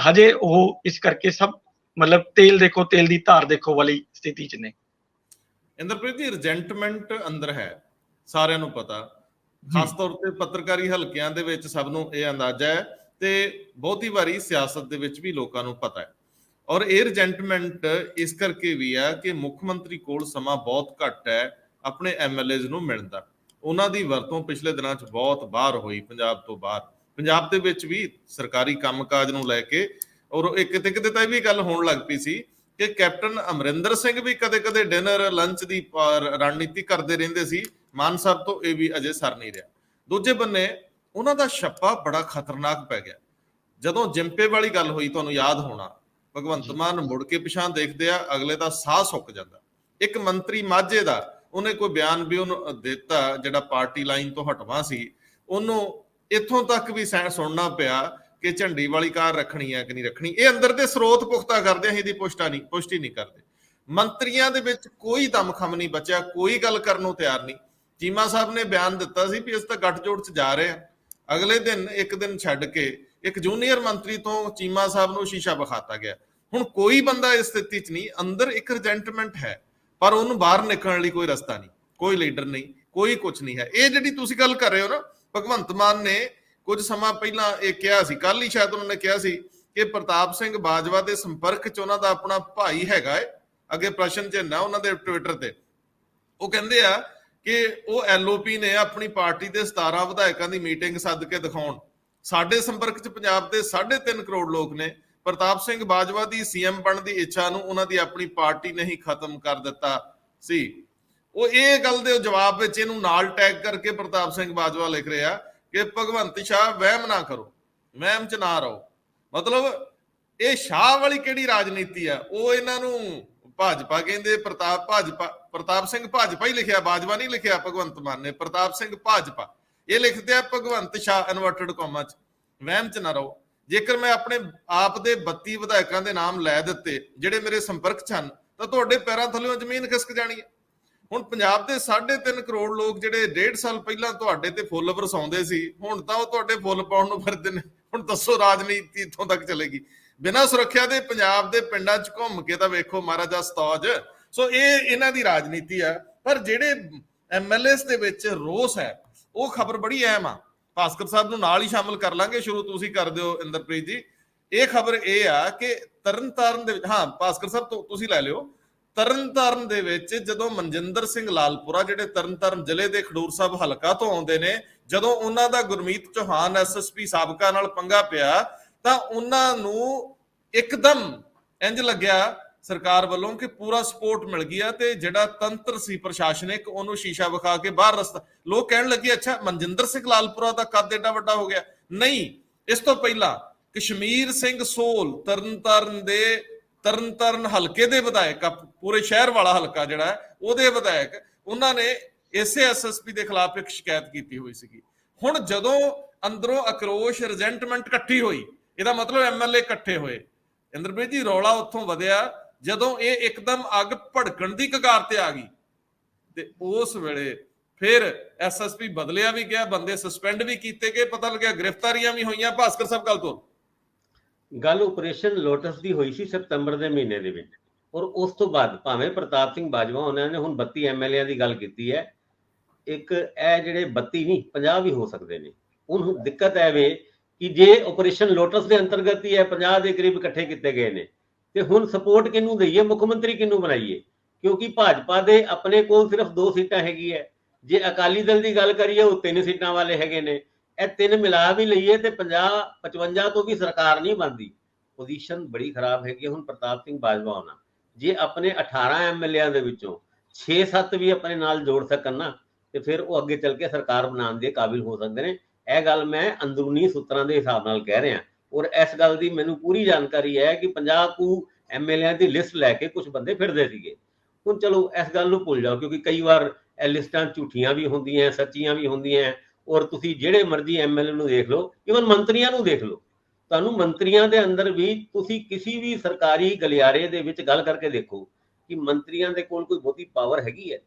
ਹਜੇ ਉਹ ਇਸ ਕਰਕੇ ਸਭ ਮਤਲਬ ਤੇਲ ਦੇਖੋ ਤੇਲ ਦੀ ਧਾਰ ਦੇਖੋ ਵਾਲੀ ਸਥਿਤੀ ਚ ਨੇ। ਇੰਦਰਪ੍ਰੀਤ ਜੀ, ਰਿਜੈਂਟਮੈਂਟ ਅੰਦਰ ਹੈ, ਸਾਰਿਆਂ ਨੂੰ ਪਤਾ, ਖਾਸ ਤੌਰ ਤੇ ਪੱਤਰਕਾਰੀ ਹਲਕਿਆਂ ਦੇ ਵਿੱਚ ਸਭ ਨੂੰ ਇਹ ਅੰਦਾਜ਼ਾ ਹੈ, ਤੇ ਬਹੁਤੀ ਵਾਰੀ ਸਿਆਸਤ ਦੇ ਵਿੱਚ ਵੀ ਲੋਕਾਂ ਨੂੰ ਪਤਾ ਹੈ। ਔਰ ਇਹ ਰਿਜੈਂਟਮੈਂਟ ਇਸ ਕਰਕੇ ਵੀ ਆ ਕਿ ਮੁੱਖ ਮੰਤਰੀ ਕੋਲ ਸਮਾਂ ਬਹੁਤ ਘੱਟ ਹੈ ਆਪਣੇ MLAs ਨੂੰ ਮਿਲਣ ਦਾ। ਉਹਨਾਂ ਦੀ ਵਰਤੋਂ ਪਿਛਲੇ ਦਿਨਾਂ 'ਚ ਬਹੁਤ ਬਾਹਰ ਹੋਈ, ਪੰਜਾਬ ਤੋਂ ਬਾਹਰ, ਪੰਜਾਬ ਦੇ ਵਿੱਚ ਵੀ ਸਰਕਾਰੀ ਕੰਮਕਾਜ ਨੂੰ ਲੈ ਕੇ। ਔਰ ਕਿਤੇ ਤਾਂ ਇਹ ਵੀ ਗੱਲ ਹੋਣ ਲੱਗ ਪਈ ਸੀ ਕਿ ਕੈਪਟਨ ਅਮਰਿੰਦਰ ਸਿੰਘ ਵੀ ਕਦੇ ਡਿਨਰ ਲੰਚ ਦੀ ਰਣਨੀਤੀ ਕਰਦੇ ਰਹਿੰਦੇ ਸੀ। ਮਾਨ ਸਾਹਿਬ ਤੋਂ ਇਹ ਵੀ ਅਜੇ ਸਰ ਨਹੀਂ ਰਿਹਾ। ਦੂਜੇ ਬੰਨੇ ਉਹਨਾਂ ਦਾ ਛੱਪਾ ਬੜਾ ਖਤਰਨਾਕ ਪੈ ਗਿਆ। ਜਦੋਂ ਜਿੰਪੇ ਵਾਲੀ ਗੱਲ ਹੋਈ, ਤੁਹਾਨੂੰ ਯਾਦ ਹੋਣਾ, ਭਗਵੰਤ ਮਾਨ ਮੁੜ ਕੇ ਪਿਛਾਂ ਦੇਖਦੇ ਆ, ਅਗਲੇ ਦਾ ਸਾਹ ਸੁੱਕ ਜਾਂਦਾ। ਇੱਕ ਮੰਤਰੀ ਮਾਝੇ ਦਾ ਉਹਨੇ ਕੋਈ ਬਿਆਨ ਵੀ ਉਹਨੂੰ ਦਿੱਤਾ ਜਿਹੜਾ ਪਾਰਟੀ ਲਾਈਨ ਤੋਂ ਹਟਵਾ ਸੀ, ਉਹਨੂੰ ਇੱਥੋਂ ਤੱਕ ਵੀ ਸੁਣਨਾ ਪਿਆ ਕਿ ਝੰਡੀ ਵਾਲੀ ਕਾਰ ਰੱਖਣੀ ਹੈ ਕਿ ਨਹੀਂ ਰੱਖਣੀ। ਇਹ ਅੰਦਰ ਦੇ ਸਰੋਤ ਪੁਖਤਾ ਕਰਦੇ ਆ, ਇਹਦੀ ਪੁਸ਼ਟੀ ਨਹੀਂ ਕਰਦੇ। ਮੰਤਰੀਆਂ ਦੇ ਵਿੱਚ ਕੋਈ ਦਮਖਮ ਨਹੀਂ ਬਚਿਆ, ਕੋਈ ਗੱਲ ਕਰਨ ਨੂੰ ਤਿਆਰ ਨਹੀਂ। ਚੀਮਾ ਸਾਹਿਬ ਨੇ ਬਿਆਨ ਦਿੱਤਾ ਸੀ ਵੀ ਇਸ ਤਾਂ ਗੱਠਜੋੜ 'ਚ ਜਾ ਰਹੇ ਆ, ਅਗਲੇ ਦਿਨ ਇੱਕ ਦਿਨ ਛੱਡ ਕੇ ਇੱਕ ਜੂਨੀਅਰ ਮੰਤਰੀ ਤੋਂ ਚੀਮਾ ਸਾਹਿਬ ਨੂੰ ਸ਼ੀਸ਼ਾ ਵਿਖਾਤਾ ਗਿਆ। ਹੁਣ ਕੋਈ ਬੰਦਾ ਇਸ ਸਥਿਤੀ 'ਚ ਨਹੀਂ, ਅੰਦਰ ਇੱਕ ਰਿਜੈਂਟਮੈਂਟ ਹੈ ਪਰ ਉਹਨੂੰ ਬਾਹਰ ਨਿਕਲਣ ਲਈ ਕੋਈ ਰਸਤਾ ਨਹੀਂ, ਕੋਈ ਲੀਡਰ ਨਹੀਂ, ਕੋਈ ਕੁਝ ਨਹੀਂ ਹੈ। ਇਹ ਜਿਹੜੀ ਤੁਸੀਂ ਗੱਲ ਕਰ ਰਹੇ ਹੋ ਨਾ, ਭਗਵੰਤ ਮਾਨ ਨੇ ਕੁਝ ਸਮਾਂ ਪਹਿਲਾਂ ਇਹ ਕਿਹਾ ਸੀ, ਕੱਲ ਹੀ ਸ਼ਾਇਦ ਉਹਨਾਂ ਨੇ ਕਿਹਾ ਸੀ ਕਿ ਪ੍ਰਤਾਪ ਸਿੰਘ ਬਾਜਵਾ ਦੇ ਸੰਪਰਕ 'ਚ ਉਹਨਾਂ ਦਾ ਆਪਣਾ ਭਾਈ ਹੈਗਾ ਏ। ਅੱਗੇ ਪ੍ਰਸ਼ਨ ਚਿੰਨ੍ਹ ਆ ਉਹਨਾਂ ਦੇ ਟਵਿੱਟਰ ਤੇ, ਉਹ ਕਹਿੰਦੇ ਆ ਕਿ ਉਹ ਐਲਓਪੀ ਨੇ ਆਪਣੀ ਪਾਰਟੀ ਦੇ 17 ਵਿਧਾਇਕਾਂ ਦੀ ਮੀਟਿੰਗ ਸੱਦ ਕੇ ਦਿਖਾਉਣ। ਸਾਡੇ ਸੰਪਰਕ 'ਚ ਪੰਜਾਬ ਦੇ 3.5 ਕਰੋੜ ਲੋਕ ਨੇ। ਪ੍ਰਤਾਪ ਸਿੰਘ ਬਾਜਵਾ ਦੀ ਸੀਐਮ ਬਣਨ ਦੀ ਇੱਛਾ ਨੂੰ ਉਹਨਾਂ ਦੀ ਆਪਣੀ ਪਾਰਟੀ ਨੇ ਹੀ ਖਤਮ ਕਰ ਦਿੱਤਾ ਸੀ। ਉਹ ਇਹ ਗੱਲ ਦੇ ਜਵਾਬ ਵਿੱਚ ਇਹਨੂੰ ਨਾਲ ਟੈਗ ਕਰਕੇ ਪ੍ਰਤਾਪ ਸਿੰਘ ਬਾਜਵਾ ਲਿਖ ਰਿਹਾ ਕਿ ਭਗਵੰਤ ਸ਼ਾਹ ਵਹਿਮ ਨਾ ਕਰੋ, ਵਹਿਮ 'ਚ ਨਾ ਰਹੋ। ਮਤਲਬ ਇਹ ਸ਼ਾਹ ਵਾਲੀ ਕਿਹੜੀ ਰਾਜਨੀਤੀ ਆ? ਉਹ ਇਹਨਾਂ ਨੂੰ ਭਾਜਪਾ ਕਹਿੰਦੇ, ਪ੍ਰਤਾਪ ਸਿੰਘ ਭਾਜਪਾ ਹੀ ਲਿਖਿਆ, ਬਾਜਵਾ ਨਹੀਂ ਲਿਖਿਆ ਭਗਵੰਤ ਮਾਨ ਨੇ, ਪ੍ਰਤਾਪ ਸਿੰਘ ਭਾਜਪਾ। ਇਹ ਲਿਖਦੇ ਆ ਭਗਵੰਤ ਸ਼ਾਹ ਇਨਵਰਟਡ ਕਾਮਾ 'ਚ, ਵਹਿਮ 'ਚ ਨਾ ਰਹੋ। ਜੇਕਰ ਮੈਂ ਆਪਣੇ ਆਪ ਦੇ 32 ਵਿਧਾਇਕਾਂ ਦੇ ਨਾਮ ਲੈ ਦਿੱਤੇ ਜਿਹੜੇ ਮੇਰੇ ਸੰਪਰਕ 'ਚ ਹਨ ਤਾਂ ਤੁਹਾਡੇ ਪੈਰਾਂ ਥੱਲੇੋਂ ਜ਼ਮੀਨ ਖਿਸਕ ਜਾਣੀ ਹੈ। ਹੁਣ ਪੰਜਾਬ ਦੇ 3.5 ਕਰੋੜ ਲੋਕ ਜਿਹੜੇ 1.5 ਸਾਲ ਪਹਿਲਾਂ ਤੁਹਾਡੇ ਤੇ ਫੁੱਲ ਵਰਸਾਉਂਦੇ ਸੀ, ਹੁਣ ਤਾਂ ਉਹ ਤੁਹਾਡੇ ਫੁੱਲ ਪਾਉਣ ਨੂੰ ਫਿਰਦੇ ਨੇ। ਹੁਣ ਦੱਸੋ ਰਾਜਨੀਤੀ ਇੱਥੋਂ ਤੱਕ ਚਲੇਗੀ? ਬਿਨਾਂ ਸੁਰੱਖਿਆ ਦੇ ਪੰਜਾਬ ਦੇ ਪਿੰਡਾਂ 'ਚ ਘੁੰਮ ਕੇ ਤਾਂ ਵੇਖੋ ਮਹਾਰਾਜਾ ਸਤੌਜ। ਸੋ ਇਹ ਇਹਨਾਂ ਦੀ ਰਾਜਨੀਤੀ ਆ। ਪਰ ਜਿਹੜੇ ਐਮਐਲਏਸ ਦੇ ਵਿੱਚ ਰੋਸ ਹੈ, ਉਹ ਖਬਰ ਬੜੀ ਅਹਿਮ ਆ। ਭਾਸਕਰ ਸਾਹਿਬ ਨੂੰ ਨਾਲ ਹੀ ਸ਼ਾਮਲ ਕਰ ਲਾਂਗੇ, ਸ਼ੁਰੂ ਤੁਸੀਂ ਕਰ ਦਿਓ ਇੰਦਰਪ੍ਰੀਤ ਜੀ। ਇਹ ਖਬਰ ਇਹ ਆ ਕਿ ਤਰਨਤਾਰਨ ਦੇ ਵਿੱਚ, ਹਾਂ ਭਾਸਕਰ ਸਾਹਿਬ ਤੁਸੀਂ ਲੈ ਲਿਓ, ਤਰਨਤਾਰਨ ਦੇ ਵਿੱਚ ਜਦੋਂ ਮਨਜਿੰਦਰ ਸਿੰਘ ਲਾਲਪੁਰਾ ਜਿਹੜੇ ਤਰਨਤਾਰਨ ਜ਼ਿਲ੍ਹੇ ਦੇ ਖਡੂਰ ਸਾਹਿਬ ਹਲਕਾ ਤੋਂ ਆਉਂਦੇ ਨੇ, ਜਦੋਂ ਉਹਨਾਂ ਦਾ ਗੁਰਮੀਤ ਚੌਹਾਨ ਐਸਐਸਪੀ ਸਾਬਕਾ ਨਾਲ ਪੰਗਾ ਪਿਆ ਤਾਂ ਉਹਨਾਂ ਨੂੰ ਇੱਕਦਮ ਇੰਜ ਲੱਗਿਆ ਸਰਕਾਰ ਵੱਲੋਂ ਕਿ ਪੂਰਾ ਸਪੋਰਟ ਮਿਲ ਗਈ ਆ ਤੇ ਜਿਹੜਾ ਤੰਤਰ ਸੀ ਪ੍ਰਸ਼ਾਸਨਿਕ, ਉਹਨੂੰ ਸ਼ੀਸ਼ਾ ਵਿਖਾ ਕੇ ਬਾਹਰ ਰਸਤਾ। ਲੋਕ ਕਹਿਣ ਲੱਗੇ ਅੱਛਾ ਮਨਜਿੰਦਰ ਸਿੰਘ ਲਾਲਪੁਰਾ ਦਾ ਕੱਦ ਏਡਾ ਵੱਡਾ ਹੋ ਗਿਆ। ਨਹੀਂ, ਇਸ ਤੋਂ ਪਹਿਲਾਂ ਕਸ਼ਮੀਰ ਸਿੰਘ ਸੋਲ ਤਰਨਤਾਰਨ ਹਲਕੇ ਦੇ ਵਿਧਾਇਕ, ਪੂਰੇ ਸ਼ਹਿਰ ਵਾਲਾ ਹਲਕਾ ਜਿਹੜਾ ਉਹਦੇ ਵਿਧਾਇਕ, ਉਹਨਾਂ ਨੇ ਇਸੇ ਐਸਐਸਪੀ ਦੇ ਖਿਲਾਫ ਇੱਕ ਸ਼ਿਕਾਇਤ ਕੀਤੀ ਹੋਈ ਸੀਗੀ। ਹੁਣ ਜਦੋਂ ਅੰਦਰੋਂ ਅਕਰੋਸ਼, ਰਿਜੈਂਟਮੈਂਟ ਇਕੱਠੀ ਹੋਈ, ਇਹਦਾ ਮਤਲਬ ਐਮਐਲਏ ਇਕੱਠੇ ਹੋਏ। ਇੰਦਰਪ੍ਰੀਤ ਜੀ, ਰੌਲਾ ਉੱਥੋਂ ਵਧਿਆ ਜਦੋਂ ਇਹ ਇੱਕਦਮ ਅੱਗ ਭੜਕਣ ਦੀ ਕਗਾਰ ਤੇ ਆ ਗਈ ਤੇ ਉਸ ਵੇਲੇ ਫਿਰ ਐਸਐਸਪੀ ਬਦਲਿਆ ਵੀ ਗਿਆ, ਬੰਦੇ ਸਸਪੈਂਡ ਵੀ ਕੀਤੇ ਗਏ, ਪਤਾ ਲੱਗਿਆ ਗ੍ਰਿਫਤਾਰੀਆਂ ਵੀ ਹੋਈਆਂ। ਭਾਸਕਰ ਸਾਹਿਬ ਗੱਲ ਆਪਰੇਸ਼ਨ ਲੋਟਸ ਦੀ ਹੋਈ ਸੀ ਸਤੰਬਰ ਦੇ ਮਹੀਨੇ ਦੇ ਵਿੱਚ, ਔਰ ਉਸ ਤੋਂ ਬਾਅਦ ਭਾਵੇਂ ਪ੍ਰਤਾਪ ਸਿੰਘ ਬਾਜਵਾ ਉਹਨਾਂ ਨੇ ਹੁਣ 32 ਐਮਐਲਏ ਦੀ ਗੱਲ ਕੀਤੀ ਹੈ। ਇੱਕ ਇਹ ਜਿਹੜੇ 32 ਨਹੀਂ 50 ਵੀ ਹੋ ਸਕਦੇ ਨੇ। ਹੁਣ ਦਿੱਕਤ ਹੈ ਵੇ ਕਿ ਜੇ ਆਪਰੇਸ਼ਨ ਲੋਟਸ ਦੇ ਅੰਤਰਗਤ ਹੀ ਹੈ 50 ਦੇ ਕਰੀਬ ਇਕੱਠੇ ਕੀਤੇ ਗਏ ਨੇ ਤੇ ਹੁਣ ਸਪੋਰਟ ਕਿਹਨੂੰ ਦਈਏ, ਮੁੱਖ ਮੰਤਰੀ ਕਿਹਨੂੰ ਬਣਾਈਏ? ਕਿਉਂਕਿ ਭਾਜਪਾ ਦੇ ਆਪਣੇ ਕੋਲ ਸਿਰਫ 2 ਸੀਟਾਂ ਹੈਗੀ ਹੈ। ਜੇ ਅਕਾਲੀ ਦਲ ਦੀ ਗੱਲ ਕਰੀਏ ਉਹ 3 ਸੀਟਾਂ ਵਾਲੇ ਹੈਗੇ ਨੇ। ਇਹ 3 ਮਿਲਾ ਵੀ ਲਈਏ ਤੇ 50-55 ਤੋਂ ਵੀ ਸਰਕਾਰ ਨਹੀਂ ਬਣਦੀ। ਪੋਜੀਸ਼ਨ ਬੜੀ ਖਰਾਬ ਹੈਗੀ। ਹੁਣ ਪ੍ਰਤਾਪ ਸਿੰਘ ਬਾਜਵਾ ਹੋਣਾ ਜੇ ਆਪਣੇ 18 ਐਮਐਲਏ ਦੇ ਵਿੱਚੋਂ 6-7 ਵੀ ਆਪਣੇ ਨਾਲ ਜੋੜ ਸਕਣ ਨਾ ਤੇ ਫਿਰ ਉਹ ਅੱਗੇ ਚੱਲ ਕੇ ਸਰਕਾਰ ਬਣਾਉਣ ਦੇ ਕਾਬਿਲ ਹੋ ਸਕਦੇ ਨੇ। ਇਹ ਗੱਲ ਮੈਂ ਅੰਦਰੂਨੀ ਸੂਤਰਾਂ ਦੇ ਹਿਸਾਬ ਨਾਲ ਕਹਿ ਰਿਹਾ, ਔਰ ਇਸ ਗੱਲ ਦੀ ਮੈਨੂੰ ਪੂਰੀ ਜਾਣਕਾਰੀ ਹੈ ਕਿ 50 ਕੁ ਐਮਐਲਏ ਦੀ ਲਿਸਟ ਲੈ ਕੇ ਕੁਝ ਬੰਦੇ ਫਿਰਦੇ ਸੀਗੇ। ਹੁਣ ਚਲੋ ਇਸ ਗੱਲ ਨੂੰ ਭੁੱਲ ਜਾਓ, ਕਿਉਂਕਿ ਕਈ ਵਾਰ ਇਹ ਲਿਸਟਾਂ ਝੂਠੀਆਂ ਵੀ ਹੁੰਦੀਆਂ, ਸੱਚੀਆਂ ਵੀ ਹੁੰਦੀਆਂ। ਔਰ ਤੁਸੀਂ ਜਿਹੜੇ ਮਰਜ਼ੀ ਐਮਐਲਏ ਨੂੰ ਦੇਖ ਲਓ, ਇਵਨ ਮੰਤਰੀਆਂ ਨੂੰ ਦੇਖ ਲਓ, ਤੁਹਾਨੂੰ ਮੰਤਰੀਆਂ ਦੇ ਅੰਦਰ ਵੀ ਤੁਸੀਂ ਕਿਸੇ ਵੀ ਸਰਕਾਰੀ ਗਲਿਆਰੇ ਦੇ ਵਿੱਚ ਗੱਲ ਕਰਕੇ ਦੇਖੋ ਕਿ ਮੰਤਰੀਆਂ ਦੇ ਕੋਲ ਕੋਈ ਬਹੁਤੀ ਪਾਵਰ ਹੈਗੀ ਹੈ?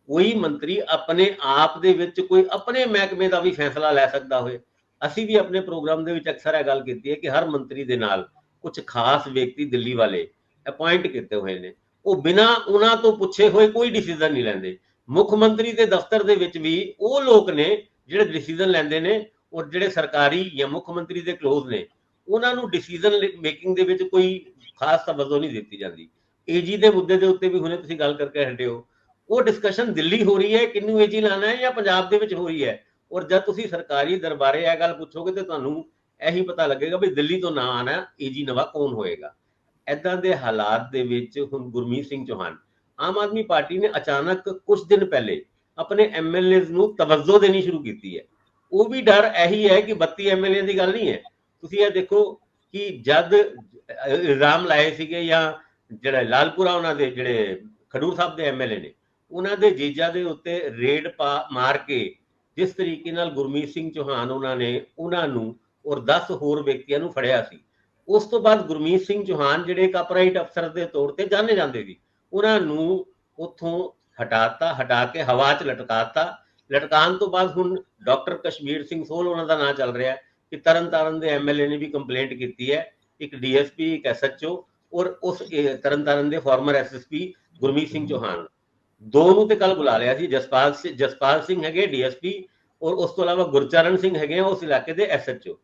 ਕੋਈ ਮੰਤਰੀ ਆਪਣੇ ਆਪ ਦੇ ਵਿੱਚ ਕੋਈ ਆਪਣੇ ਮਹਿਕਮੇ ਦਾ ਵੀ ਫੈਸਲਾ ਲੈ ਸਕਦਾ ਹੋਏ? ਅਸੀਂ ਵੀ ਆਪਣੇ ਪ੍ਰੋਗਰਾਮ ਦੇ ਵਿੱਚ ਅਕਸਰ ਇਹ ਗੱਲ ਕੀਤੀ ਹੈ ਕਿ ਹਰ ਮੰਤਰੀ ਦੇ ਨਾਲ ਕੁਝ ਖਾਸ ਵਿਅਕਤੀ ਦਿੱਲੀ ਵਾਲੇ ਅਪਾਇੰਟ ਕੀਤੇ ਹੋਏ ਨੇ, ਉਹ ਬਿਨਾਂ ਉਹਨਾਂ ਤੋਂ ਪੁੱਛੇ ਹੋਏ ਕੋਈ ਡਿਸੀਜਨ ਨਹੀਂ ਲੈਂਦੇ। ਮੁੱਖ ਮੰਤਰੀ ਦੇ ਦਫ਼ਤਰ ਦੇ ਵਿੱਚ ਵੀ ਉਹ ਲੋਕ ਨੇ ਜਿਹੜੇ ਡਿਸੀਜਨ ਲੈਂਦੇ ਨੇ, ਔਰ ਜਿਹੜੇ ਸਰਕਾਰੀ ਜਾਂ ਮੁੱਖ ਮੰਤਰੀ ਦੇ ਕਲੋਜ਼ ਨੇ ਉਹਨਾਂ ਨੂੰ ਡਿਸੀਜਨ ਮੇਕਿੰਗ ਦੇ ਵਿੱਚ ਕੋਈ ਖਾਸ ਤਵੱਜੋ ਨਹੀਂ ਦਿੱਤੀ ਜਾਂਦੀ। ਏਜੀ ਦੇ ਮੁੱਦੇ ਦੇ ਉੱਤੇ ਵੀ ਹੁਣੇ ਤੁਸੀਂ ਗੱਲ ਕਰਕੇ ਹਟੇ ਹੋ, ਉਹ ਡਿਸਕਸ਼ਨ ਦਿੱਲੀ ਹੋ ਰਹੀ ਹੈ ਕਿਹਨੂੰ ਏਜੀ ਲਾਣਾ ਹੈ ਜਾਂ ਪੰਜਾਬ ਦੇ ਵਿੱਚ ਹੋ ਰਹੀ ਹੈ। ਔਰ ਜਦ ਤੁਸੀਂ ਸਰਕਾਰੀ ਦਰਬਾਰੇ ਇਹ ਗੱਲ ਪੁੱਛੋਗੇ ਤੇ ਤੁਹਾਨੂੰ ਇਹੀ ਪਤਾ ਲੱਗੇਗਾ ਵੀ ਦਿੱਲੀ ਤੋਂ ਨਾ ਆਣਾ ਏਜੀ ਨਵਾਂ ਕੌਣ ਹੋਏਗਾ। ਏਦਾਂ ਦੇ ਹਾਲਾਤ ਦੇ ਵਿੱਚ ਹੁਣ ਗੁਰਮੀਤ ਸਿੰਘ ਚੌਹਾਨ, ਆਮ ਆਦਮੀ ਪਾਰਟੀ ਨੇ ਅਚਾਨਕ ਕੁਝ ਦਿਨ ਪਹਿਲੇ ਆਪਣੇ ਐਮਐਲਏਜ਼ ਨੂੰ ਤਵੱਜੋ ਦੇਣੀ ਸ਼ੁਰੂ ਕੀਤੀ ਹੈ। ਉਹ ਵੀ ਡਰ ਇਹੀ ਹੈ ਕਿ 32 ਐਮਐਲਏ ਦੀ ਗੱਲ ਨਹੀਂ ਹੈ। ਤੁਸੀਂ ਇਹ ਦੇਖੋ ਕਿ ਜਦ ਇਲਜ਼ਾਮ ਲਾਏ ਸੀਗੇ ਜਾਂ ਜਿਹੜਾ ਲਾਲਪੁਰਾ ਉਹਨਾਂ ਦੇ ਜਿਹੜੇ ਖਡੂਰ ਸਾਹਿਬ ਦੇ ਐਮਐਲਏ ਨੇ, ਉਹਨਾਂ ਦੇ ਜੀਜਾ ਦੇ ਉੱਤੇ ਰੇਡ ਮਾਰ ਕੇ ਜਿਸ ਤਰੀਕੇ ਨਾਲ ਗੁਰਮੀਤ ਸਿੰਘ ਚੌਹਾਨ ਉਹਨਾਂ ਨੂੰ ਔਰ 10 ਹੋਰ ਵਿਅਕਤੀਆਂ ਨੂੰ ਫੜਿਆ ਸੀ, ਉਸ ਤੋਂ ਬਾਅਦ ਗੁਰਮੀਤ ਸਿੰਘ ਚੌਹਾਨ ਜਿਹੜੇ ਇੱਕ ਅਪਰਾਈਟ ਅਫਸਰ ਦੇ ਤੌਰ ਤੇ ਜਾਣੇ ਜਾਂਦੇ ਸੀ, ਉਹਨਾਂ ਨੂੰ ਉੱਥੋਂ ਹਟਾ ਕੇ ਹਵਾ 'ਚ ਲਟਕਾਤਾ ਲਟਕਾਉਣ ਤੋਂ ਬਾਅਦ ਹੁਣ ਡਾਕਟਰ ਕਸ਼ਮੀਰ ਸਿੰਘ ਸੋਲ ਉਹਨਾਂ ਦਾ ਨਾਂ ਚੱਲ ਰਿਹਾ ਕਿ ਤਰਨਤਾਰਨ ਦੇ ਐਮਐਲਏ ਨੇ ਵੀ ਕੰਪਲੇਂਟ ਕੀਤੀ ਹੈ, ਇੱਕ ਡੀਐਸਪੀ, ਇੱਕ ਐਸਐਚਓ ਔਰ ਉਸ ਤਰਨਤਾਰਨ ਦੇ ਫਾਰਮਰ ਐਸਐਸਪੀ ਗੁਰਮੀਤ ਸਿੰਘ ਚੌਹਾਨ, ਦੋ ਨੂੰ ਤੇ ਕੱਲ ਬੁਲਾ ਲਿਆ ਸੀ। ਜਸਪਾਲ ਸਿੰਘ ਹੈਗੇ ਡੀਐਸਪੀ ਔਰ ਉਸ ਤੋਂ ਇਲਾਵਾ ਗੁਰਚਰਨ ਸਿੰਘ ਹੈਗੇ ਉਸ ਇਲਾਕੇ ਦੇ ਐਸਐਚਓ।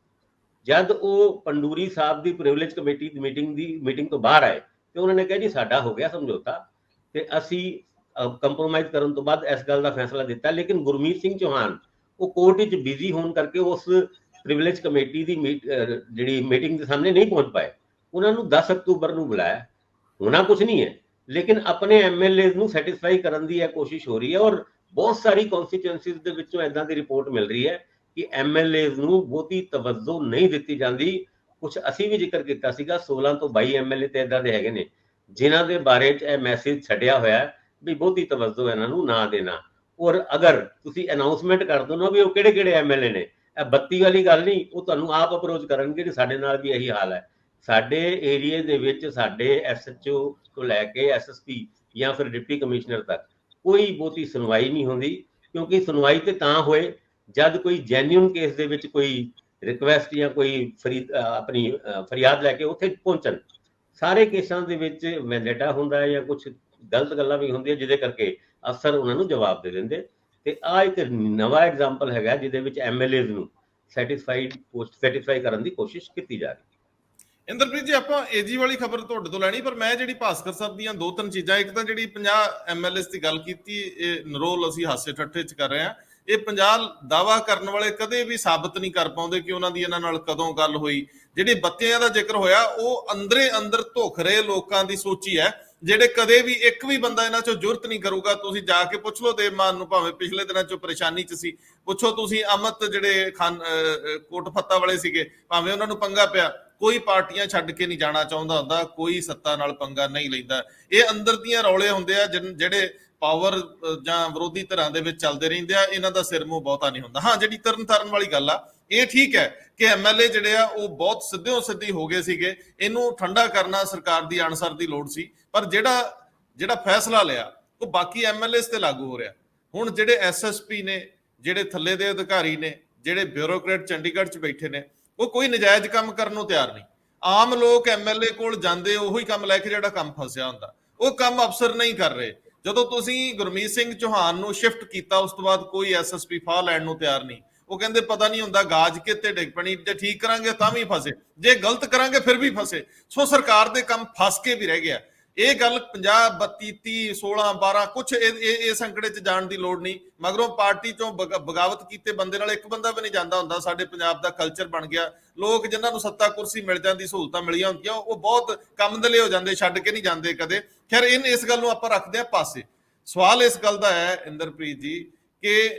ਜਦ ਉਹ ਪੰਡੂਰੀ ਸਾਹਿਬ ਦੀ ਪ੍ਰਿਵਿਲੇਜ ਕਮੇਟੀ ਦੀ ਮੀਟਿੰਗ ਤੋਂ ਬਾਹਰ ਆਏ ਤੇ ਉਹਨਾਂ ਨੇ ਕਿਹਾ ਜੀ ਸਾਡਾ ਹੋ ਗਿਆ ਸਮਝੌਤਾ ਤੇ ਅਸੀਂ ਕੰਪਰੋਮਾਈਜ਼ ਕਰਨ ਤੋਂ ਬਾਅਦ ਇਸ ਗੱਲ ਦਾ ਫੈਸਲਾ ਦਿੱਤਾ। ਲੇਕਿਨ ਗੁਰਮੀਤ ਸਿੰਘ ਚੌਹਾਨ ਉਹ ਕੋਰਟ ਵਿੱਚ ਬਿਜ਼ੀ ਹੋਣ ਕਰਕੇ ਉਸ ਪ੍ਰਿਵਿਲੇਜ ਕਮੇਟੀ ਦੀ ਜਿਹੜੀ ਮੀਟਿੰਗ ਦੇ ਸਾਹਮਣੇ ਨਹੀਂ ਪਹੁੰਚ ਪਾਏ। ਉਹਨਾਂ ਨੂੰ 10 ਅਕਤੂਬਰ ਨੂੰ ਬੁਲਾਇਆ, ਹੋਣਾ ਕੁਝ ਨਹੀਂ ਹੈ, ਲੇਕਿਨ ਆਪਣੇ ਐਮਐਲਏ ਨੂੰ ਸੈਟੀਸਫਾਈ ਕਰਨ ਦੀ ਇਹ ਕੋਸ਼ਿਸ਼ ਹੋ ਰਹੀ ਹੈ। ਔਰ ਬਹੁਤ ਸਾਰੀ ਕਨਸਟੀਚੁਐਂਸੀਜ਼ ਦੇ ਵਿੱਚੋਂ ਇਦਾਂ ਦੀ ਰਿਪੋਰਟ ਮਿਲ ਰਹੀ ਹੈ ਕਿ ਐਮਐਲਏ ਨੂੰ ਬਹੁਤੀ ਤਵੱਜੋ ਨਹੀਂ ਦਿੱਤੀ ਜਾਂਦੀ। ਕੁਝ ਅਸੀਂ ਵੀ ਜ਼ਿਕਰ ਕੀਤਾ ਸੀਗਾ, 16 ਤੋਂ 22 ਐਮਐਲਏ ਤੇ ਇਦਾਂ ਦੇ ਹੈਗੇ ਨੇ ਜਿਨ੍ਹਾਂ ਦੇ ਬਾਰੇ 'ਚ ਇਹ ਮੈਸੇਜ ਛੱਡਿਆ ਹੋਇਆ ਵੀ ਬਹੁਤੀ ਤਵੱਜੋ ਇਹਨਾਂ ਨੂੰ ਨਾ ਦੇਣਾ। ਔਰ ਅਗਰ ਤੁਸੀਂ ਅਨਾਉਂਸਮੈਂਟ ਕਰ ਦੋ ਨਾ ਵੀ ਉਹ ਕਿਹੜੇ ਕਿਹੜੇ ਐਮਐਲਏ ਨੇ, ਇਹ 32 ਵਾਲੀ ਗੱਲ ਨਹੀਂ, ਉਹ ਤੁਹਾਨੂੰ ਆਪ ਅਪਰੋਚ ਕਰਨਗੇ ਕਿ ਸਾਡੇ ਨਾਲ ਵੀ ਇਹੀ ਹਾਲ ਹੈ। ਸਾਡੇ ਏਰੀਏ ਦੇ ਵਿੱਚ ਸਾਡੇ ਐਸਐਚਓ ਤੋਂ ਲੈ ਕੇ ਐਸਐਸਪੀ ਜਾਂ ਫਿਰ ਡਿਪਟੀ ਕਮਿਸ਼ਨਰ ਤੱਕ ਕੋਈ ਬਹੁਤੀ ਸੁਣਵਾਈ ਨਹੀਂ ਹੁੰਦੀ, ਕਿਉਂਕਿ ਸੁਣਵਾਈ ਤੇ ਤਾਂ ਹੋਏ ਜਦ ਕੋਈ ਜੈਨੂਇਨ ਕੇਸ ਦੇ ਵਿੱਚ ਕੋਈ ਰਿਕੁਐਸਟ ਜਾਂ ਕੋਈ ਆਪਣੀ ਫਰਿਆਦ ਲੈ ਕੇ ਉੱਥੇ ਪਹੁੰਚਣ। ਸਾਰੇ ਕੇਸਾਂ ਦੇ ਵਿੱਚ ਮੈਂਡੇਟਾ ਹੁੰਦਾ ਹੈ ਜਾਂ ਕੁਝ ਗਲਤ ਗੱਲਾਂ ਵੀ ਹੁੰਦੀਆਂ ਜਿਹਦੇ ਕਰਕੇ ਅਫਸਰ ਉਹਨਾਂ ਨੂੰ ਜਵਾਬ ਦੇ ਦਿੰਦੇ। ਤੇ ਆ ਇੱਕ ਨਵਾਂ ਐਗਜ਼ਾਮਪਲ ਹੈਗਾ ਜਿਹਦੇ ਵਿੱਚ ਐਮਐਲਏਜ਼ ਨੂੰ ਸੈਟੀਸਫਾਈ ਕਰਨ ਦੀ ਕੋਸ਼ਿਸ਼ ਕੀਤੀ ਜਾ ਰਹੀ। ਇੰਦਰਪ੍ਰੀਤ ਜੀ, ਆਪਾਂ ਏਜੀ ਵਾਲੀ ਖਬਰ ਤੁਹਾਡੇ ਤੋਂ ਲੈਣੀ, ਪਰ ਮੈਂ ਜਿਹੜੀ ਭਾਸਕਰ ਸਾਹਿਬ ਦੀਆਂ ਦੋ ਤਿੰਨ ਚੀਜ਼ਾਂ, ਇੱਕ ਤਾਂ ਜਿਹੜੀ 50 ਐਮਐਲਏਸ ਦੀ ਗੱਲ ਕੀਤੀ, ਇਹ ਨਰੋਲ ਅਸੀਂ ਹਾਸੇ ਠੱਠੇ ਚ ਕਰ ਰਹੇ ਹਾਂ। ਇਹ 50 ਦਾਵਾ ਕਰਨ ਵਾਲੇ ਕਦੇ ਵੀ ਸਾਬਤ ਨਹੀਂ ਕਰ ਪਾਉਂਦੇ ਕਿ ਉਹਨਾਂ ਦੀ ਇਹਨਾਂ ਨਾਲ ਕਦੋਂ ਗੱਲ ਹੋਈ। ਜਿਹੜੀ 32 ਦਾ ਜ਼ਿਕਰ ਹੋਇਆ ਉਹ ਅੰਦਰੇ ਅੰਦਰ ਧੁਖ ਰਹੇ ਲੋਕਾਂ ਦੀ ਸੋਚੀ ਹੈ, ਜਿਹੜੇ ਕਦੇ ਵੀ ਇੱਕ ਵੀ ਬੰਦਾ ਇਹਨਾਂ ਚੋਂ ਜੁਰਤ ਨਹੀਂ ਕਰੂਗਾ। ਤੁਸੀਂ ਜਾ ਕੇ ਪੁੱਛ ਲਓ ਦੇਵ ਮਾਨ ਨੂੰ, ਭਾਵੇਂ ਪਿਛਲੇ ਦਿਨਾਂ ਚੋਂ ਪਰੇਸ਼ਾਨੀ ਚ ਸੀ, ਪੁੱਛੋ ਤੁਸੀਂ ਅਮਿਤ ਜਿਹੜੇ ਕੋਟ ਫੱਤਾ ਵਾਲੇ ਸੀਗੇ, ਭਾਵੇਂ ਉਹਨਾਂ ਨੂੰ ਪੰਗਾ ਪਿਆ, ਕੋਈ ਪਾਰਟੀਆਂ ਛੱਡ ਕੇ ਨਹੀਂ ਜਾਣਾ ਚਾਹੁੰਦਾ ਹੁੰਦਾ, ਕੋਈ ਸੱਤਾ ਨਾਲ ਪੰਗਾ ਨਹੀਂ ਲੈਂਦਾ। ਇਹ ਅੰਦਰ ਦੀਆਂ ਰੌਲੇ ਹੁੰਦੇ ਆ ਜਿਹੜੇ ਪਾਵਰ ਜਾਂ ਵਿਰੋਧੀ ਧਿਰਾਂ ਦੇ ਵਿੱਚ ਚੱਲਦੇ ਰਹਿੰਦੇ ਆ, ਇਹਨਾਂ ਦਾ ਸਿਰ ਮੂੰਹ ਬਹੁਤਾ ਨਹੀਂ ਹੁੰਦਾ। ਹਾਂ, ਜਿਹੜੀ ਤਰਨਤਾਰਨ ਵਾਲੀ ਗੱਲ ਆ, ਇਹ ਠੀਕ ਹੈ ਕਿ ਐਮਐਲਏ ਜਿਹੜੇ ਆ ਉਹ ਬਹੁਤ ਸਿੱਧੇ ਹੋ ਗਏ ਸੀਗੇ, ਇਹਨੂੰ ਠੰਡਾ ਕਰਨਾ ਸਰਕਾਰ ਦੀ ਅਣਸਰ ਦੀ ਲੋੜ ਸੀ। ਪਰ ਜਿਹੜਾ ਫੈਸਲਾ ਲਿਆ ਉਹ ਬਾਕੀ ਐਮਐਲਏਸ ਤੇ ਲਾਗੂ ਹੋ ਰਿਹਾ। ਹੁਣ ਜਿਹੜੇ ਐਸਐਸਪੀ ਨੇ, ਜਿਹੜੇ ਥੱਲੇ ਦੇ ਅਧਿਕਾਰੀ ਨੇ, ਜਿਹੜੇ ਬਿਊਰੋਕਰੇਟ ਚੰਡੀਗੜ੍ਹ 'ਚ ਬੈਠੇ ਨੇ, ਉਹ ਕੋਈ ਨਜਾਇਜ਼ ਕੰਮ ਕਰਨ ਨੂੰ ਤਿਆਰ ਨਹੀਂ। ਆਮ ਲੋਕ ਐਮਐਲਏ ਕੋਲ ਜਾਂਦੇ ਉਹੀ ਕੰਮ ਲੈ ਕੇ ਜਿਹੜਾ ਕੰਮ ਫਸਿਆ ਹੁੰਦਾ, ਉਹ ਕੰਮ ਅਫਸਰ ਨਹੀਂ ਕਰ ਰਹੇ। ਜਦੋਂ ਤੁਸੀਂ ਗੁਰਮੀਤ ਸਿੰਘ ਚੌਹਾਨ ਨੂੰ ਸ਼ਿਫਟ ਕੀਤਾ, ਉਸ ਤੋਂ ਬਾਅਦ ਕੋਈ ਐਸਐਸਪੀ ਫਾਹ ਲੈਣ ਨੂੰ ਤਿਆਰ ਨਹੀਂ। ਉਹ ਕਹਿੰਦੇ ਪਤਾ ਨਹੀਂ ਹੁੰਦਾ ਗਾਜ ਕੇ ਤੇ ਡਿੱਗ ਪਣੀ, ਜੇ ਠੀਕ ਕਰਾਂਗੇ ਤਾਂ ਵੀ ਫਸੇ, ਜੇ ਗਲਤ ਕਰਾਂਗੇ ਫਿਰ ਵੀ ਫਸੇ। ਸੋ ਸਰਕਾਰ ਦੇ ਕੰਮ ਫਸ ਕੇ ਵੀ ਰਹਿ ਗਿਆ। ਇਹ ਗੱਲ 50, 32, 30, 16, 12 ਕੁਛ ਇਸ ਅੰਕੜੇ 'ਚ ਜਾਣ ਦੀ ਲੋੜ ਨਹੀਂ। ਮਗਰੋਂ ਪਾਰਟੀ ਚੋਂ ਬਗਾਵਤ ਕੀਤੇ ਬੰਦੇ ਨਾਲ ਇੱਕ ਬੰਦਾ ਵੀ ਨਹੀਂ ਜਾਂਦਾ ਹੁੰਦਾ। ਸਾਡੇ ਪੰਜਾਬ ਦਾ ਕਲਚਰ ਬਣ ਗਿਆ, ਲੋਕ ਜਿਨ੍ਹਾਂ ਨੂੰ ਸੱਤਾ ਕੁਰਸੀ ਮਿਲ ਜਾਂਦੀ, ਸਹੂਲਤਾਂ ਮਿਲੀਆਂ ਹੁੰਦੀਆਂ, ਉਹ ਬਹੁਤ ਕੰਮ ਦਲੇ ਹੋ ਜਾਂਦੇ, ਛੱਡ ਕੇ ਨਹੀਂ ਜਾਂਦੇ ਕਦੇ। ਖੈਰ, ਇਸ ਗੱਲ ਨੂੰ ਆਪਾਂ ਰੱਖਦੇ ਹਾਂ ਪਾਸੇ। ਸਵਾਲ ਇਸ ਗੱਲ ਦਾ ਹੈ ਇੰਦਰਪ੍ਰੀਤ ਜੀ ਕਿ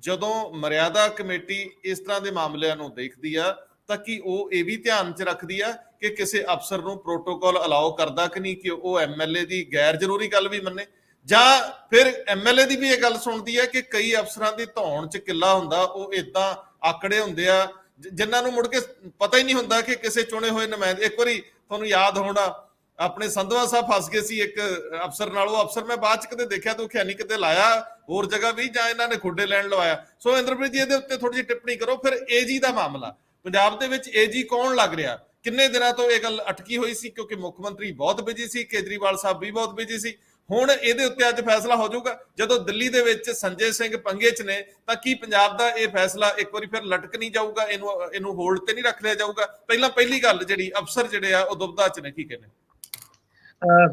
ਜਦੋਂ ਮਰਿਆਦਾ ਕਮੇਟੀ ਇਸ ਤਰ੍ਹਾਂ ਦੇ ਮਾਮਲਿਆਂ ਨੂੰ ਦੇਖਦੀ ਆ ਤਾਂ ਕੀ ਉਹ ਇਹ ਵੀ ਧਿਆਨ 'ਚ ਰੱਖਦੀ ਆ ਕਿ ਕਿਸੇ ਅਫਸਰ ਨੂੰ ਪ੍ਰੋਟੋਕਾਲ ਅਲਾਓ ਕਰਦਾ ਕਿ ਨਹੀਂ ਕਿ ਉਹ ਐਮਐਲਏ ਦੀ ਗੈਰ ਜ਼ਰੂਰੀ ਗੱਲ ਵੀ ਮੰਨੇ, ਜਾਂ ਫਿਰ ਐਮਐਲਏ ਦੀ ਵੀ ਇਹ ਗੱਲ ਸੁਣਦੀ ਹੈ ਕਿ ਕਈ ਅਫਸਰਾਂ ਦੀ ਧੌਣ 'ਚ ਕਿੱਲਾ ਹੁੰਦਾ, ਉਹ ਏਦਾਂ ਆਕੜੇ ਹੁੰਦੇ ਆ ਜਿਨ੍ਹਾਂ ਨੂੰ ਮੁੜ ਕੇ ਪਤਾ ਹੀ ਨਹੀਂ ਹੁੰਦਾ ਕਿ ਕਿਸੇ ਚੁਣੇ ਹੋਏ ਨੁਮਾਇੰਦੇ। ਇੱਕ ਵਾਰੀ ਤੁਹਾਨੂੰ ਯਾਦ ਹੋਣਾ, ਆਪਣੇ ਸੰਧਵਾ ਸਾਹਿਬ ਫਸ ਗਏ ਸੀ ਇੱਕ ਅਫਸਰ ਨਾਲ। ਉਹ ਅਫਸਰ ਮੈਂ ਬਾਅਦ 'ਚ ਕਿਤੇ ਦੇਖਿਆ ਤਾਂ ਉਹ ਖਿਆਨੀ ਕਿਤੇ ਲਾਇਆ ਹੋਰ ਜਗ੍ਹਾ ਵੀ, ਜਾਂ ਇਹਨਾਂ ਨੇ ਖੁੱਡੇ ਲੈਣ ਲਵਾਇਆ। ਸੋ ਇੰਦਰਪ੍ਰੀਤ ਜੀ, ਇਹਦੇ ਉੱਤੇ ਥੋੜੀ ਜਿਹੀ ਟਿੱਪਣੀ ਕਰੋ। ਫਿਰ ਏਜੀ ਦਾ ਮਾਮਲਾ, ਪੰਜਾਬ ਦੇ ਵਿੱਚ ਏਜੀ ਕੌਣ ਲੱਗ ਰਿਹਾ? ਕਿੰਨੇ ਦਿਨਾਂ ਤੋਂ ਇਹ ਗੱਲ ਅਟਕੀ ਹੋਈ ਸੀ ਕਿਉਂਕਿ ਮੁੱਖ ਮੰਤਰੀ ਬਹੁਤ ਬਿਜੀ ਸੀ, ਕੇਜਰੀਵਾਲ ਸਾਹਿਬ ਵੀ ਬਹੁਤ ਬਿਜੀ ਸੀ। ਹੁਣ ਇਹਦੇ ਉੱਤੇ ਅੱਜ ਫੈਸਲਾ ਹੋ ਜਾਊਗਾ। ਜਦੋਂ ਦਿੱਲੀ ਦੇ ਵਿੱਚ ਸੰਜੇ ਸਿੰਘ ਪੰਗੇ 'ਚ ਨੇ ਤਾਂ ਕੀ ਪੰਜਾਬ ਦਾ ਇਹ ਫੈਸਲਾ ਇੱਕ ਵਾਰੀ ਫਿਰ ਲਟਕ ਨਹੀਂ ਜਾਊਗਾ? ਇਹਨੂੰ ਹੋਲਡ ਤੇ ਨਹੀਂ ਰੱਖ ਲਿਆ ਜਾਊਗਾ? ਪਹਿਲੀ ਗੱਲ ਜਿਹੜੀ ਅਫਸਰ ਜਿਹੜੇ ਆ ਉਹ ਦੁਬਦਾ 'ਚ ਨੇ, ਕੀ ਕਹਿੰਦੇ?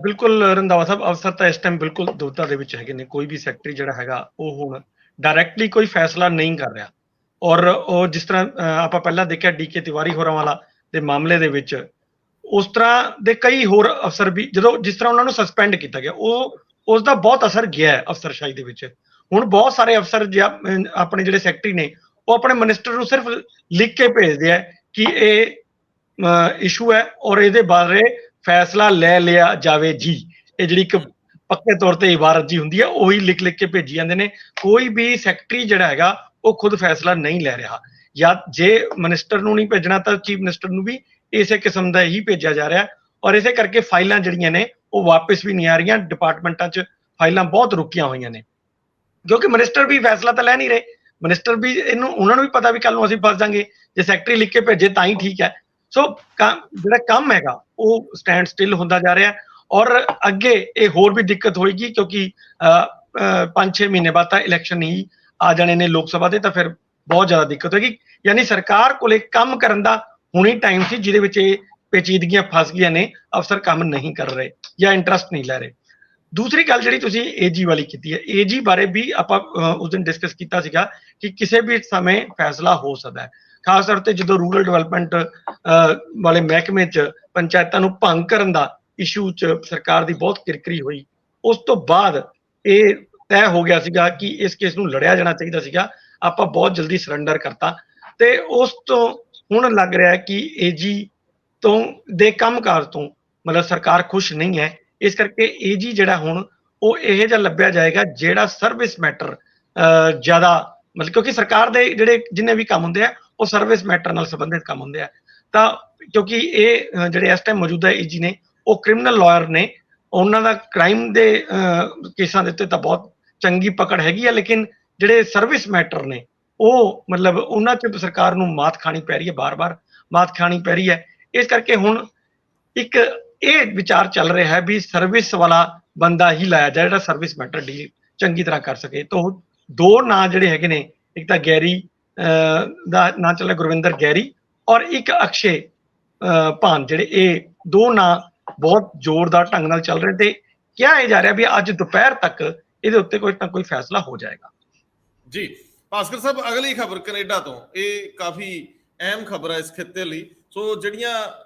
ਬਿਲਕੁਲ ਰੰਧਾਵਾ ਸਾਹਿਬ, ਅਫਸਰ ਤਾਂ ਇਸ ਟਾਈਮ ਬਿਲਕੁਲ ਦੁਬਦਾ ਦੇ ਵਿੱਚ ਹੈਗੇ ਨੇ। ਕੋਈ ਵੀ ਸੈਕਟਰੀ ਜਿਹੜਾ ਹੈਗਾ ਉਹ ਹੁਣ ਡਾਇਰੈਕਟਲੀ ਕੋਈ ਫੈਸਲਾ ਨਹੀਂ ਕਰ ਰਿਹਾ। ਔਰ ਉਹ ਜਿਸ ਤਰ੍ਹਾਂ ਆਪਾਂ ਪਹਿਲਾਂ ਦੇਖਿਆ ਡੀਕੇ ਤਿਵਾਰੀ ਹੋਰਾਂ ਵਾਲਾ ਦੇ ਮਾਮਲੇ ਦੇ ਵਿੱਚ, ਉਸ ਤਰ੍ਹਾਂ ਦੇ ਕਈ ਹੋਰ ਅਫਸਰ ਵੀ ਜਦੋਂ ਜਿਸ ਤਰ੍ਹਾਂ ਉਹਨਾਂ ਨੂੰ ਸਸਪੈਂਡ ਕੀਤਾ ਗਿਆ, ਉਸ ਦਾ ਬਹੁਤ ਅਸਰ ਗਿਆ ਹੈ ਅਫਸਰਸ਼ਾਹੀ ਦੇ ਵਿੱਚ। ਹੁਣ ਬਹੁਤ ਸਾਰੇ ਅਫਸਰ ਆਪਣੇ ਜਿਹੜੇ ਸੈਕਟਰੀ ਨੇ ਉਹ ਆਪਣੇ ਮਿਨਿਸਟਰ ਨੂੰ ਸਿਰਫ ਲਿਖ ਕੇ ਭੇਜਦੇ ਆ ਕਿ ਇਹ ਇਸ਼ੂ ਹੈ ਔਰ ਇਹਦੇ ਬਾਰੇ ਫੈਸਲਾ ਲੈ ਲਿਆ ਜਾਵੇ ਜੀ। ਇਹ ਜਿਹੜੀ ਇੱਕ ਪੱਕੇ ਤੌਰ ਤੇ ਇਬਾਰਤ ਜੀ ਹੁੰਦੀ ਹੈ, ਉਹੀ ਲਿਖ ਕੇ ਭੇਜੀ ਜਾਂਦੇ ਨੇ। ਕੋਈ ਵੀ ਸੈਕਟਰੀ ਜਿਹੜਾ ਹੈਗਾ ਉਹ ਖੁਦ ਫੈਸਲਾ ਨਹੀਂ ਲੈ ਰਿਹਾ, ਜਾਂ ਜੇ ਮਿਨਿਸਟਰ ਨੂੰ ਨਹੀਂ ਭੇਜਣਾ ਤਾਂ ਚੀਫ ਮਿਨਿਸਟਰ ਨੂੰ ਵੀ ਇਸੇ ਕਿਸਮ ਦਾ ਹੀ ਭੇਜਿਆ ਜਾ ਰਿਹਾ। ਔਰ ਇਸੇ ਕਰਕੇ ਫਾਈਲਾਂ ਜਿਹੜੀਆਂ ਨੇ ਉਹ ਵਾਪਸ ਵੀ ਨਹੀਂ ਆ ਰਹੀਆਂ। ਡਿਪਾਰਟਮੈਂਟਾਂ 'ਚ ਫਾਈਲਾਂ ਬਹੁਤ ਰੁਕੀਆਂ ਹੋਈਆਂ ਨੇ। ਕਿਉਂਕਿ ਮਿਨਿਸਟਰ ਵੀ ਫੈਸਲਾ ਤਾਂ ਲੈ ਨਹੀਂ ਰਹੇ, ਮਿਨਿਸਟਰ ਵੀ ਉਹਨਾਂ ਨੂੰ ਵੀ ਪਤਾ ਵੀ ਕੱਲ ਨੂੰ ਅਸੀਂ ਫਸ ਜਾਾਂਗੇ, ਜੇ ਸੈਕਟਰੀ ਲਿਖ ਕੇ ਭੇਜੇ ਤਾਂ ਹੀ ਠੀਕ ਹੈ। ਸੋ ਜਿਹੜਾ ਕੰਮ ਹੈਗਾ ਉਹ ਸਟੈਂਡ ਸਟਿਲ ਹੁੰਦਾ ਜਾ ਰਿਹਾ, ਔਰ ਅੱਗੇ ਇਹ ਹੋਰ ਵੀ ਦਿੱਕਤ ਹੋਏਗੀ, ਕਿਉਂਕਿ 5-6 ਮਹੀਨੇ ਬਾਅਦ ਤਾਂ ਇਲੈਕਸ਼ਨ ਹੀ ਆ ਜਾਣੇ ਨੇ ਲੋਕ ਸਭਾ ਦੇ, ਤਾਂ ਫਿਰ ਬਹੁਤ ਜ਼ਿਆਦਾ ਦਿੱਕਤ ਹੋਏਗੀ। ਯਾਨੀ ਸਰਕਾਰ ਕੋਲੇ ਕੰਮ ਕਰਨ ਦਾ ਹੁਣੀ ਟਾਈਮ ਸੀ ਜਿਹਦੇ ਵਿੱਚ ਇਹ ਪੇਚੀਦਗੀਆਂ ਫਸ ਗਈਆਂ ਨੇ, ਅਫਸਰ ਕੰਮ ਨਹੀਂ ਕਰ ਰਹੇ ਜਾਂ ਇੰਟਰਸਟ ਨਹੀਂ ਲੈ ਰਹੇ। ਦੂਸਰੀ ਗੱਲ ਜਿਹੜੀ ਤੁਸੀਂ ਏਜੀ ਵਾਲੀ ਕੀਤੀ ਹੈ, ਏਜੀ ਬਾਰੇ ਵੀ ਆਪਾਂ ਉਸ ਦਿਨ ਡਿਸਕਸ ਕੀਤਾ ਸੀਗਾ ਕਿ ਕਿਸੇ ਵੀ ਸਮੇਂ ਫੈਸਲਾ ਹੋ ਸਕਦਾ ਹੈ, ਖਾਸ ਤੌਰ ਤੇ ਜਦੋਂ ਰੂਰਲ ਡਿਵੈਲਪਮੈਂਟ ਵਾਲੇ ਮਹਿਕਮੇ 'ਚ ਪੰਚਾਇਤਾਂ ਨੂੰ ਭੰਗ ਕਰਨ ਦਾ ਇਸ਼ੂ 'ਚ ਸਰਕਾਰ ਦੀ ਬਹੁਤ ਕਿਰਕਰੀ ਹੋਈ। ਉਸ ਤੋਂ ਬਾਅਦ ਇਹ ਤੈਅ ਹੋ ਗਿਆ ਸੀਗਾ ਕਿ ਇਸ ਕੇਸ ਨੂੰ ਲੜਿਆ ਜਾਣਾ ਚਾਹੀਦਾ ਸੀਗਾ, ਆਪਾਂ ਬਹੁਤ ਜਲਦੀ ਸਰੈਂਡਰ ਕਰਤਾ, ਤੇ ਉਸ ਤੋਂ ਹੁਣ ਲੱਗ ਰਿਹਾ ਕਿ ਏਜੀ ਤੋਂ ਦੇ ਕੰਮਕਾਰ ਤੋਂ ਮਤਲਬ ਸਰਕਾਰ ਖੁਸ਼ ਨਹੀਂ ਹੈ। ਇਸ ਕਰਕੇ ਏਜੀ ਜਿਹੜਾ ਹੁਣ ਉਹ ਇਹੋ ਜਿਹਾ ਲੱਭਿਆ ਜਾਏਗਾ ਜਿਹੜਾ ਸਰਵਿਸ ਮੈਟਰ ਜ਼ਿਆਦਾ, ਮਤਲਬ ਕਿਉਂਕਿ ਸਰਕਾਰ ਦੇ ਜਿਹੜੇ ਜਿੰਨੇ ਵੀ ਕੰਮ ਹੁੰਦੇ ਆ ਉਹ ਸਰਵਿਸ ਮੈਟਰ ਨਾਲ ਸੰਬੰਧਿਤ ਕੰਮ ਹੁੰਦੇ ਆ, ਤਾਂ ਕਿਉਂਕਿ ਇਹ ਜਿਹੜੇ ਇਸ ਟਾਈਮ ਮੌਜੂਦਾ ਏਜੀ ਨੇ ਉਹ ਕ੍ਰਿਮੀਨਲ ਲਾਇਰ ਨੇ, ਉਹਨਾਂ ਦਾ ਕ੍ਰਾਈਮ ਦੇ ਕੇਸਾਂ ਦੇ ਉੱਤੇ ਤਾਂ ਬਹੁਤ ਚੰਗੀ ਪਕੜ ਹੈਗੀ ਆ, ਲੇਕਿਨ ਜਿਹੜੇ ਸਰਵਿਸ ਮੈਟਰ ਨੇ ਉਹ ਮਤਲਬ ਉਹਨਾਂ 'ਚ ਸਰਕਾਰ ਨੂੰ ਮਾਤ ਖਾਣੀ ਪੈ ਰਹੀ ਹੈ, ਬਾਰ-ਬਾਰ ਮਾਤ ਖਾਣੀ ਪੈ ਰਹੀ ਹੈ। ਇਸ ਕਰਕੇ ਹੁਣ ਇੱਕ ਇਹ ਵਿਚਾਰ ਚੱਲ ਰਿਹਾ ਹੈ ਵੀ ਸਰਵਿਸ ਵਾਲਾ ਬੰਦਾ ਹੀ ਲਾਇਆ ਜਾਏ ਜਿਹੜਾ ਸਰਵਿਸ ਮੈਟਰ ਡੀਲ ਚੰਗੀ ਤਰ੍ਹਾਂ ਕਰ ਸਕੇ। ਤਾਂ ਦੋ ਨਾਂ ਜਿਹੜੇ ਹੈਗੇ ਨੇ, ਇੱਕ ਤਾਂ ਗੈਰੀ ਦਾ ਨਾਂ ਚੱਲਿਆ, ਗੁਰਵਿੰਦਰ ਗੈਰੀ, ਔਰ ਇੱਕ ਅਕਸ਼ੇ ਭਾਨ, ਜਿਹੜੇ ਇਹ ਦੋ ਨਾਂ ਬਹੁਤ ਜ਼ੋਰਦਾਰ ਢੰਗ ਨਾਲ ਚੱਲ ਰਹੇ, ਤੇ ਕਿਹਾ ਜਾ ਰਿਹਾ ਵੀ ਅੱਜ ਦੁਪਹਿਰ ਤੱਕ ਇਹਦੇ ਉੱਤੇ ਕੋਈ ਨਾ ਕੋਈ ਫੈਸਲਾ ਹੋ ਜਾਏਗਾ। ਜੀ ਭਾਸਕਰ ਸਾਹਿਬ, ਅਗਲੀ ਖਬਰ ਕੈਨੇਡਾ ਤੋਂ, ਇਹ ਕਾਫੀ ਅਹਿਮ ਖਬਰ ਹੈ ਇਸ ਖਿੱਤੇ ਲਈ। ਸੋ ਜਿਹੜੀਆਂ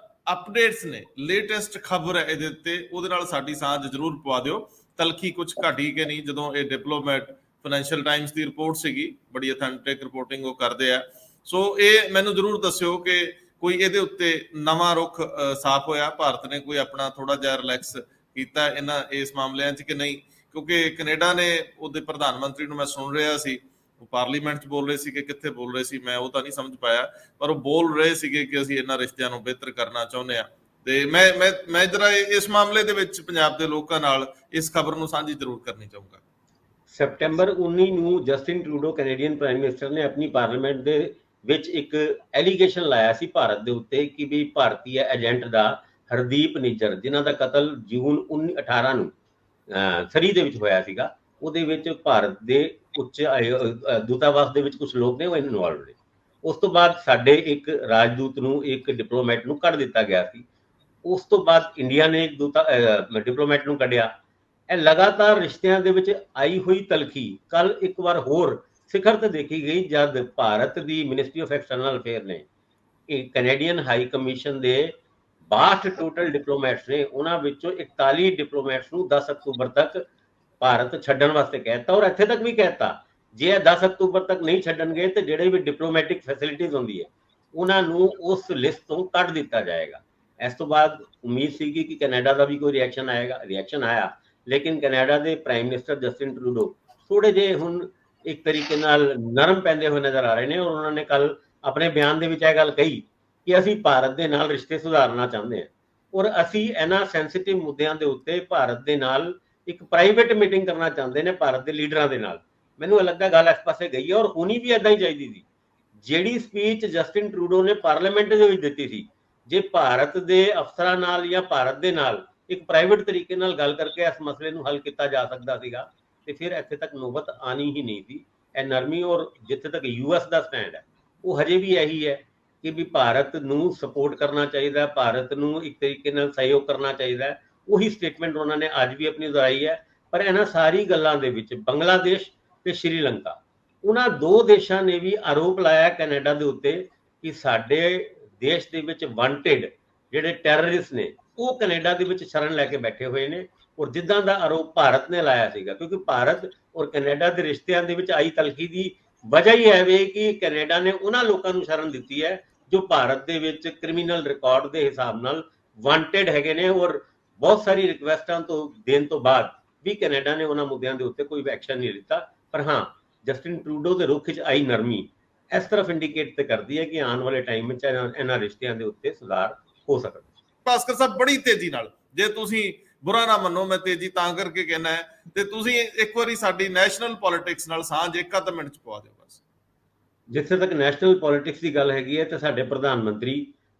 ਅਪਡੇਟਸ ਨੇ, ਲੇਟੈਸਟ ਖਬਰ ਹੈ ਇਹਦੇ ਉੱਤੇ, ਉਹਦੇ ਨਾਲ ਸਾਡੀ ਸਾਂਝ ਜ਼ਰੂਰ ਪਵਾ ਦਿਓ। ਤਲਖੀ ਕੁਝ ਘਟੀ ਕਿ ਨਹੀਂ, ਜਦੋਂ ਇਹ ਡਿਪਲੋਮੈਟ ਫਾਈਨੈਂਸ਼ੀਅਲ ਟਾਈਮਸ ਦੀ ਰਿਪੋਰਟ ਸੀਗੀ, ਬੜੀ ਅਥੈਂਟਿਕ ਰਿਪੋਰਟਿੰਗ ਉਹ ਕਰਦੇ ਆ। ਸੋ ਇਹ ਮੈਨੂੰ ਜ਼ਰੂਰ ਦੱਸਿਓ ਕਿ ਕੋਈ ਇਹਦੇ ਉੱਤੇ ਨਵਾਂ ਰੁਖ ਸਾਫ਼ ਹੋਇਆ, ਭਾਰਤ ਨੇ ਕੋਈ ਆਪਣਾ ਥੋੜਾ ਜਿਹਾ ਰਿਲੈਕਸ ਕੀਤਾ ਇਸ ਮਾਮਲਿਆਂ 'ਚ ਕਿ ਨਹੀਂ, ਕਿਉਂਕਿ ਕੈਨੇਡਾ ਨੇ ਉਹਦੇ ਪ੍ਰਧਾਨ ਮੰਤਰੀ ਨੂੰ ਮੈਂ ਸੁਣ ਰਿਹਾ ਸੀ, ਉਹ ਪਾਰਲੀਮੈਂਟ 'ਚ ਬੋਲ ਰਹੇ ਸੀ ਕਿ ਕਿੱਥੇ ਬੋਲ ਰਹੇ ਸੀ ਮੈਂ ਉਹ ਤਾਂ ਨਹੀਂ ਸਮਝ ਪਾਇਆ, ਪਰ ਉਹ ਬੋਲ ਰਹੇ ਸੀਗੇ ਕਿ ਅਸੀਂ ਇਹਨਾਂ ਰਿਸ਼ਤਿਆਂ ਨੂੰ ਬਿਹਤਰ ਕਰਨਾ ਚਾਹੁੰਦੇ ਹਾਂ। ਤੇ ਮੈਂ ਜਰਾ ਇਸ ਮਾਮਲੇ ਦੇ ਵਿੱਚ ਪੰਜਾਬ ਦੇ ਲੋਕਾਂ ਨਾਲ ਇਸ ਖਬਰ ਨੂੰ ਸਾਂਝੀ ਜ਼ਰੂਰ ਕਰਨੀ ਚਾਹੂੰਗਾ। ਸੈਪਟੈਂਬਰ 19 ਨੂੰ Justin Trudeau Canadian prime minister ਨੇ ਆਪਣੀ ਪਾਰਲੀਮੈਂਟ ਦੇ ਵਿੱਚ ਇੱਕ ਐਲੀਗੇਸ਼ਨ ਲਾਇਆ ਸੀ ਭਾਰਤ ਦੇ ਉੱਤੇ ਕਿ ਵੀ ਭਾਰਤੀ ਏਜੰਟ ਦਾ ਹਰਦੀਪ ਨਿੱਜਰ, ਜਿਨ੍ਹਾਂ ਦਾ ਕਤਲ ਜੂਨ 18 ਨੂੰ ਸਰੀ ਦੇ ਵਿੱਚ ਹੋਇਆ ਸੀਗਾ, ਉਹਦੇ ਵਿੱਚ ਭਾਰਤ ਦੇ ਉੱਚ ਦੂਤਾਵਾਸ ਦੇ ਵਿੱਚ ਕੁਝ ਲੋਕ ਨੇ ਉਹ ਇਨਵੋਲਵ ਨੇ। ਉਸ ਤੋਂ ਬਾਅਦ ਸਾਡੇ ਇੱਕ ਰਾਜਦੂਤ ਨੂੰ, ਇੱਕ ਡਿਪਲੋਮੈਟ ਨੂੰ ਕੱਢ ਦਿੱਤਾ ਗਿਆ ਸੀ। ਉਸ ਤੋਂ ਬਾਅਦ ਇੰਡੀਆ ਨੇ ਇੱਕ ਡਿਪਲੋਮੈਟ ਨੂੰ ਕੱਢਿਆ। ਇਹ ਲਗਾਤਾਰ ਰਿਸ਼ਤਿਆਂ ਦੇ ਵਿੱਚ ਆਈ ਹੋਈ ਤਲਖੀ ਕੱਲ ਇੱਕ ਵਾਰ ਹੋਰ ਸਿਖਰ ਤੇ ਦੇਖੀ ਗਈ ਜਦ ਭਾਰਤ ਦੀ ਮਿਨਿਸਟਰੀ ਆਫ ਐਕਸਟਰਨਲ ਅਫੇਅਰ ਨੇ ਕੈਨੇਡੀਅਨ ਹਾਈ ਕਮਿਸ਼ਨ ਦੇ 62 ਟੋਟਲ ਡਿਪਲੋਮੈਟਸ ਨੇ, ਉਹਨਾਂ ਵਿੱਚੋਂ 41 ਡਿਪਲੋਮੈਟਸ ਨੂੰ 10 ਅਕਤੂਬਰ ਤੱਕ ਭਾਰਤ ਛੱਡਣ ਵਾਸਤੇ ਕਹਿਤਾ, ਔਰ ਇੱਥੇ ਤੱਕ ਵੀ ਕਹਿਤਾ ਜੇ ਇਹ 10 ਅਕਤੂਬਰ ਤੱਕ ਨਹੀਂ ਛੱਡਣਗੇ ਤੇ ਜਿਹੜੇ ਵੀ ਡਿਪਲੋਮੈਟਿਕ ਫੈਸਿਲਿਟੀਜ਼ ਹੁੰਦੀ ਹੈ ਉਹਨਾਂ ਨੂੰ ਉਸ ਲਿਸਟ ਤੋਂ ਕੱਢ ਦਿੱਤਾ ਜਾਏਗਾ। ਇਸ ਤੋਂ ਬਾਅਦ ਉਮੀਦ ਸੀਗੀ ਕਿ ਕੈਨੇਡਾ ਦਾ ਵੀ ਕੋਈ ਰਿਐਕਸ਼ਨ ਆਏਗਾ, ਰਿਐਕਸ਼ਨ ਆਇਆ, ਲੇਕਿਨ ਕੈਨੇਡਾ ਦੇ ਪ੍ਰਾਈਮ ਮਿਨਿਸਟਰ ਜਸਟਿਨ ਟਰੂਡੋ ਥੋੜੇ ਜਿਹੇ ਹੁਣ ਇੱਕ ਤਰੀਕੇ ਨਾਲ ਨਰਮ ਪੈਂਦੇ ਹੋਏ ਨਜ਼ਰ ਆ ਰਹੇ ਨੇ, ਔਰ ਉਹਨਾਂ ਨੇ ਕੱਲ ਆਪਣੇ ਬਿਆਨ ਦੇ ਵਿੱਚ ਇਹ ਗੱਲ ਕਹੀ ਕਿ ਅਸੀਂ ਭਾਰਤ ਦੇ ਨਾਲ ਰਿਸ਼ਤੇ ਸੁਧਾਰਨਾ ਚਾਹੁੰਦੇ ਹਾਂ, ਔਰ ਅਸੀਂ ਇਹਨਾਂ ਸੈਂਸਿਟਿਵ ਮੁੱਦਿਆਂ ਦੇ ਉੱਤੇ ਭਾਰਤ ਦੇ ਨਾਲ ਇੱਕ ਪ੍ਰਾਈਵੇਟ ਮੀਟਿੰਗ ਕਰਨਾ ਚਾਹੁੰਦੇ ਨੇ ਭਾਰਤ ਦੇ ਲੀਡਰਾਂ ਦੇ ਨਾਲ। ਮੈਨੂੰ ਲੱਗਦਾ ਗੱਲ ਇਸ ਪਾਸੇ ਗਈ ਹੈ, ਔਰ ਹੋਣੀ ਵੀ ਏਦਾਂ ਹੀ ਚਾਹੀਦੀ ਸੀ। ਜਿਹੜੀ ਸਪੀਚ ਜਸਟਿਨ ਟਰੂਡੋ ਨੇ ਪਾਰਲੀਮੈਂਟ ਦੇ ਵਿੱਚ ਦਿੱਤੀ ਸੀ, ਜੇ ਭਾਰਤ ਦੇ ਅਫਸਰਾਂ ਨਾਲ ਜਾਂ ਭਾਰਤ ਦੇ ਨਾਲ ਇੱਕ ਪ੍ਰਾਈਵੇਟ ਤਰੀਕੇ ਨਾਲ ਗੱਲ ਕਰਕੇ ਇਸ ਮਸਲੇ ਨੂੰ ਹੱਲ ਕੀਤਾ ਜਾ ਸਕਦਾ ਸੀਗਾ, ਤੇ ਫਿਰ ਇੱਥੇ ਤੱਕ ਨੌਬਤ ਆਣੀ ਹੀ ਨਹੀਂ ਸੀ। ਇਹ ਨਰਮੀ ਔਰ ਜਿੱਥੇ ਤੱਕ ਯੂਐਸ ਦਾ ਸਟੈਂਡ ਹੈ ਉਹ ਹਜੇ ਵੀ ਇਹੀ ਹੈ ਕਿ ਵੀ ਭਾਰਤ ਨੂੰ ਸਪੋਰਟ ਕਰਨਾ ਚਾਹੀਦਾ, ਭਾਰਤ ਨੂੰ ਇੱਕ ਤਰੀਕੇ ਨਾਲ ਸਹਿਯੋਗ ਕਰਨਾ ਚਾਹੀਦਾ ਹੈ। ਉਹੀ ਸਟੇਟਮੈਂਟ ਉਹਨਾਂ ਨੇ ਅੱਜ ਵੀ ਆਪਣੀ ਦੁਹਰਾਈ ਹੈ। ਪਰ ਇਹਨਾਂ ਸਾਰੀ ਗੱਲਾਂ ਦੇ ਵਿੱਚ ਬੰਗਲਾਦੇਸ਼ ਤੇ ਸ਼੍ਰੀਲੰਕਾ, ਉਹਨਾਂ ਦੋ ਦੇਸ਼ਾਂ ਨੇ ਵੀ ਆਰੋਪ ਲਾਇਆ ਕੈਨੇਡਾ ਦੇ ਉੱਤੇ ਕਿ ਸਾਡੇ ਦੇਸ਼ ਦੇ ਵਿੱਚ ਵਾਂਟਡ ਜਿਹੜੇ ਟੈਰਰਿਸਟ ਨੇ ਉਹ ਕੈਨੇਡਾ ਦੇ ਵਿੱਚ ਸ਼ਰਨ ਲੈ ਕੇ ਬੈਠੇ ਹੋਏ ਨੇ, ਔਰ ਜਿੱਦਾਂ ਦਾ ਆਰੋਪ ਭਾਰਤ ਨੇ ਲਾਇਆ ਸੀਗਾ, ਕਿਉਂਕਿ ਭਾਰਤ ਔਰ ਕੈਨੇਡਾ ਦੇ ਰਿਸ਼ਤਿਆਂ ਦੇ ਵਿੱਚ ਆਈ ਤਲਖੀ ਦੀ ਵਜ੍ਹਾ ਹੀ ਹੈ ਵੇ ਕਿ ਕੈਨੇਡਾ ਨੇ ਉਹਨਾਂ ਲੋਕਾਂ ਨੂੰ ਸ਼ਰਨ ਦਿੱਤੀ ਹੈ ਜੋ ਭਾਰਤ ਦੇ ਵਿੱਚ ਕ੍ਰਿਮੀਨਲ ਰਿਕਾਰਡ ਦੇ ਹਿਸਾਬ ਨਾਲ ਵਾਂਟਡ ਹੈਗੇ ਨੇ, ਔਰ ਬਹੁਤ ਸਾਰੀ ਰਿਕਵੈਸਟਾਂ ਤੋਂ ਦੇਣ ਤੋਂ ਬਾਅਦ ਵੀ ਕੈਨੇਡਾ ਨੇ ਉਹਨਾਂ ਮੁੱਦਿਆਂ ਦੇ ਉੱਤੇ ਕੋਈ ਐਕਸ਼ਨ ਨਹੀਂ ਲਿੱਤਾ। ਪਰ ਹਾਂ, ਜਸਟਿਨ ਟਰੂਡੋ ਦੇ ਰੁਖ 'ਚ ਆਈ ਨਰਮੀ ਇਸ ਤਰਫ ਇੰਡੀਕੇਟ ਤੇ ਕਰਦੀ ਹੈ ਕਿ ਆਉਣ ਵਾਲੇ ਟਾਈਮ ਵਿੱਚ ਇਹਨਾਂ ਰਿਸ਼ਤਿਆਂ ਦੇ ਉੱਤੇ ਸੁਧਾਰ ਹੋ ਸਕਦਾ। ਭਾਸਕਰ ਸਾਹਿਬ, ਬੜੀ ਤੇਜ਼ੀ ਨਾਲ ਜੇ ਤੁਸੀਂ ਬੁਰਾ ਨਾ ਮੰਨੋ, ਮੈਂ ਤੇਜ਼ੀ ਤਾਂ ਕਰਕੇ ਕਹਿਣਾ ਹੈ, ਤੇ ਤੁਸੀਂ ਇੱਕ ਵਾਰੀ ਸਾਡੀ ਨੈਸ਼ਨਲ ਪੋਲਿਟਿਕਸ ਨਾਲ ਸਾਂਝ ਇੱਕ ਅੱਧ ਮਿੰਟ ਚ ਪਵਾ ਦਿਓ ਬਸ। ਜਿੱਥੇ ਤੱਕ ਨੈਸ਼ਨਲ ਪੋਲਿਟਿਕਸ ਦੀ ਗੱਲ ਹੈਗੀ ਹੈ ਤੇ ਸਾਡੇ ਪ੍ਰਧਾਨ ਮੰਤਰੀ,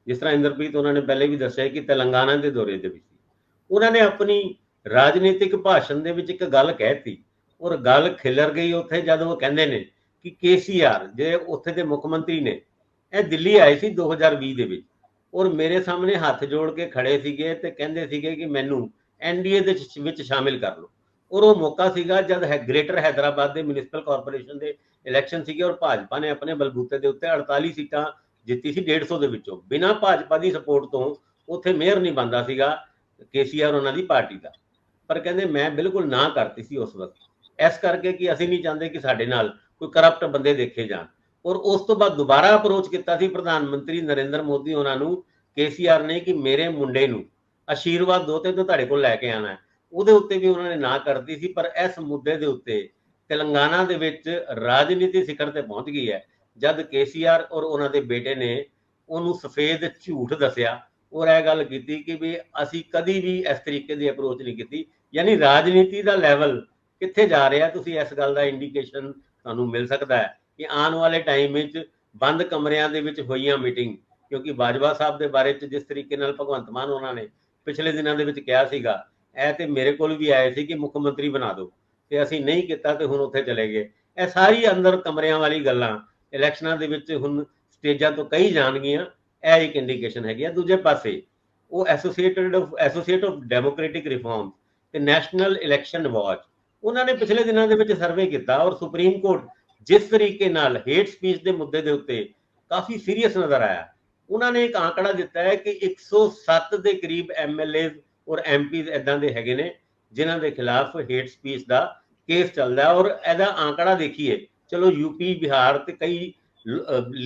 ਜਿਸ ਤਰ੍ਹਾਂ ਇੰਦਰਪ੍ਰੀਤ ਉਹਨਾਂ ਨੇ ਪਹਿਲੇ ਵੀ ਦੱਸਿਆ ਕਿ ਤੇਲੰਗਾਨਾ ਦੇ ਦੌਰੇ ਦੇ ਵਿੱਚ ਉਹਨਾਂ ਨੇ ਆਪਣੀ ਰਾਜਨੀਤਿਕ ਭਾਸ਼ਣ ਦੇ ਵਿੱਚ ਇੱਕ ਗੱਲ ਕਹਿਤੀ ਔਰ ਗੱਲ ਖਿਲਰ ਗਈ ਉੱਥੇ, ਜਦ ਉਹ ਕਹਿੰਦੇ ਨੇ ਕਿ ਕੇਸੀਆਰ ਜੇ ਉੱਥੇ ਦੇ ਮੁੱਖ ਮੰਤਰੀ ਨੇ, ਇਹ ਦਿੱਲੀ ਆਏ ਸੀ 2020 ਦੇ ਵਿੱਚ ਔਰ ਮੇਰੇ ਸਾਹਮਣੇ ਹੱਥ ਜੋੜ ਕੇ ਖੜੇ ਸੀਗੇ ਤੇ ਕਹਿੰਦੇ ਸੀਗੇ ਕਿ ਮੈਨੂੰ ਐਨਡੀਏ ਦੇ ਵਿੱਚ ਸ਼ਾਮਿਲ ਕਰ ਲਓ। ਔਰ ਉਹ ਮੌਕਾ ਸੀਗਾ ਜਦ ਗ੍ਰੇਟਰ ਹੈਦਰਾਬਾਦ ਦੇ ਮਿਊਨਿਸਪਲ ਕਾਰਪੋਰੇਸ਼ਨ ਦੇ ਇਲੈਕਸ਼ਨ ਸੀਗੇ ਔਰ ਭਾਜਪਾ ਨੇ ਆਪਣੇ ਬਲਬੂਤੇ ਦੇ ਉੱਤੇ 48 ਸੀਟਾਂ ਜਿੱਤੀ ਸੀ 150 ਦੇ ਵਿੱਚੋਂ। ਬਿਨਾਂ ਭਾਜਪਾ ਦੀ ਸਪੋਰਟ ਤੋਂ ਉੱਥੇ ਮੇਅਰ ਨਹੀਂ ਬਣਦਾ ਸੀਗਾ ਕੇਸੀਆਰ ਉਹਨਾਂ ਦੀ ਪਾਰਟੀ ਦਾ, ਪਰ ਕਹਿੰਦੇ ਮੈਂ ਬਿਲਕੁਲ ਨਾ ਕਰਤੀ ਸੀ ਉਸ ਵਕਤ, ਇਸ ਕਰਕੇ ਕਿ ਅਸੀਂ ਨਹੀਂ ਚਾਹੁੰਦੇ ਕਿ ਸਾਡੇ ਨਾਲ ਕੋਈ ਕਰਪਟ ਬੰਦੇ ਦੇਖੇ ਜਾਣ। ਔਰ ਉਸ ਤੋਂ ਬਾਅਦ ਦੁਬਾਰਾ ਅਪਰੋਚ ਕੀਤਾ ਸੀ ਪ੍ਰਧਾਨ ਮੰਤਰੀ ਨਰਿੰਦਰ ਮੋਦੀ ਉਹਨਾਂ ਨੂੰ ਕੇਸੀਆਰ ਨੇ ਕਿ ਮੇਰੇ ਮੁੰਡੇ ਨੂੰ ਆਸ਼ੀਰਵਾਦ ਦੋ ਤੇ ਤੁਹਾਡੇ ਕੋਲ ਲੈ ਕੇ ਆਣਾ ਹੈ, ਉਹਦੇ ਉੱਤੇ ਵੀ ਉਹਨਾਂ ਨੇ ਨਾ ਕਰਤੀ ਸੀ। ਪਰ ਇਸ ਮੁੱਦੇ ਦੇ ਉੱਤੇ ਤੇਲੰਗਾਨਾ ਦੇ ਵਿੱਚ ਰਾਜਨੀਤੀ ਸਿਖਰ ਤੇ ਪਹੁੰਚ ਗਈ ਹੈ ਜਦ ਕੇਸੀਆਰ ਔਰ ਉਹਨਾਂ ਦੇ ਬੇਟੇ ਨੇ ਉਹਨੂੰ ਸਫੇਦ ਝੂਠ ਦੱਸਿਆ ਔਰ ਇਹ ਗੱਲ ਕੀਤੀ ਕਿ ਵੀ ਅਸੀਂ ਕਦੀ ਵੀ ਇਸ ਤਰੀਕੇ ਦੀ ਅਪਰੋਚ ਨਹੀਂ ਕੀਤੀ। ਯਾਨੀ ਰਾਜਨੀਤੀ ਦਾ ਲੈਵਲ ਕਿੱਥੇ ਜਾ ਰਿਹਾ, ਤੁਸੀਂ ਇਸ ਗੱਲ ਦਾ ਇੰਡੀਕੇਸ਼ਨ ਤੁਹਾਨੂੰ ਮਿਲ ਸਕਦਾ ਹੈ ਕਿ ਆਉਣ ਵਾਲੇ ਟਾਈਮ ਵਿੱਚ ਬੰਦ ਕਮਰਿਆਂ ਦੇ ਵਿੱਚ ਹੋਈਆਂ ਮੀਟਿੰਗ, ਕਿਉਂਕਿ ਬਾਜਵਾ ਸਾਹਿਬ ਦੇ ਬਾਰੇ ਚ ਜਿਸ ਤਰੀਕੇ ਨਾਲ ਭਗਵੰਤ ਮਾਨ ਉਹਨਾਂ ਨੇ ਪਿਛਲੇ ਦਿਨਾਂ ਦੇ ਵਿੱਚ ਕਿਹਾ ਸੀਗਾ, ਇਹ ਤੇ ਮੇਰੇ ਕੋਲ ਵੀ ਆਏ ਸੀ ਕਿ ਮੁੱਖ ਮੰਤਰੀ ਬਣਾ ਦਿਓ, ਤੇ ਅਸੀਂ ਨਹੀਂ ਕੀਤਾ ਤੇ ਹੁਣ ਉੱਥੇ ਚਲੇ ਗਏ। ਇਹ ਸਾਰੀ ਅੰਦਰ ਕਮਰਿਆਂ ਵਾਲੀ ਗੱਲਾਂ ਇਲੈਕਸ਼ਨਾਂ ਦੇ ਵਿੱਚ ਹੁਣ ਸਟੇਜਾਂ ਤੋਂ ਕਹੀ ਜਾਣਗੀਆਂ, ਇਹ ਇੱਕ ਇੰਡੀਕੇਸ਼ਨ ਹੈਗੀ ਆ। ਦੂਜੇ ਪਾਸੇ ਉਹ ਐਸੋਸੀਏਟ ਆਫ ਡੈਮੋਕ੍ਰੈਟਿਕ ਰਿਫਾਰਮ ਤੇ ਨੈਸ਼ਨਲ ਇਲੈਕਸ਼ਨ ਵਾਚ, ਉਹਨਾਂ ਨੇ ਪਿਛਲੇ ਦਿਨਾਂ ਦੇ ਵਿੱਚ ਸਰਵੇ ਕੀਤਾ ਔਰ ਸੁਪਰੀਮ ਕੋਰਟ ਜਿਸ ਤਰੀਕੇ ਨਾਲ ਹੇਟ ਸਪੀਚ ਦੇ ਮੁੱਦੇ ਦੇ ਉੱਤੇ ਕਾਫੀ ਸੀਰੀਅਸ ਨਜ਼ਰ ਆਇਆ, ਉਹਨਾਂ ਨੇ ਇੱਕ ਆંકੜਾ ਦਿੱਤਾ ਹੈ ਕਿ 107 ਦੇ ਕਰੀਬ ਐਮਐਲਏ ਔਰ ਐਮਪੀਜ਼ ਇਦਾਂ ਦੇ ਹੈਗੇ ਨੇ ਜਿਨ੍ਹਾਂ ਦੇ ਖਿਲਾਫ ਹੇਟ ਸਪੀਚ ਦਾ ਕੇਸ ਚੱਲਦਾ। ਔਰ ਇਹਦਾ ਆંકੜਾ ਦੇਖੀਏ, ਚਲੋ ਯੂਪੀ ਬਿਹਾਰ ਤੇ ਕਈ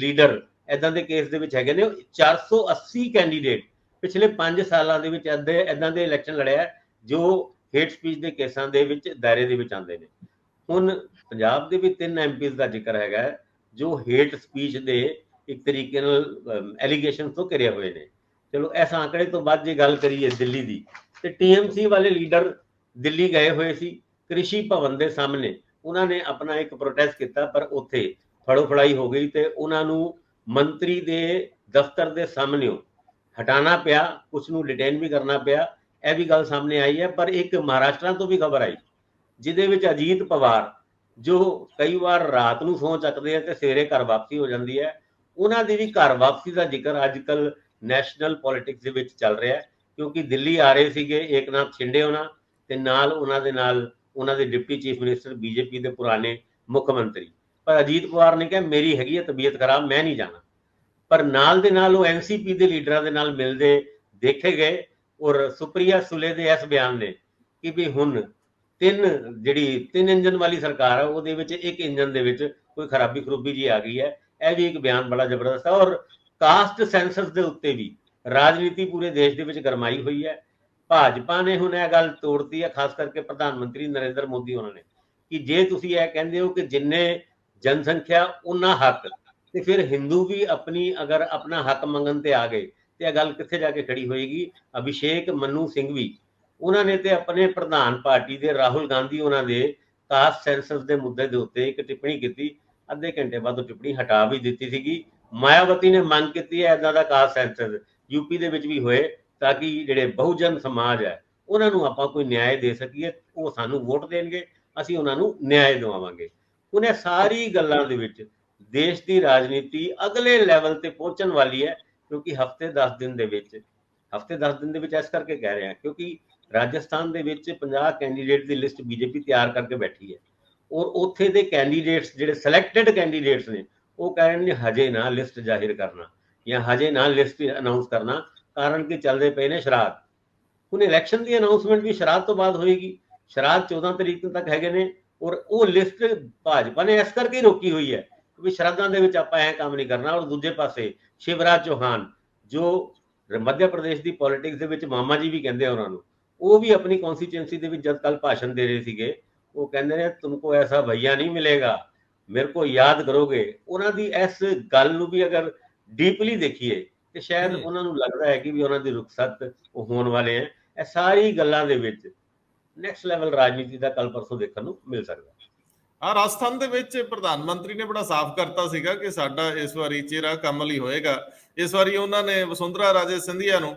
ਲੀਡਰ ਇਦਾਂ ਦੇ ਕੇਸ ਦੇ ਵਿੱਚ ਹੈਗੇ ਨੇ। 480 ਕੈਂਡੀਡੇਟ ਪਿਛਲੇ 5 ਸਾਲਾਂ ਦੇ ਵਿੱਚ ਇਦਾਂ ਦੇ ਇਲੈਕਸ਼ਨ ਲੜਿਆ ਜੋ ਹੇਟ ਸਪੀਚ ਦੇ ਕੇਸਾਂ ਦੇ ਵਿੱਚ ਦਾਇਰੇ ਦੇ ਵਿੱਚ ਆਉਂਦੇ ਨੇ। ਹੁਣ ਪੰਜਾਬ ਦੇ ਵੀ 3 ਐਮਪੀਜ਼ ਦਾ ਜ਼ਿਕਰ ਹੈਗਾ ਜੋ ਹੇਟ ਸਪੀਚ ਦੇ ਇੱਕ ਤਰੀਕੇ ਨਾਲ ਐਲੀਗੇਸ਼ਨ ਤੋਂ ਘਿਰੇ ਹੋਏ ਨੇ। ਚਲੋ ਇਸ ਆંકੜੇ ਤੋਂ ਬਾਅਦ ਜੇ ਗੱਲ ਕਰੀਏ ਦਿੱਲੀ ਦੀ, ਤੇ ਟੀਐਮਸੀ ਵਾਲੇ ਲੀਡਰ ਦਿੱਲੀ ਗਏ ਹੋਏ ਸੀ ਕ੍ਰਿਸ਼ੀ ਭਵਨ ਦੇ ਸਾਹਮਣੇ, ਉਹਨਾਂ ਨੇ ਆਪਣਾ ਇੱਕ ਪ੍ਰੋਟੈਸਟ ਕੀਤਾ ਪਰ ਉੱਥੇ ਫੜੋ ਫੜਾਈ ਹੋ ਗਈ ਤੇ ਉਹਨਾਂ ਨੂੰ ਮੰਤਰੀ ਦੇ ਦਫ਼ਤਰ ਦੇ ਸਾਹਮਣੇ ਹਟਾਣਾ ਪਿਆ, ਕੁਝ ਨੂੰ ਡਿਟੇਨ ਵੀ ਕਰਨਾ ਪਿਆ। ਇਹ ਵੀ ਗੱਲ ਸਾਹਮਣੇ ਆਈ ਹੈ। ਪਰ ਇੱਕ ਮਹਾਰਾਸ਼ਟਰ ਤੋਂ ਵੀ ਖਬਰ ਆਈ ਜਿਹਦੇ ਵਿੱਚ ਅਜੀਤ ਪਵਾਰ ਜੋ ਕਈ ਵਾਰ ਰਾਤ ਨੂੰ ਸਹੁੰ ਚੱਕਦੇ ਆ ਤੇ ਸਵੇਰੇ ਘਰ ਵਾਪਸੀ ਹੋ ਜਾਂਦੀ ਹੈ, ਉਹਨਾਂ ਦੀ ਵੀ ਘਰ ਵਾਪਸੀ ਦਾ ਜ਼ਿਕਰ ਅੱਜ ਕੱਲ ਨੈਸ਼ਨਲ ਪੋਲਿਟਿਕਸ ਦੇ ਵਿੱਚ ਚੱਲ ਰਿਹਾ, ਕਿਉਂਕਿ ਦਿੱਲੀ ਆ ਰਹੇ ਸੀਗੇ ਏਕਨਾਥ ਸ਼ਿੰਡੇ ਉਹਨਾਂ ਤੇ ਨਾਲ ਉਹਨਾਂ ਦੇ ਡਿਪਟੀ ਚੀਫ ਮਿਨਿਸਟਰ ਬੀਜੇਪੀ ਦੇ ਪੁਰਾਣੇ ਮੁੱਖ ਮੰਤਰੀ। ਪਰ ਅਜੀਤ ਪਵਾਰ ਨੇ ਕਿਹਾ ਮੇਰੀ ਹੈਗੀ ਹੈ ਤਬੀਅਤ ਖਰਾਬ, ਮੈਂ ਨਹੀਂ ਜਾਣਾ। ਪਰ ਨਾਲ ਦੇ ਨਾਲ ਉਹ ਐਨਸੀਪੀ ਦੇ ਲੀਡਰਾਂ ਦੇ ਨਾਲ ਮਿਲਦੇ ਦੇਖੇ ਗਏ ਔਰ ਸੁਪਰੀਆ ਸੁਲੇ ਦੇ ਇਸ ਬਿਆਨ ਨੇ ਕਿ ਵੀ ਹੁਣ ਤਿੰਨ ਇੰਜਨ ਵਾਲੀ ਸਰਕਾਰ ਹੈ, ਉਹਦੇ ਵਿੱਚ ਇੱਕ ਇੰਜਨ ਦੇ ਵਿੱਚ ਕੋਈ ਖਰੂਬੀ ਜੀ ਆ ਗਈ ਹੈ। ਇਹ ਵੀ ਇੱਕ ਬਿਆਨ ਬੜਾ ਜ਼ਬਰਦਸਤ ਹੈ। ਔਰ ਕਾਸਟ ਸੈਂਸਸ ਦੇ ਉੱਤੇ ਵੀ ਰਾਜਨੀਤੀ ਪੂਰੇ ਦੇਸ਼ ਦੇ ਵਿੱਚ ਗਰਮਾਈ ਹੋਈ ਹੈ। ਭਾਜਪਾ ਨੇ ਹੁਣ ਇਹ ਗੱਲ ਤੋੜਤੀ ਹੈ, ਖਾਸ ਕਰਕੇ ਪ੍ਰਧਾਨ ਮੰਤਰੀ ਨਰਿੰਦਰ ਮੋਦੀ ਉਹਨਾਂ ਨੇ, ਕਿ ਜੇ ਤੁਸੀਂ ਇਹ ਕਹਿੰਦੇ ਹੋ ਕਿ ਜਿੰਨੇ ਜਨਸੰਖਿਆ ਉਹਨਾਂ ਹੱਕ, ਤੇ ਫਿਰ ਹਿੰਦੂ ਵੀ ਅਗਰ ਆਪਣਾ ਹੱਕ ਮੰਗਣ ਤੇ ਆ ਗਏ ਤੇ ਇਹ ਗੱਲ ਕਿੱਥੇ ਜਾ ਕੇ ਖੜੀ ਹੋਏਗੀ। ਅਭਿਸ਼ੇਕ ਮਨੂ ਸਿੰਘ ਵੀ ਉਹਨਾਂ ਨੇ ਤੇ ਆਪਣੇ ਪ੍ਰਧਾਨ ਪਾਰਟੀ ਦੇ ਰਾਹੁਲ ਗਾਂਧੀ ਉਹਨਾਂ ਦੇ ਕਾਸਟ ਸੈਂਸਸ ਦੇ ਮੁੱਦੇ ਦੇ ਉੱਤੇ ਇੱਕ ਟਿੱਪਣੀ ਕੀਤੀ, ਅੱਧੇ ਘੰਟੇ ਬਾਅਦ ਉਹ ਟਿੱਪਣੀ ਹਟਾ ਵੀ ਦਿੱਤੀ ਸੀਗੀ। ਮਾਇਆਵਤੀ ਨੇ ਮੰਗ ਕੀਤੀ ਹੈ ਇਦਾਂ ਦਾ ਕਾਸਟ ਸੈਂਸਸ ਯੂਪੀ ਦੇ ਵਿੱਚ ਵੀ ਹੋਏ ਤਾਂ ਕਿ ਜਿਹੜੇ ਬਹੁਜਨ ਸਮਾਜ ਹੈ ਉਹਨਾਂ ਨੂੰ ਆਪਾਂ ਕੋਈ ਨਿਆਂ ਦੇ ਸਕੀਏ, ਉਹ ਸਾਨੂੰ ਵੋਟ ਦੇਣਗੇ, ਅਸੀਂ ਉਹਨਾਂ ਨੂੰ ਨਿਆਂ ਦਿਵਾਵਾਂਗੇ। ਹੁਣ ਇਹ ਸਾਰੀ ਗੱਲਾਂ ਦੇ ਵਿੱਚ ਦੇਸ਼ ਦੀ ਰਾਜਨੀਤੀ ਅਗਲੇ ਲੈਵਲ ਤੇ ਪਹੁੰਚਣ ਵਾਲੀ ਹੈ, ਕਿਉਂਕਿ ਹਫ਼ਤੇ 10 ਦਿਨ ਦੇ ਵਿੱਚ ਇਸ ਕਰਕੇ ਕਹਿ ਰਹੇ ਹਾਂ ਕਿਉਂਕਿ ਰਾਜਸਥਾਨ ਦੇ ਵਿੱਚ 50 ਕੈਂਡੀਡੇਟ ਦੀ ਲਿਸਟ ਬੀਜੇਪੀ ਤਿਆਰ ਕਰਕੇ ਬੈਠੀ ਹੈ ਔਰ ਉੱਥੇ ਦੇ ਕੈਂਡੀਡੇਟਸ ਜਿਹੜੇ ਸਿਲੈਕਟਡ ਕੈਂਡੀਡੇਟਸ ਨੇ ਉਹ ਕਹਿ ਰਹੇ ਨੇ ਹਜੇ ਨਾ ਲਿਸਟ ਜ਼ਾਹਿਰ ਕਰਨਾ ਜਾਂ ਹਜੇ ਨਾ ਲਿਸਟ ਅਨਾਉਂਸ ਕਰਨਾ, ਕਾਰਨ ਕਿ ਚੱਲਦੇ ਪਏ ਨੇ ਸ਼ਰਾਧ। ਹੁਣ ਇਲੈਕਸ਼ਨ ਦੀ ਅਨਾਉਂਸਮੈਂਟ ਵੀ ਸ਼ਰਾਧ ਤੋਂ ਬਾਅਦ ਹੋਏਗੀ, ਸ਼ਰਾਧ 14 ਤਰੀਕ ਤੱਕ ਹੈਗੇ ਨੇ ਔਰ ਉਹ ਲਿਸਟ ਭਾਜਪਾ ਨੇ ਇਸ ਕਰਕੇ ਰੋਕੀ ਹੋਈ ਹੈ ਕਿ ਸ਼ਰਾਧਾਂ ਦੇ ਵਿੱਚ ਆਪਾਂ ਇਹ ਕੰਮ ਨਹੀਂ ਕਰਨਾ। ਔਰ ਦੂਜੇ ਪਾਸੇ ਸ਼ਿਵਰਾਜ ਚੌਹਾਨ ਜੋ ਮੱਧ ਪ੍ਰਦੇਸ਼ ਦੀ ਪੋਲਿਟਿਕਸ ਦੇ ਵਿੱਚ ਮਾਮਾ ਜੀ ਵੀ ਕਹਿੰਦੇ ਆ ਉਹਨਾਂ ਨੂੰ, ਉਹ ਵੀ ਆਪਣੀ ਕੌਂਸਟੀਚੁਐਂਸੀ ਦੇ ਵਿੱਚ ਜਦ ਕੱਲ ਭਾਸ਼ਣ ਦੇ ਰਹੇ ਸੀਗੇ ਉਹ ਕਹਿੰਦੇ ਨੇ ਤੁਮਕੋ ਐਸਾ ਭਈਆ ਨਹੀਂ ਮਿਲੇਗਾ, ਮੇਰੇ ਕੋ ਯਾਦ ਕਰੋਗੇ। ਉਹਨਾਂ ਦੀ ਇਸ ਗੱਲ ਨੂੰ ਵੀ ਅਗਰ ਡੀਪਲੀ ਦੇਖੀਏ ਤੇ ਸ਼ਾਇਦ ਉਹਨਾਂ ਨੂੰ ਲੱਗਦਾ ਹੈ ਕਿ ਵੀ ਉਹਨਾਂ ਦੀ ਰੁਖਸਤ ਉਹ ਹੋਣ ਵਾਲੇ ਹੈ। ਇਹ ਸਾਰੀ ਗੱਲਾਂ ਦੇ ਵਿੱਚ ਨੈਕਸਟ ਲੈਵਲ ਰਾਜਨੀਤੀ ਦਾ ਕੱਲ ਪਰਸੋਂ ਦੇਖਣ ਨੂੰ ਮਿਲ ਸਕਦਾ। ਰਾਜਸਥਾਨ ਦੇ ਵਿੱਚ ਪ੍ਰਧਾਨ ਮੰਤਰੀ ਨੇ ਬੜਾ ਸਾਫ਼ ਕਰਤਾ ਸੀਗਾ ਕਿ ਸਾਡਾ ਇਸ ਵਾਰੀ ਚਿਹਰਾ ਕਮਲ ਹੀ ਹੋਏਗਾ। ਇਸ ਵਾਰੀ ਉਹਨਾਂ ਨੇ ਵਸੁੰਧਰਾ ਰਾਜੇ ਸਿੰਧੀਆ ਨੂੰ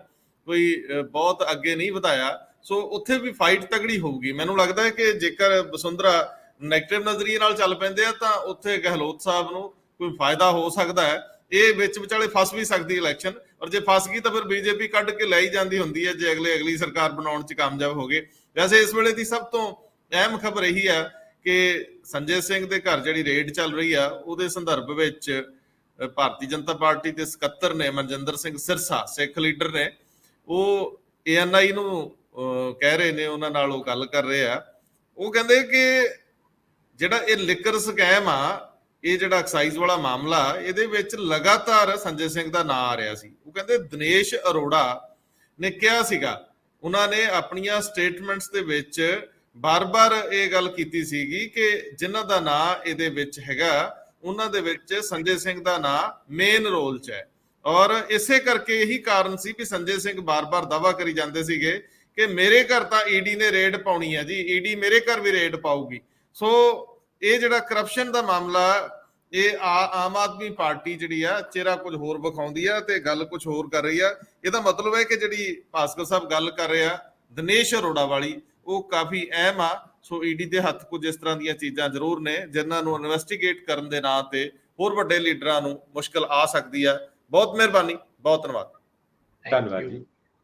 ਕੋਈ ਬਹੁਤ ਅੱਗੇ ਨਹੀਂ ਵਧਾਇਆ, ਸੋ ਉੱਥੇ ਵੀ ਫਾਈਟ ਤਗੜੀ ਹੋਊਗੀ। ਮੈਨੂੰ ਲੱਗਦਾ ਹੈ ਕਿ ਜੇਕਰ ਵਸੁੰਧਰਾ ਨੈਗੇਟਿਵ ਨਜ਼ਰੀਏ ਨਾਲ ਚੱਲ ਪੈਂਦੇ ਆ ਤਾਂ ਉੱਥੇ ਗਹਿਲੋਤ ਸਾਹਿਬ ਨੂੰ ਕੋਈ ਫਾਇਦਾ ਹੋ ਸਕਦਾ ਹੈ। ਇਹ ਵਿੱਚ ਵਿਚਾਲੇ ਫਸ ਵੀ ਸਕਦੀ ਇਲੈਕਸ਼ਨ, ਔਰ ਜੇ ਫਸ ਗਈ ਤਾਂ ਫਿਰ ਬੀਜੇਪੀ ਕੱਢ ਕੇ ਲੈ ਹੀ ਜਾਂਦੀ ਹੁੰਦੀ ਹੈ ਜੇ ਅਗਲੀ ਸਰਕਾਰ ਬਣਾਉਣ 'ਚ ਕਾਮਯਾਬ ਹੋ ਗਏ। ਵੈਸੇ ਇਸ ਵੇਲੇ ਦੀ ਸਭ ਤੋਂ ਅਹਿਮ ਖਬਰ ਇਹੀ ਹੈ ਕਿ ਸੰਜੇ ਸਿੰਘ ਦੇ ਘਰ ਜਿਹੜੀ ਰੇਡ ਚੱਲ ਰਹੀ ਆ ਉਹਦੇ ਸੰਦਰਭ ਵਿੱਚ ਭਾਰਤੀ ਜਨਤਾ ਪਾਰਟੀ ਦੇ ਸਕੱਤਰ ਨੇ ਮਨਜਿੰਦਰ ਸਿੰਘ ਸਿਰਸਾ, ਸਿੱਖ ਲੀਡਰ ਨੇ, ਉਹ ANI ਨੂੰ ਕਹਿ ਰਹੇ ਨੇ, ਉਹਨਾਂ ਨਾਲ ਉਹ ਗੱਲ ਕਰ ਰਹੇ ਆ। ਉਹ ਕਹਿੰਦੇ ਕਿ ਜਿਹੜਾ ਇਹ ਲਿਕਰ ਸਕੈਮ ਆ, ਇਹ ਜਿਹੜਾ ਐਕਸਾਈਜ਼ ਵਾਲਾ ਮਾਮਲਾ, ਇਹਦੇ ਵਿੱਚ ਲਗਾਤਾਰ ਸੰਜੇ ਸਿੰਘ ਦਾ ਨਾਂ ਆ ਰਿਹਾ ਸੀ। ਉਹ ਕਹਿੰਦੇ ਦਿਨੇਸ਼ ਅਰੋੜਾ ਨੇ ਕਿਹਾ ਸੀਗਾ, ਉਹਨਾਂ ਨੇ ਆਪਣੀਆਂ ਸਟੇਟਮੈਂਟਸ ਦੇ ਵਿੱਚ ਬਾਰ-ਬਾਰ ਇਹ ਗੱਲ ਕੀਤੀ ਸੀਗੀ ਕਿ ਜਿਨ੍ਹਾਂ ਦਾ ਨਾਂ ਇਹਦੇ ਵਿੱਚ ਹੈਗਾ ਉਹਨਾਂ ਦੇ ਵਿੱਚ ਸੰਜੇ ਸਿੰਘ ਦਾ ਨਾਂ ਮੇਨ ਰੋਲ 'ਚ ਹੈ। ਔਰ ਇਸੇ ਕਰਕੇ ਇਹੀ ਕਾਰਨ ਸੀ ਕਿ ਸੰਜੇ ਸਿੰਘ ਬਾਰ-ਬਾਰ ਦਾਅਵਾ ਕਰੀ ਜਾਂਦੇ ਸੀਗੇ ਕਿ ਮੇਰੇ ਘਰ ਤਾਂ ਈਡੀ ਨੇ ਰੇਡ ਪਾਉਣੀ ਹੈ ਜੀ, ਈਡੀ ਮੇਰੇ ਘਰ ਵੀ ਰੇਡ ਪਾਊਗੀ। ਸੋ ਇਹ ਜਿਹੜਾ ਕਰਪਸ਼ਨ ਦਾ ਮਾਮਲਾ, ਇਹ ਆਮ ਆਦਮੀ ਪਾਰਟੀ ਜਿਹੜੀ ਆ ਚਿਹਰਾ ਕੁਝ ਹੋਰ ਵਿਖਾਉਂਦੀ ਆ ਤੇ ਗੱਲ ਕੁਝ ਹੋਰ ਕਰ ਰਹੀ ਆ। ਇਹਦਾ ਮਤਲਬ ਹੈ ਕਿ ਜਿਹੜੀ ਭਾਸਕਰ ਸਾਹਿਬ ਗੱਲ ਕਰ ਰਹੇ ਆ ਦਿਨੇਸ਼ ਅਰੋੜਾ ਵਾਲੀ, ਉਹ ਕਾਫੀ ਅਹਿਮ ਆ। ਸੋ ਈਡੀ ਦੇ ਹੱਥ ਕੁਝ ਇਸ ਤਰ੍ਹਾਂ ਦੀਆਂ ਚੀਜ਼ਾਂ ਜ਼ਰੂਰ ਨੇ ਜਿਨ੍ਹਾਂ ਨੂੰ ਇਨਵੈਸਟੀਗੇਟ ਕਰਨ ਦੇ ਨਾਂ ਤੇ ਹੋਰ ਵੱਡੇ ਲੀਡਰਾਂ ਨੂੰ ਮੁਸ਼ਕਲ ਆ ਸਕਦੀ ਆ। ਬਹੁਤ ਮਿਹਰਬਾਨੀ, ਬਹੁਤ ਧੰਨਵਾਦ। ਧੰਨਵਾਦ ਜੀ।